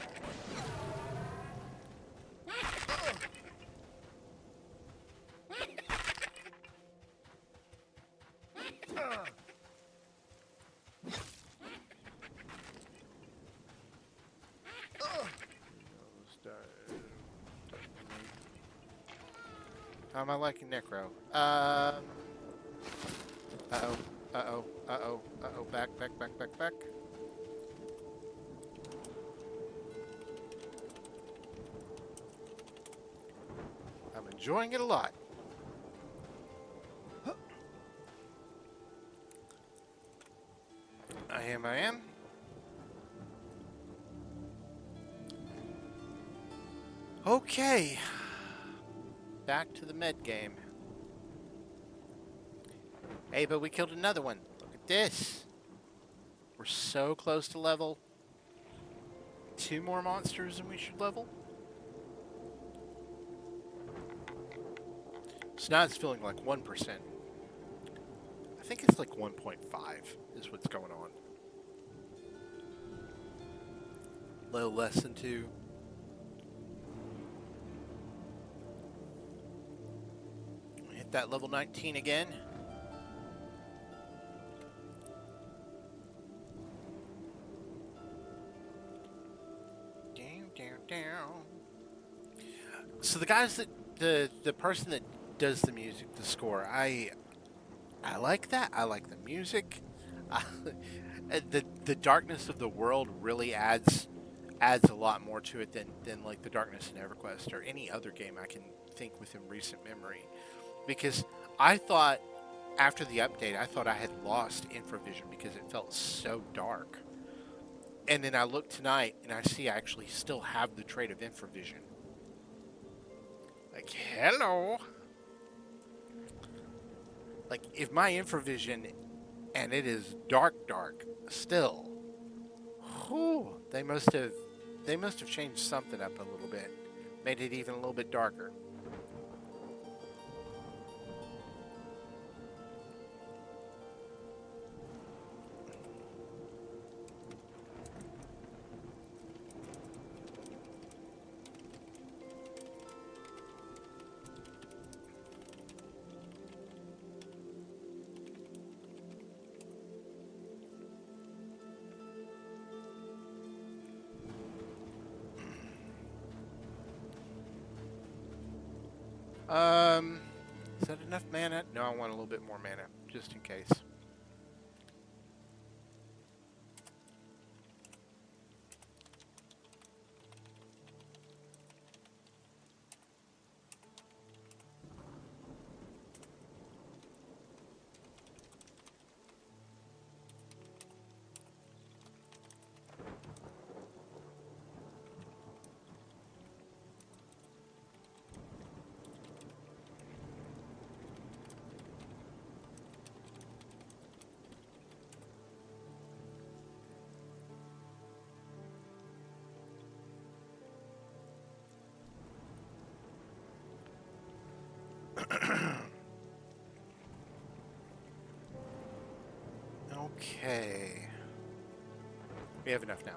How am I liking Necro? Uh-oh. Uh-oh. Uh-oh. Uh-oh. Back. I'm enjoying it a lot. I am. Okay. Back to the med game. Hey, but we killed another one. Look at this. We're so close to level. 2 more monsters and we should level. So now it's feeling like 1%. I think it's like 1.5 is what's going on. A little less than 2. Hit that level 19 again. Down. So the guys that the person that does the music, the score, I like that. I like the music. The darkness of the world really adds a lot more to it than like the darkness in EverQuest or any other game I can think within recent memory. Because I thought after the update, I thought I had lost infravision because it felt so dark. And then I look tonight and I see I actually still have the trait of infravision. Like, hello. Like, if my infravision and it is dark still, whew, they must have changed something up a little bit, made it even a little bit darker. Is that enough mana? No, I want a little bit more mana, just in case. Okay. We have enough now.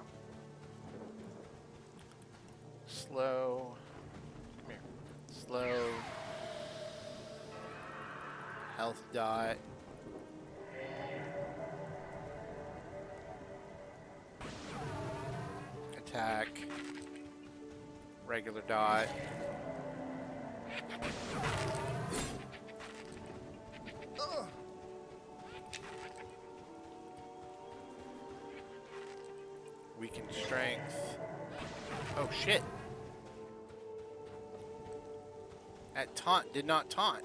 Slow. Come here. Slow. Health dot. Attack. Regular dot. Weaken strength. Oh shit. That taunt did not taunt.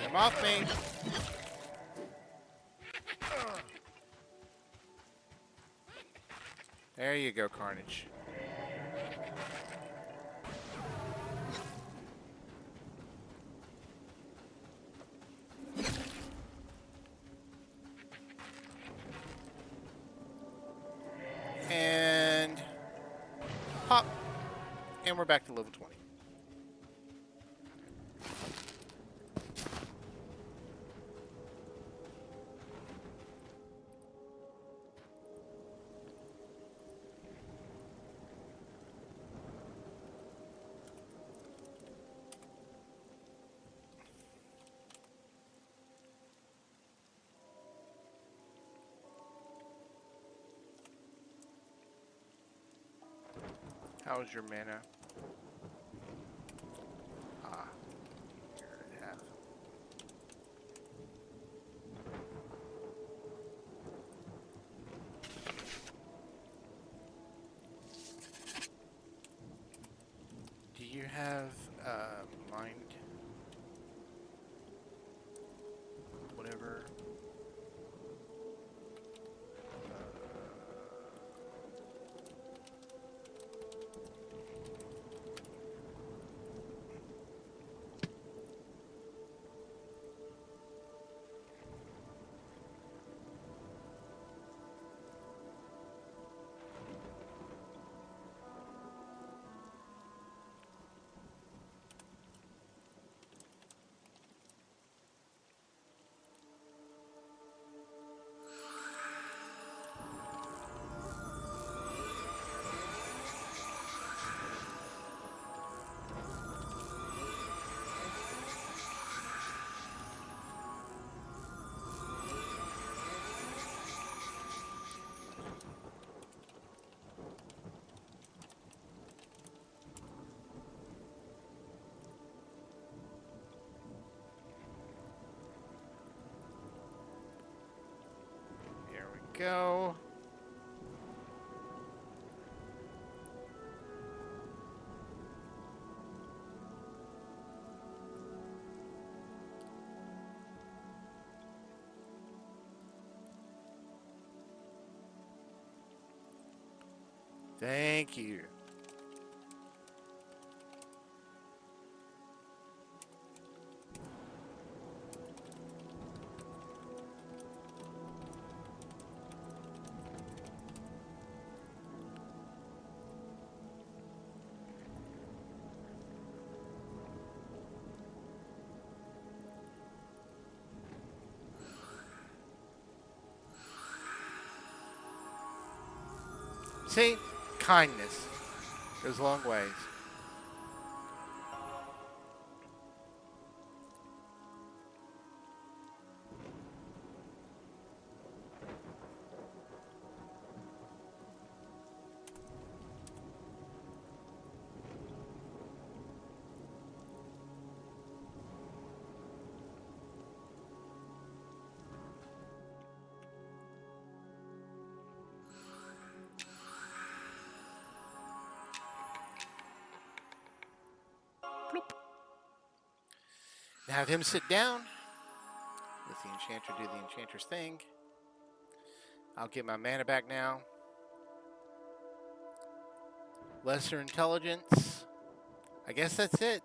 Come off me. There you go, Carnage. And pop. And we're back to level 20. How's your mana? Ah, year and a half. Do you have mind? Whatever. Here we go. Thank you. See? Kindness goes a long ways. Have him sit down. Let the enchanter do the enchanter's thing. I'll get my mana back now. Lesser intelligence. I guess that's it.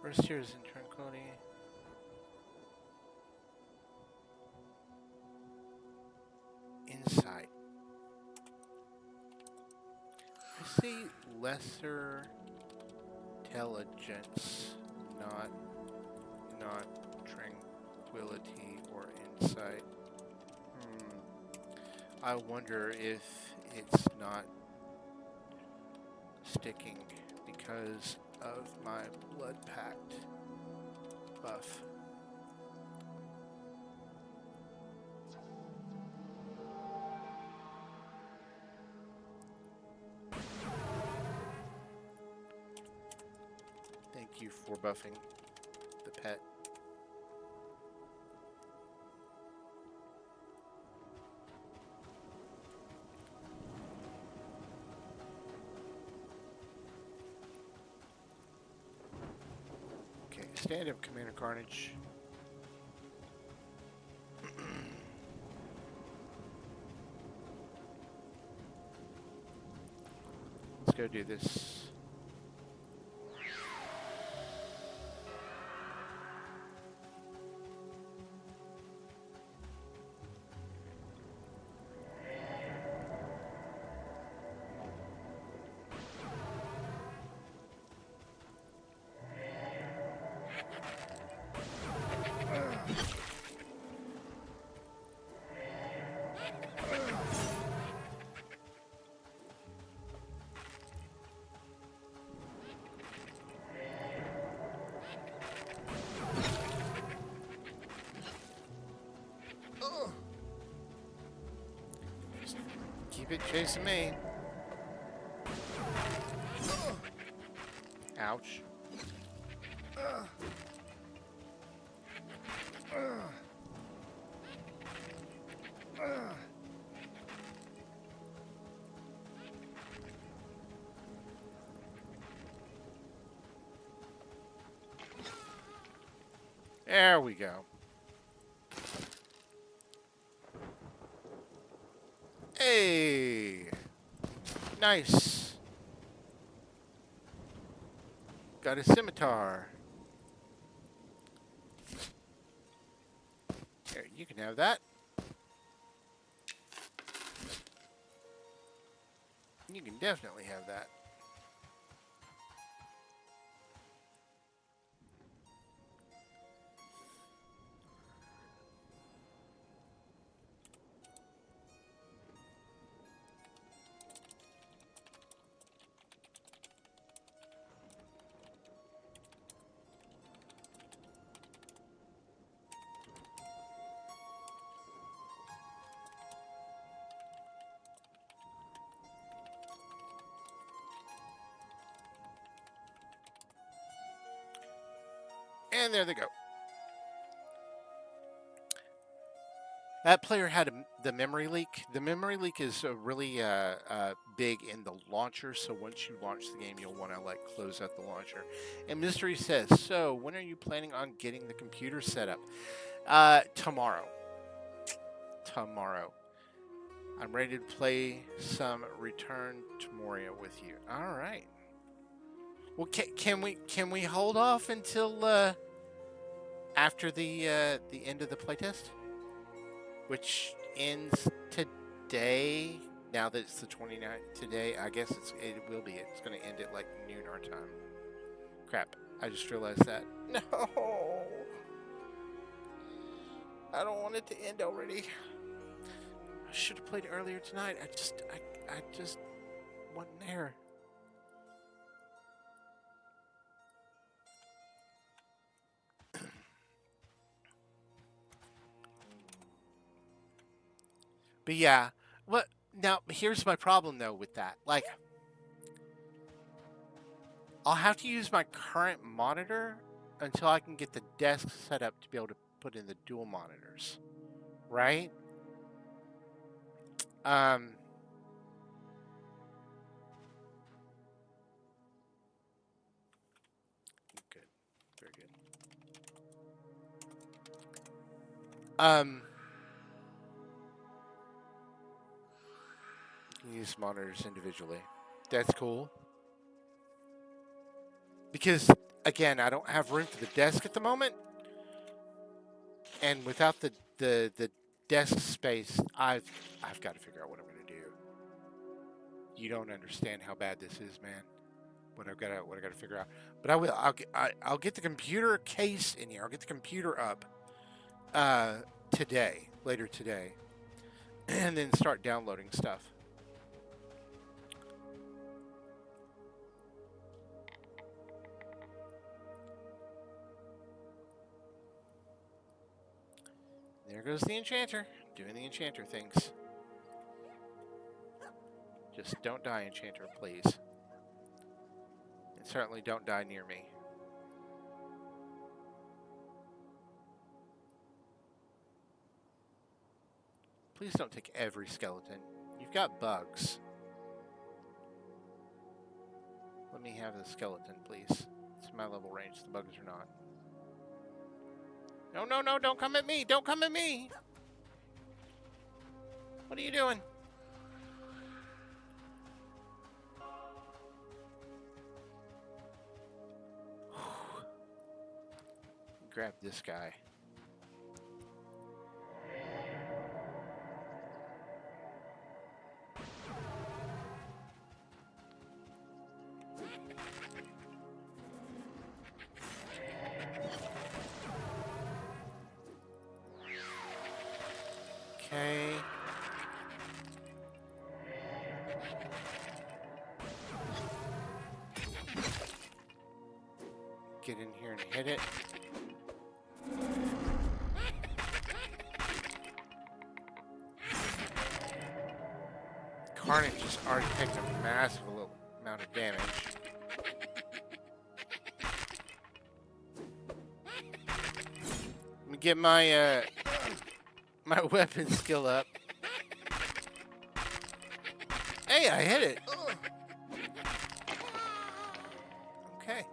First here is in tranquility. Insight. I see lesser intelligence, not tranquility or insight. I wonder if it's not sticking because of my blood pact buff. Thank you for buffing the pet. Okay, stand up, Commander Carnage. Let's go do this. Keep it chasing me. Ouch. There we go. Hey! Nice. Got a scimitar. Here, you can have that. You can definitely have that. And there they go. That player had the memory leak. The memory leak is really big in the launcher, so once you launch the game, you'll want to close out the launcher. And Mystery says, so when are you planning on getting the computer set up? Tomorrow. Tomorrow. I'm ready to play some Return to Moria with you. All right. Well, can we hold off until after the end of the playtest, which ends today? Now that it's the 29th today, I guess it will be. It's going to end at noon our time. Crap! I just realized that. No, I don't want it to end already. I should have played earlier tonight. I just wasn't there. But yeah, what now? Here's my problem though with that. I'll have to use my current monitor until I can get the desk set up to be able to put in the dual monitors, right? Good, very good. You can use monitors individually. That's cool. Because again, I don't have room for the desk at the moment, and without the desk space, I've got to figure out what I'm going to do. You don't understand how bad this is, man. What I got to figure out. But I will. I'll get the computer case in here. I'll get the computer up today, later today, and then start downloading stuff. There goes the enchanter, doing the enchanter things. Just don't die, enchanter, please. And certainly don't die near me. Please don't take every skeleton. You've got bugs. Let me have the skeleton, please. It's my level range. The bugs are not. No, no, no, don't come at me. Don't come at me. What are you doing? Grab this guy. Okay. Get in here and hit it. Carnage has already taken a massive amount of damage. Let me get my my weapon skill up. Hey, I hit it. Okay.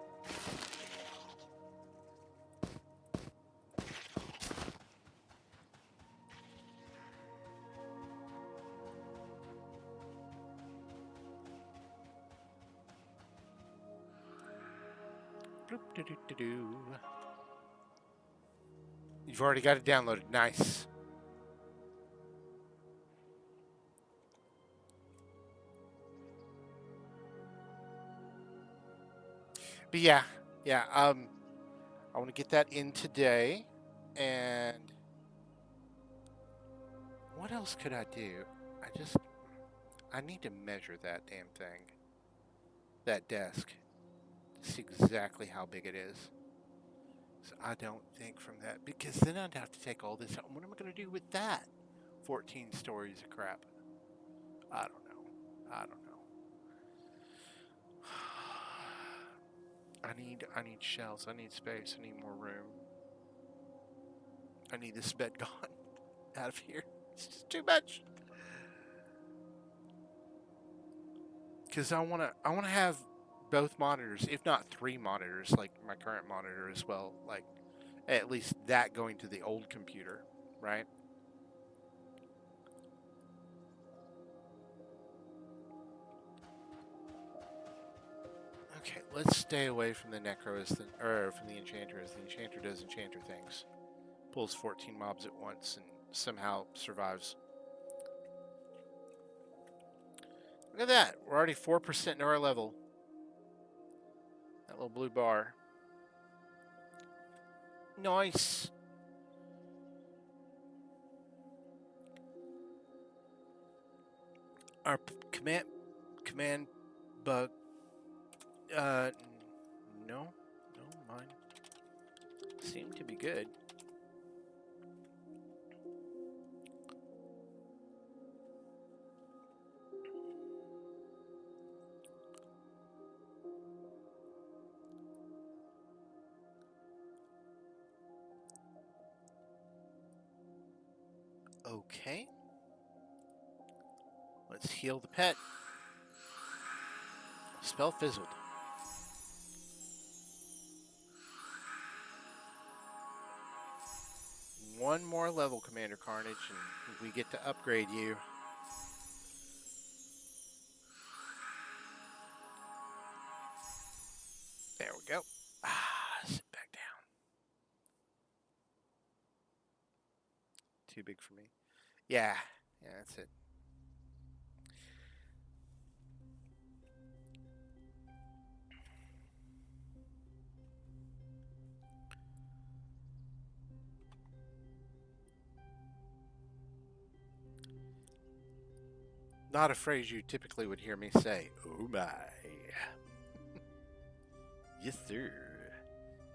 Bloop-de-doo-de-doo. You've already got it downloaded. Nice. But yeah. I want to get that in today. And what else could I do? I need to measure that damn thing. That desk. To see exactly how big it is. So I don't think from that, because then I'd have to take all this out. What am I going to do with that? 14 stories of crap. I don't know. I need shelves. I need space. I need more room. I need this bed gone out of here. It's just too much. Because I want to have both monitors, if not 3 monitors, like my current monitor as well. Like at least that going to the old computer, right? Okay, let's stay away from the necro from the enchanter, as the enchanter does enchanter things. Pulls 14 mobs at once and somehow survives. Look at that. We're already 4% in our level. That little blue bar. Nice. Our command bug. No, mine seem to be good. Okay. Let's heal the pet. Spell fizzled. One more level, Commander Carnage, and we get to upgrade you. There we go. too big for me. Yeah, yeah, that's it. Not a phrase you typically would hear me say. Oh my. Yes, sir.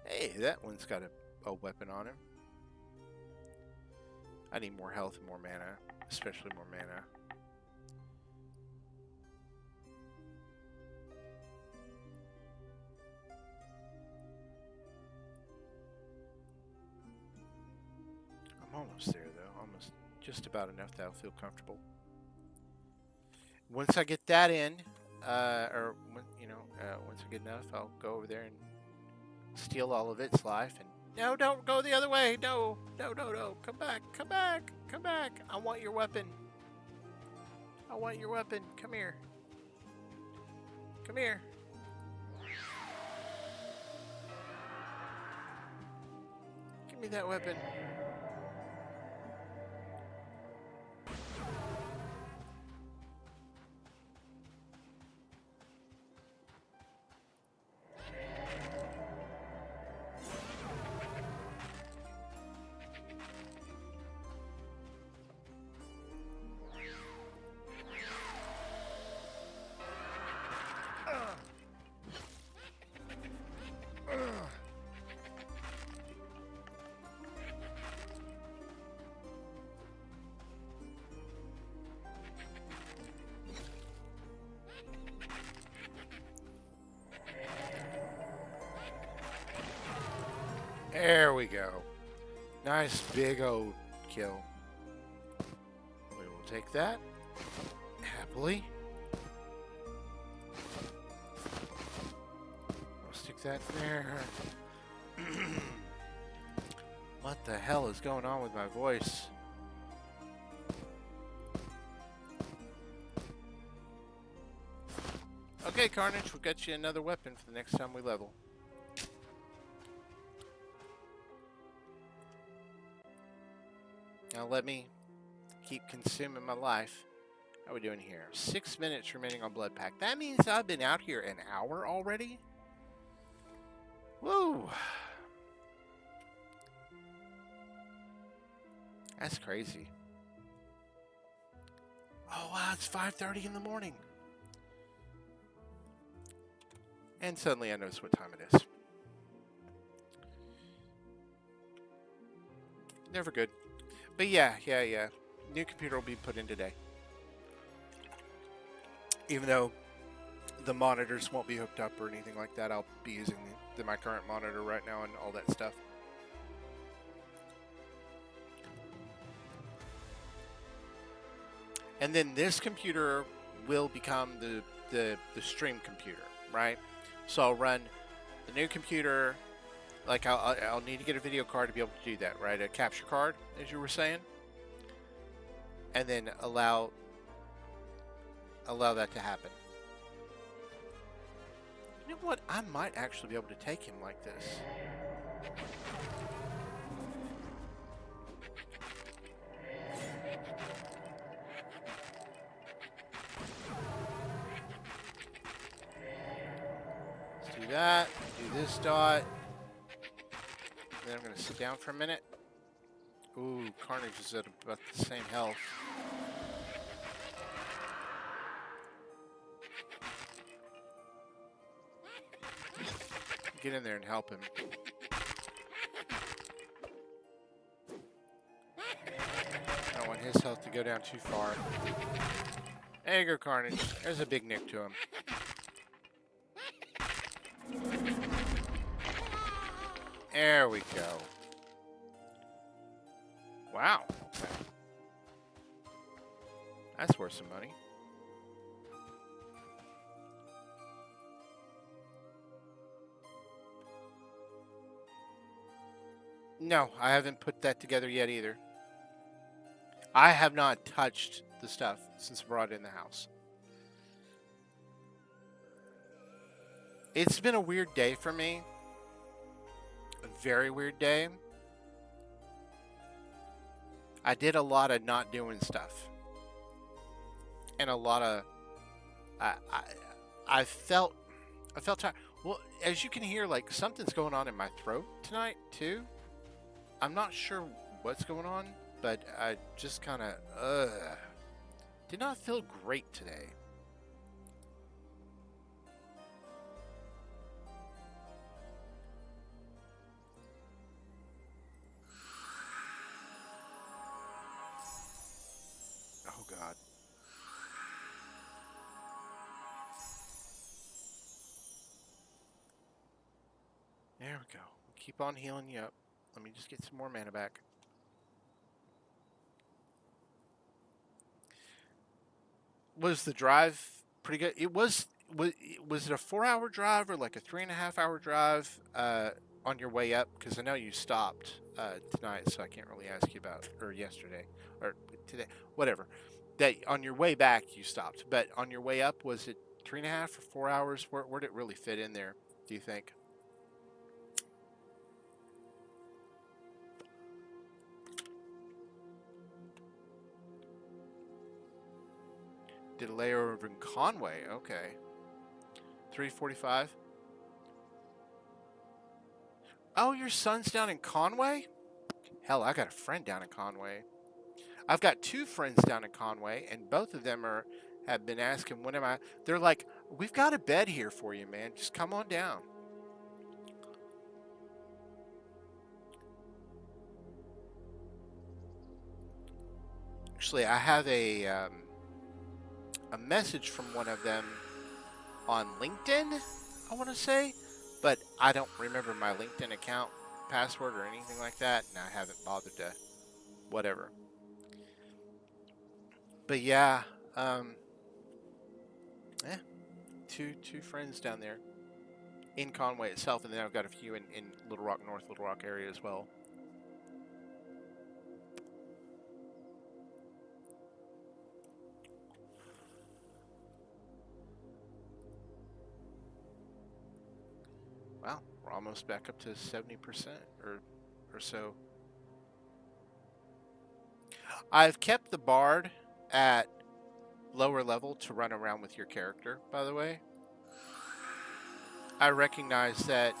Hey, that one's got a weapon on him. I need more health and more mana, especially more mana. I'm almost there, though. Almost just about enough that I'll feel comfortable. Once I get that in, once I get enough, I'll go over there and steal all of its life. And no, don't go the other way. No, no, no, no. Come back, come back, come back. I want your weapon. I want your weapon. Come here. Come here. Give me that weapon. There we go. Nice big old kill. We will take that happily. I'll stick that there. What the hell is going on with my voice? Okay, Carnage, we'll get you another weapon for the next time we level. Now let me keep consuming my life. How are we doing here? 6 minutes remaining on Blood Pack. That means I've been out here an hour already? Woo! That's crazy. Oh wow, it's 5:30 in the morning. And suddenly I notice what time it is. Never good. But yeah. New computer will be put in today. Even though the monitors won't be hooked up or anything like that, I'll be using my current monitor right now and all that stuff. And then this computer will become the stream computer, right? So I'll run the new computer. Like I'll need to get a video card to be able to do that, right? A capture card, as you were saying, and then allow that to happen. You know what? I might actually be able to take him like this. Let's do that. Do this dot. Then I'm going to sit down for a minute. Ooh, Carnage is at about the same health. Get in there and help him. I don't want his health to go down too far. There you go, Carnage. There's a big nick to him. There we go. Wow. Okay. That's worth some money. No, I haven't put that together yet either. I have not touched the stuff since I brought it in the house. It's been a weird day for me. A very weird day. I did a lot of not doing stuff, and a lot of I felt tired. Well, as you can hear, like something's going on in my throat tonight too. I'm not sure what's going on, but I just kind of did not feel great today. Oh God. There we go. Keep on healing you up. Let me just get some more mana back. Was the drive pretty good? It was. Was it a 4-hour drive or like a 3.5-hour drive on your way up? Because I know you stopped tonight, so I can't really ask you about or yesterday or today, whatever. That on your way back you stopped, but on your way up was it 3.5 or 4 hours? Where did it really fit in there? Do you think? Did a layover in Conway? Okay. 3:45. Oh, your son's down in Conway? Hell, I got a friend down in Conway. I've got 2 friends down in Conway, and both of them have been asking when am I. They're like, we've got a bed here for you, man. Just come on down. Actually, I have a message from one of them on LinkedIn, I want to say, but I don't remember my LinkedIn account password or anything like that, and I haven't bothered to whatever. But yeah, two friends down there in Conway itself, and then I've got a few in Little Rock, North Little Rock area as well. Wow, we're almost back up to 70% or so. I've kept the bard at lower level to run around with your character, by the way. I recognize that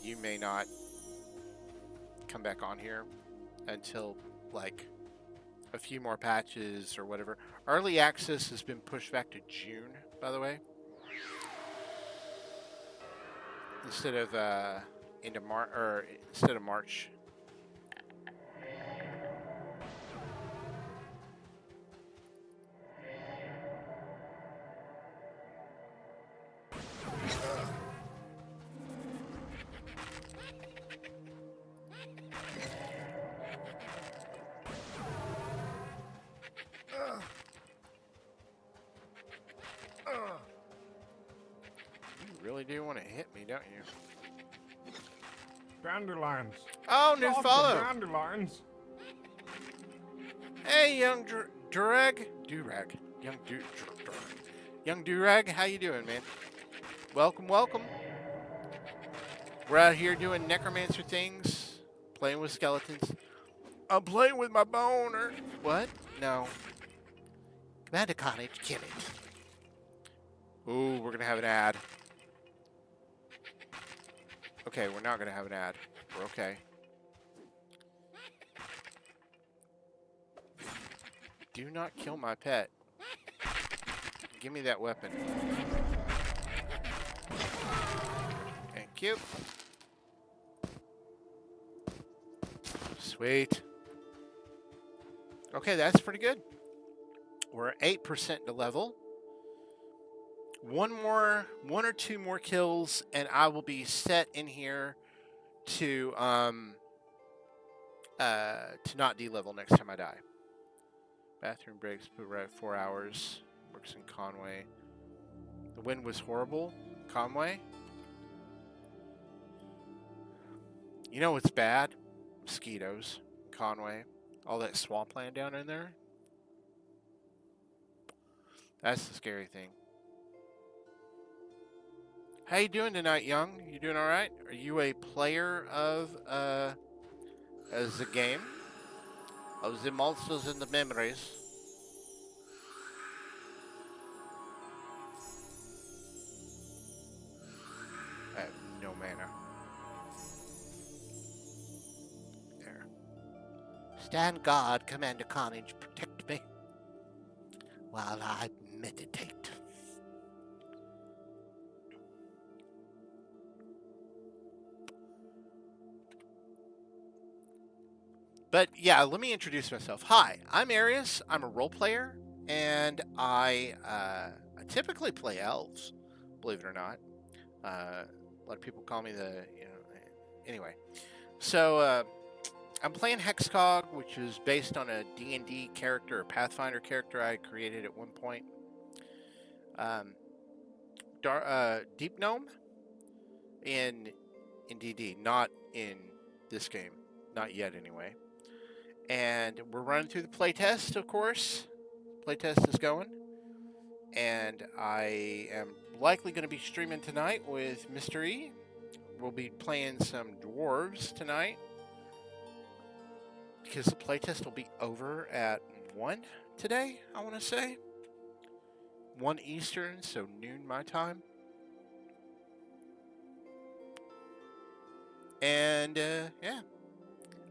you may not come back on here until like a few more patches or whatever. Early access has been pushed back to June, by the way. Instead of instead of March. You really do want to hit me, don't you? Dandelions. Oh, new Lots of follow. Dandelions. Hey, young Durag. Young Durag, how you doing, man? Welcome, welcome. We're out here doing necromancer things, playing with skeletons. I'm playing with my boner. What? No. Commander Carnage, kill it. Ooh, we're gonna have an ad. Okay, we're not gonna have an ad. We're okay. Do not kill my pet. Give me that weapon. Thank you. Sweet. Okay, that's pretty good. We're at 8% to level. One or two more kills, and I will be set in here to not de-level next time I die. Bathroom breaks, but right 4 hours. Works in Conway. The wind was horrible. Conway. You know what's bad? Mosquitoes. Conway. All that swampland down in there. That's the scary thing. How you doing tonight, Young? You doing all right? Are you a player of as a game? of the monsters and the memories. I have no mana. There. Stand guard, Commander Carnage. Protect me while I meditate. But yeah, let me introduce myself. Hi, I'm Arius. I'm a role player, and I typically play elves, believe it or not. A lot of people call me Anyway, so I'm playing Hexcog, which is based on a D&D character, a Pathfinder character I created at one point. Deep Gnome in DD, not in this game, not yet anyway. And we're running through the playtest, of course. Playtest is going. And I am likely going to be streaming tonight with Mr. E. We'll be playing some dwarves tonight. Because the playtest will be over at 1 today, I want to say. 1 Eastern, so noon my time. And, yeah.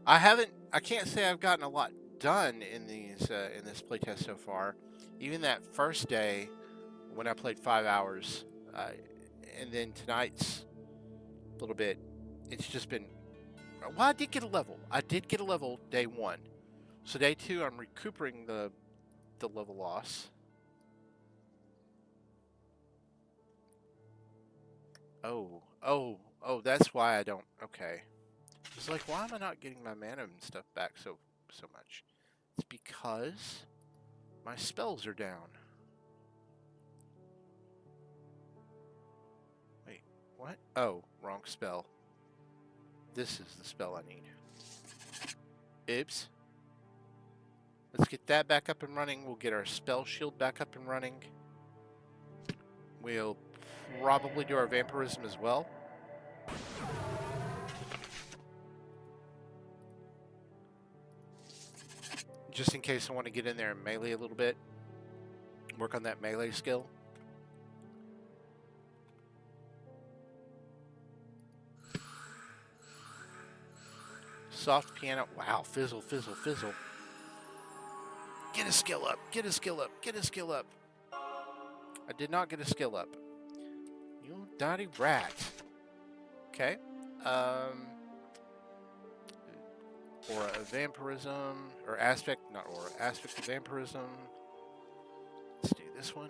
I can't say I've gotten a lot done in this playtest so far. Even that first day when I played 5 hours, and then tonight's a little bit, it's just been, well, I did get a level. I did get a level day 1. So day 2, I'm recuperating the level loss. Oh, that's why I don't, okay. It's like, why am I not getting my mana and stuff back so much? It's because my spells are down. Wait, what? Oh, wrong spell. This is the spell I need. Oops. Let's get that back up and running. We'll get our spell shield back up and running. We'll probably do our vampirism as well. Just in case I want to get in there and melee a little bit. Work on that melee skill. Soft piano. Wow, fizzle, fizzle, fizzle. Get a skill up. Get a skill up. Get a skill up. I did not get a skill up. You dotty rat. Okay. Aura of vampirism, or aspect, not aura, aspect of vampirism. Let's do this one.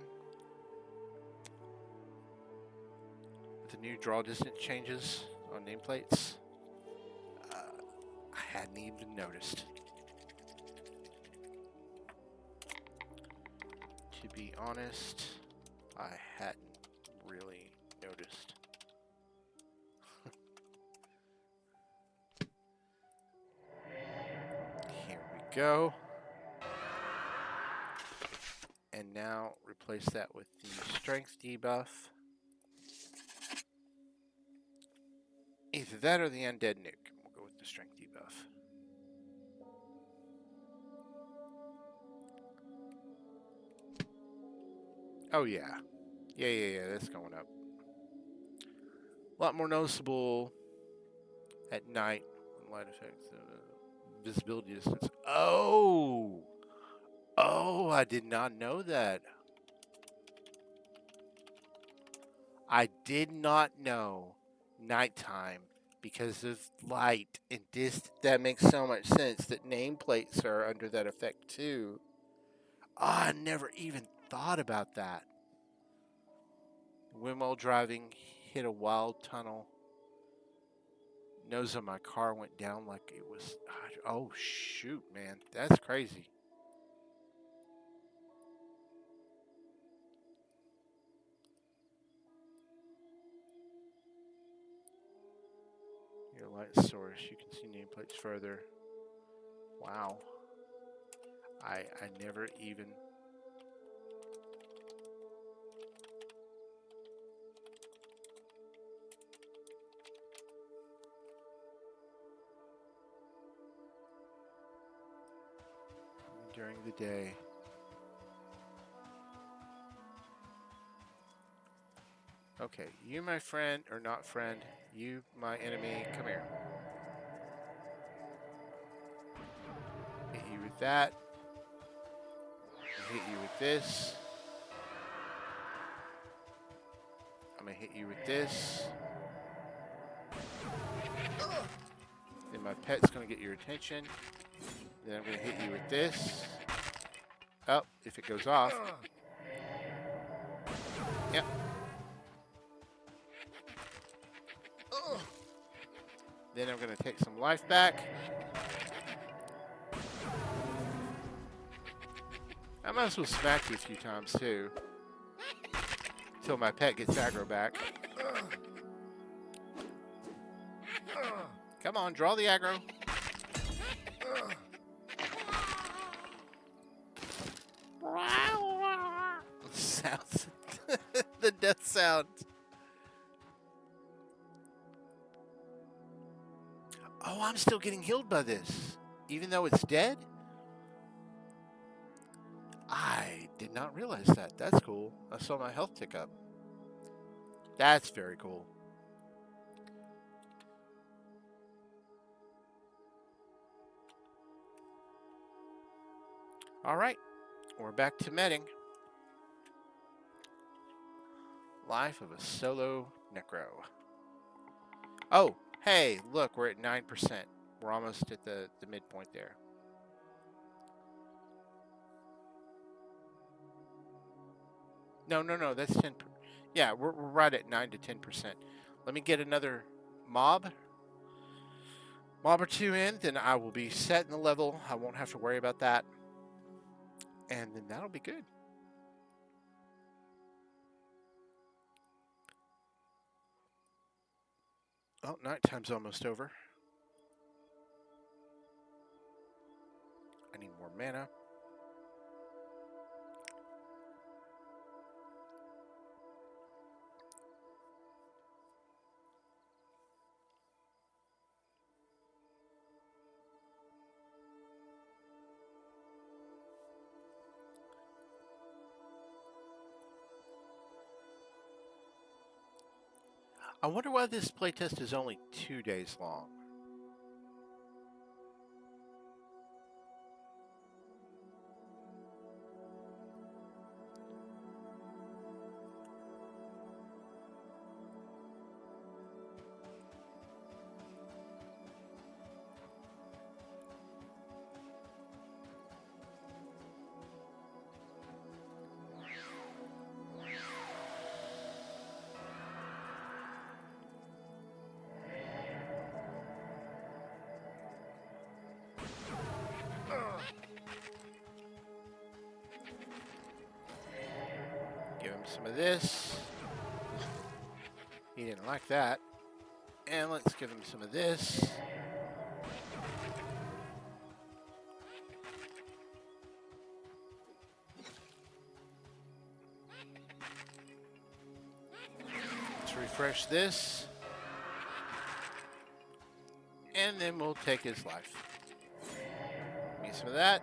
With the new draw distance changes on nameplates. I hadn't even noticed. To be honest, I hadn't really noticed. Here we go. And now replace that with the strength debuff. Either that or the undead nuke. We'll go with the strength debuff. Oh yeah. Yeah, that's going up. A lot more noticeable at night when light effects, visibility distance. Oh, I did not know that. I did not know nighttime because of light and distance. That makes so much sense that nameplates are under that effect too. I never even thought about that. When while driving, hit a wild tunnel. Nose of my car went down like it was. Oh shoot, man, that's crazy. Your light source, you can see nameplates further. Wow. I never even. during the day. Okay, you my friend, or not friend, you my enemy, come here. Hit you with that. Hit you with this. I'm gonna hit you with this. Then my pet's gonna get your attention. Then I'm gonna hit you with this. Oh, if it goes off. Yep. Then I'm gonna take some life back. I might as well smack you a few times too. Until my pet gets aggro back. Come on, draw the aggro. Sounds. The death sound. Oh, I'm still getting healed by this. Even though it's dead? I did not realize that. That's cool. I saw my health tick up. That's very cool. All right. We're back to medding. Life of a solo necro. Oh, hey, look, we're at 9%. We're almost at the midpoint there. No, that's 10. Yeah, we're right at 9 to 10%. Let me get another mob or two in, then I will be set in the level. I won't have to worry about that. And then that'll be good. Oh, nighttime's almost over. I need more mana. I wonder why this playtest is only 2 days long. Give him some of this. He didn't like that. And let's give him some of this. Let's refresh this. And then we'll take his life. Give me some of that.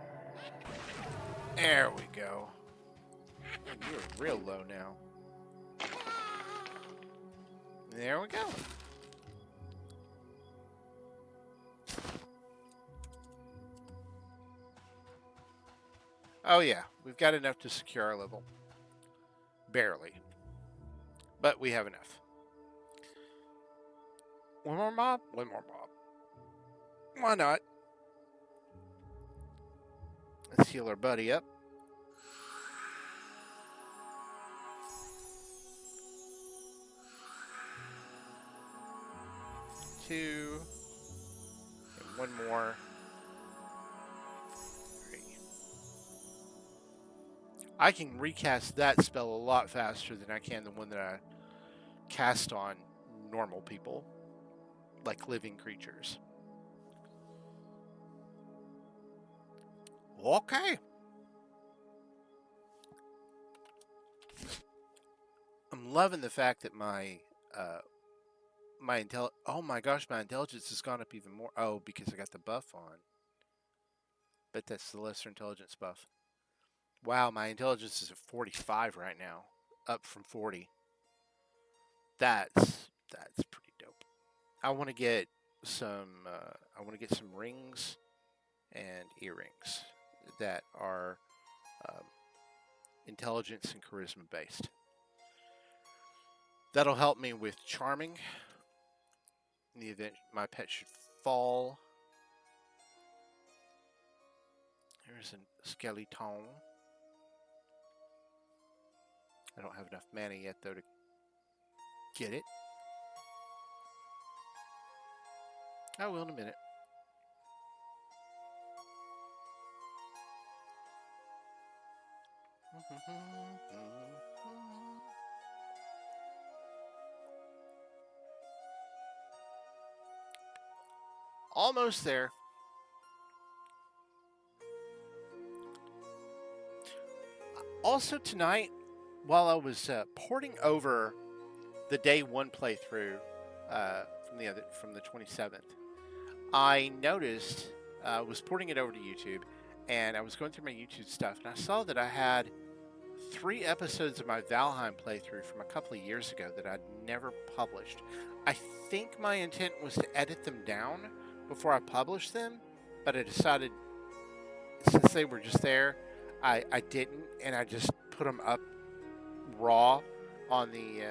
There we go. You're real low now. There we go. Oh yeah, we've got enough to secure our level. Barely. But we have enough. One more mob? One more mob. Why not? Let's heal our buddy up. Two. And one more. Three. I can recast that spell a lot faster than I can the one that I cast on normal people. Like living creatures. Okay. I'm loving the fact that my oh my gosh, my intelligence has gone up even more. Oh, because I got the buff on. but that's the lesser intelligence buff. Wow, my intelligence is at 45 right now, up from 40. That's pretty dope. I want to get some. I want to get some rings and earrings that are um, intelligence and charisma based. That'll help me with charming. In the event my pet should fall. There's a skeleton. I don't have enough mana yet, though, to get it. I will in a minute. Almost there. Also tonight, while I was porting over the day one playthrough from the 27th, I noticed I was porting it over to YouTube, and I was going through my YouTube stuff, and I saw that I had 3 episodes of my Valheim playthrough from a couple of years ago that I'd never published. I think my intent was to edit them down before I published them, but I decided since they were just there, I didn't, and I just put them up raw on the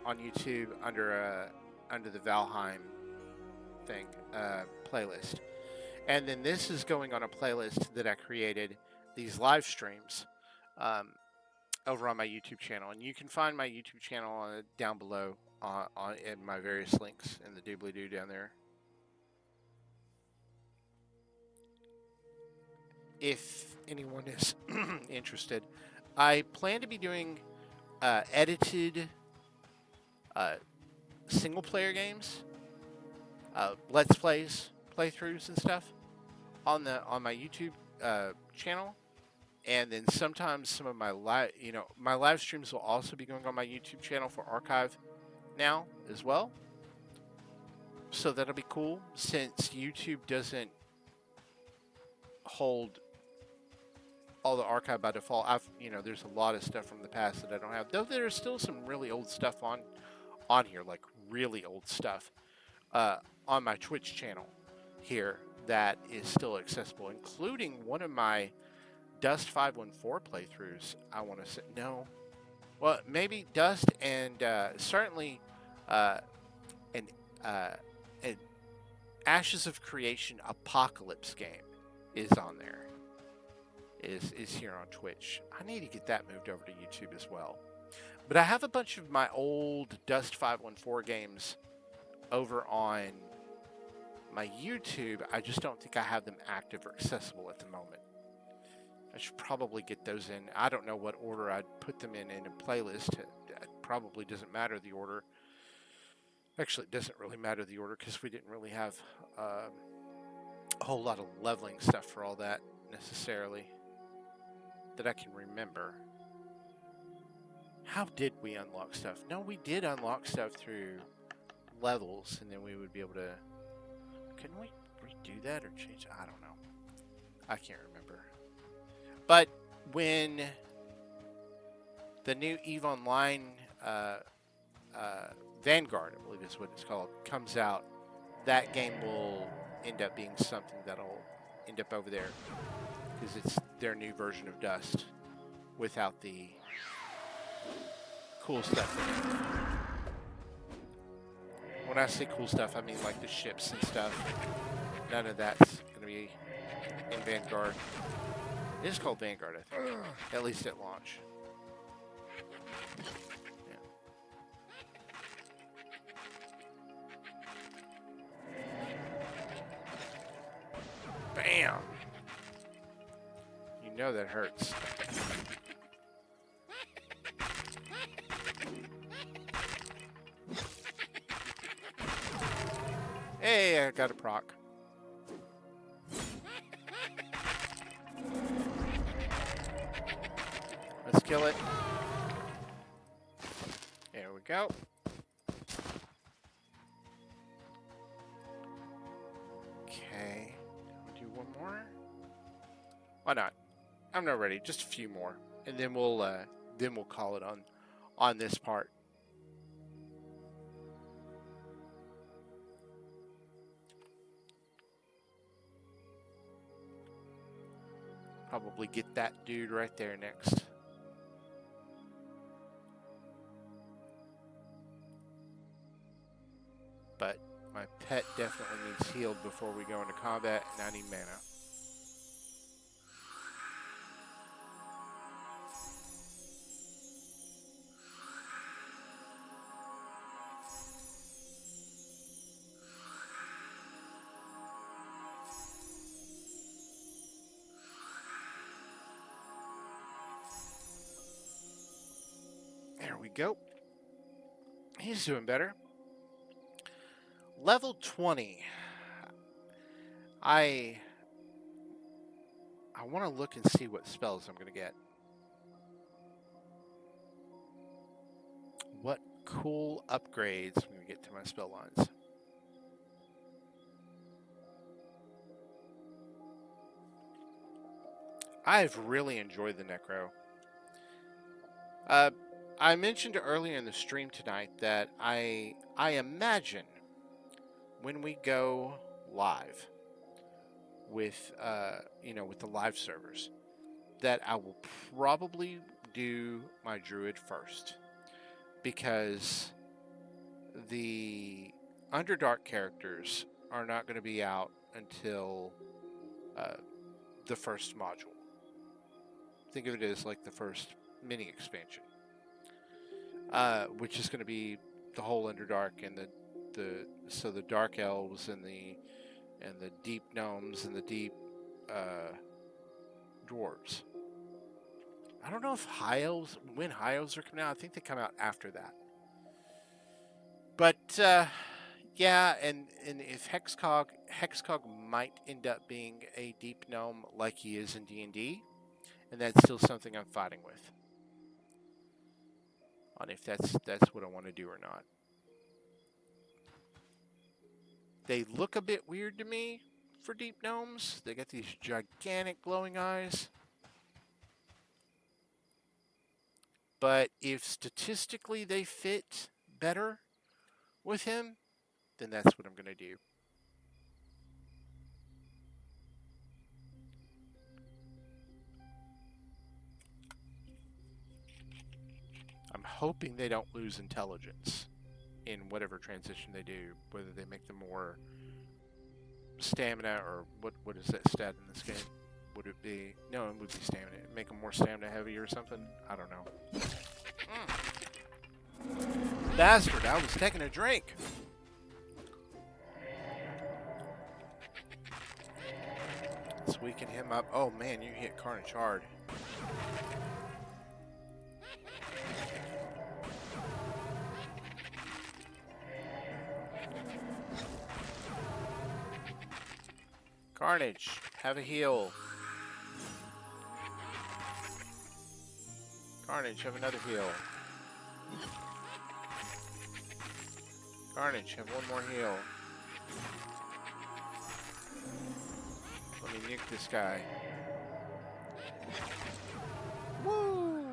on YouTube under the Valheim thing playlist. And then this is going on a playlist that I created, these live streams, over on my YouTube channel. And you can find my YouTube channel down below in my various links in the doobly-doo down there. If anyone is interested, I plan to be doing edited single-player games, let's plays, playthroughs, and stuff on my YouTube channel, and then sometimes some of my my live streams will also be going on my YouTube channel for archive now as well. So that'll be cool since YouTube doesn't hold all the archive by default. There's a lot of stuff from the past that I don't have, though there's still some really old stuff on here, like really old stuff on my Twitch channel here that is still accessible, including one of my Dust 514 playthroughs. I want to say maybe Dust and certainly an Ashes of Creation Apocalypse game is on there. Is here on Twitch. I need to get that moved over to YouTube as well. But I have a bunch of my old Dust 514 games over on my YouTube. I just don't think I have them active or accessible at the moment. I should probably get those in. I don't know what order I'd put them in a playlist. It probably doesn't matter the order. Actually, it doesn't really matter the order because we didn't really have a whole lot of leveling stuff for all that necessarily that I can remember. How did we unlock stuff? No, we did unlock stuff through levels, and then we would be able to... Couldn't we redo that or change? I don't know. I can't remember. But when the new EVE Online Vanguard, I believe is what it's called, comes out, that game will end up being something that'll end up over there because it's their new version of Dust without the cool stuff in it. When I say cool stuff, I mean like the ships and stuff. None of that's going to be in Vanguard. It is called Vanguard, I think. At least at launch. Yeah. Bam! You know that hurts. Hey, I got a proc. Let's kill it. There we go. Okay. Do one more. Why not? I'm not ready. Just a few more, and then we'll call it on this part. Probably get that dude right there next. But my pet definitely needs healed before we go into combat, and I need mana. There we go. He's doing better. Level 20. I want to look and see what spells I'm going to get. What cool upgrades I'm going to get to my spell lines. I've really enjoyed the Necro. I mentioned earlier in the stream tonight that I imagine when we go live with with the live servers, that I will probably do my druid first, because the Underdark characters are not going to be out until the first module. Think of it as like the first mini expansion, which is going to be the whole Underdark and the dark elves and the deep gnomes and the deep dwarves. I don't know if when high elves are coming out. I think they come out after that. But yeah, and if Hexcog might end up being a deep gnome like he is in D&D, and that's still something I'm fighting with on if that's what I want to do or not. They look a bit weird to me for deep gnomes. They got these gigantic glowing eyes. But if statistically they fit better with him, then that's what I'm going to do. I'm hoping they don't lose intelligence in whatever transition they do, whether they make them more stamina, or what is that stat in this game? Would it be... No, it would be stamina. Make them more stamina heavy or something? I don't know. Bastard, I was taking a drink. Let's weaken him up. Oh man, you hit Carnage hard. Carnage, have a heal. Carnage, have another heal. Carnage, have one more heal. Let me nuke this guy. Woo!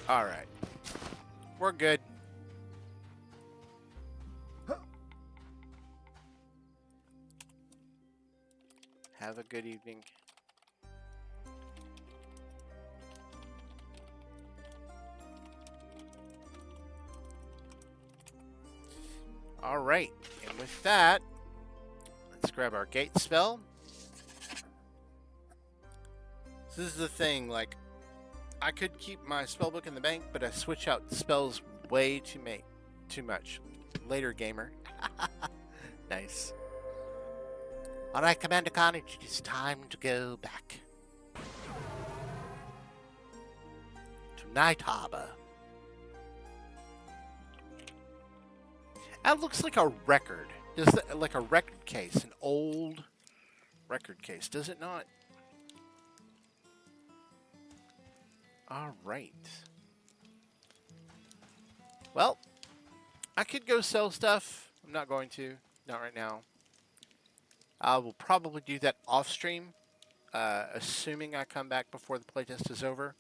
Alright. We're good. Have a good evening. Alright, and with that, let's grab our gate spell. So this is the thing, like, I could keep my spellbook in the bank, but I switch out spells way too much. Later, gamer. Nice. Alright, Commander Carnage, it is time to go back to Night Harbor. That looks like a record. Like a record case, an old record case, does it not? Alright. Well, I could go sell stuff. I'm not going to. Not right now. I will probably do that off stream, assuming I come back before the playtest is over.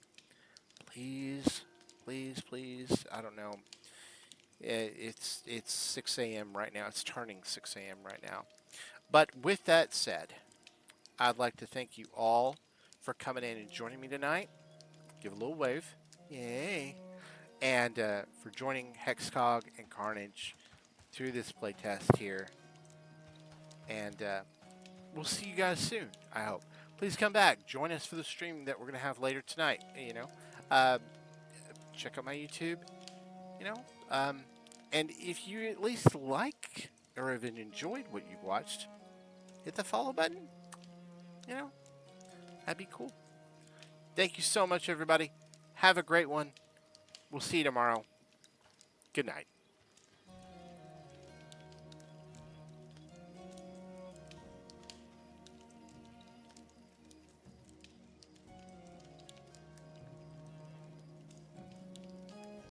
Please, please, please. I don't know. It's 6 a.m. right now. It's turning 6 a.m. right now. But with that said, I'd like to thank you all for coming in and joining me tonight. Give a little wave. Yay. And for joining Hexcog and Carnage through this playtest here. And we'll see you guys soon, I hope. Please come back. Join us for the stream that we're going to have later tonight. Check out my YouTube. And if you at least like or have enjoyed what you've watched, hit the follow button. That'd be cool. Thank you so much, everybody. Have a great one. We'll see you tomorrow. Good night.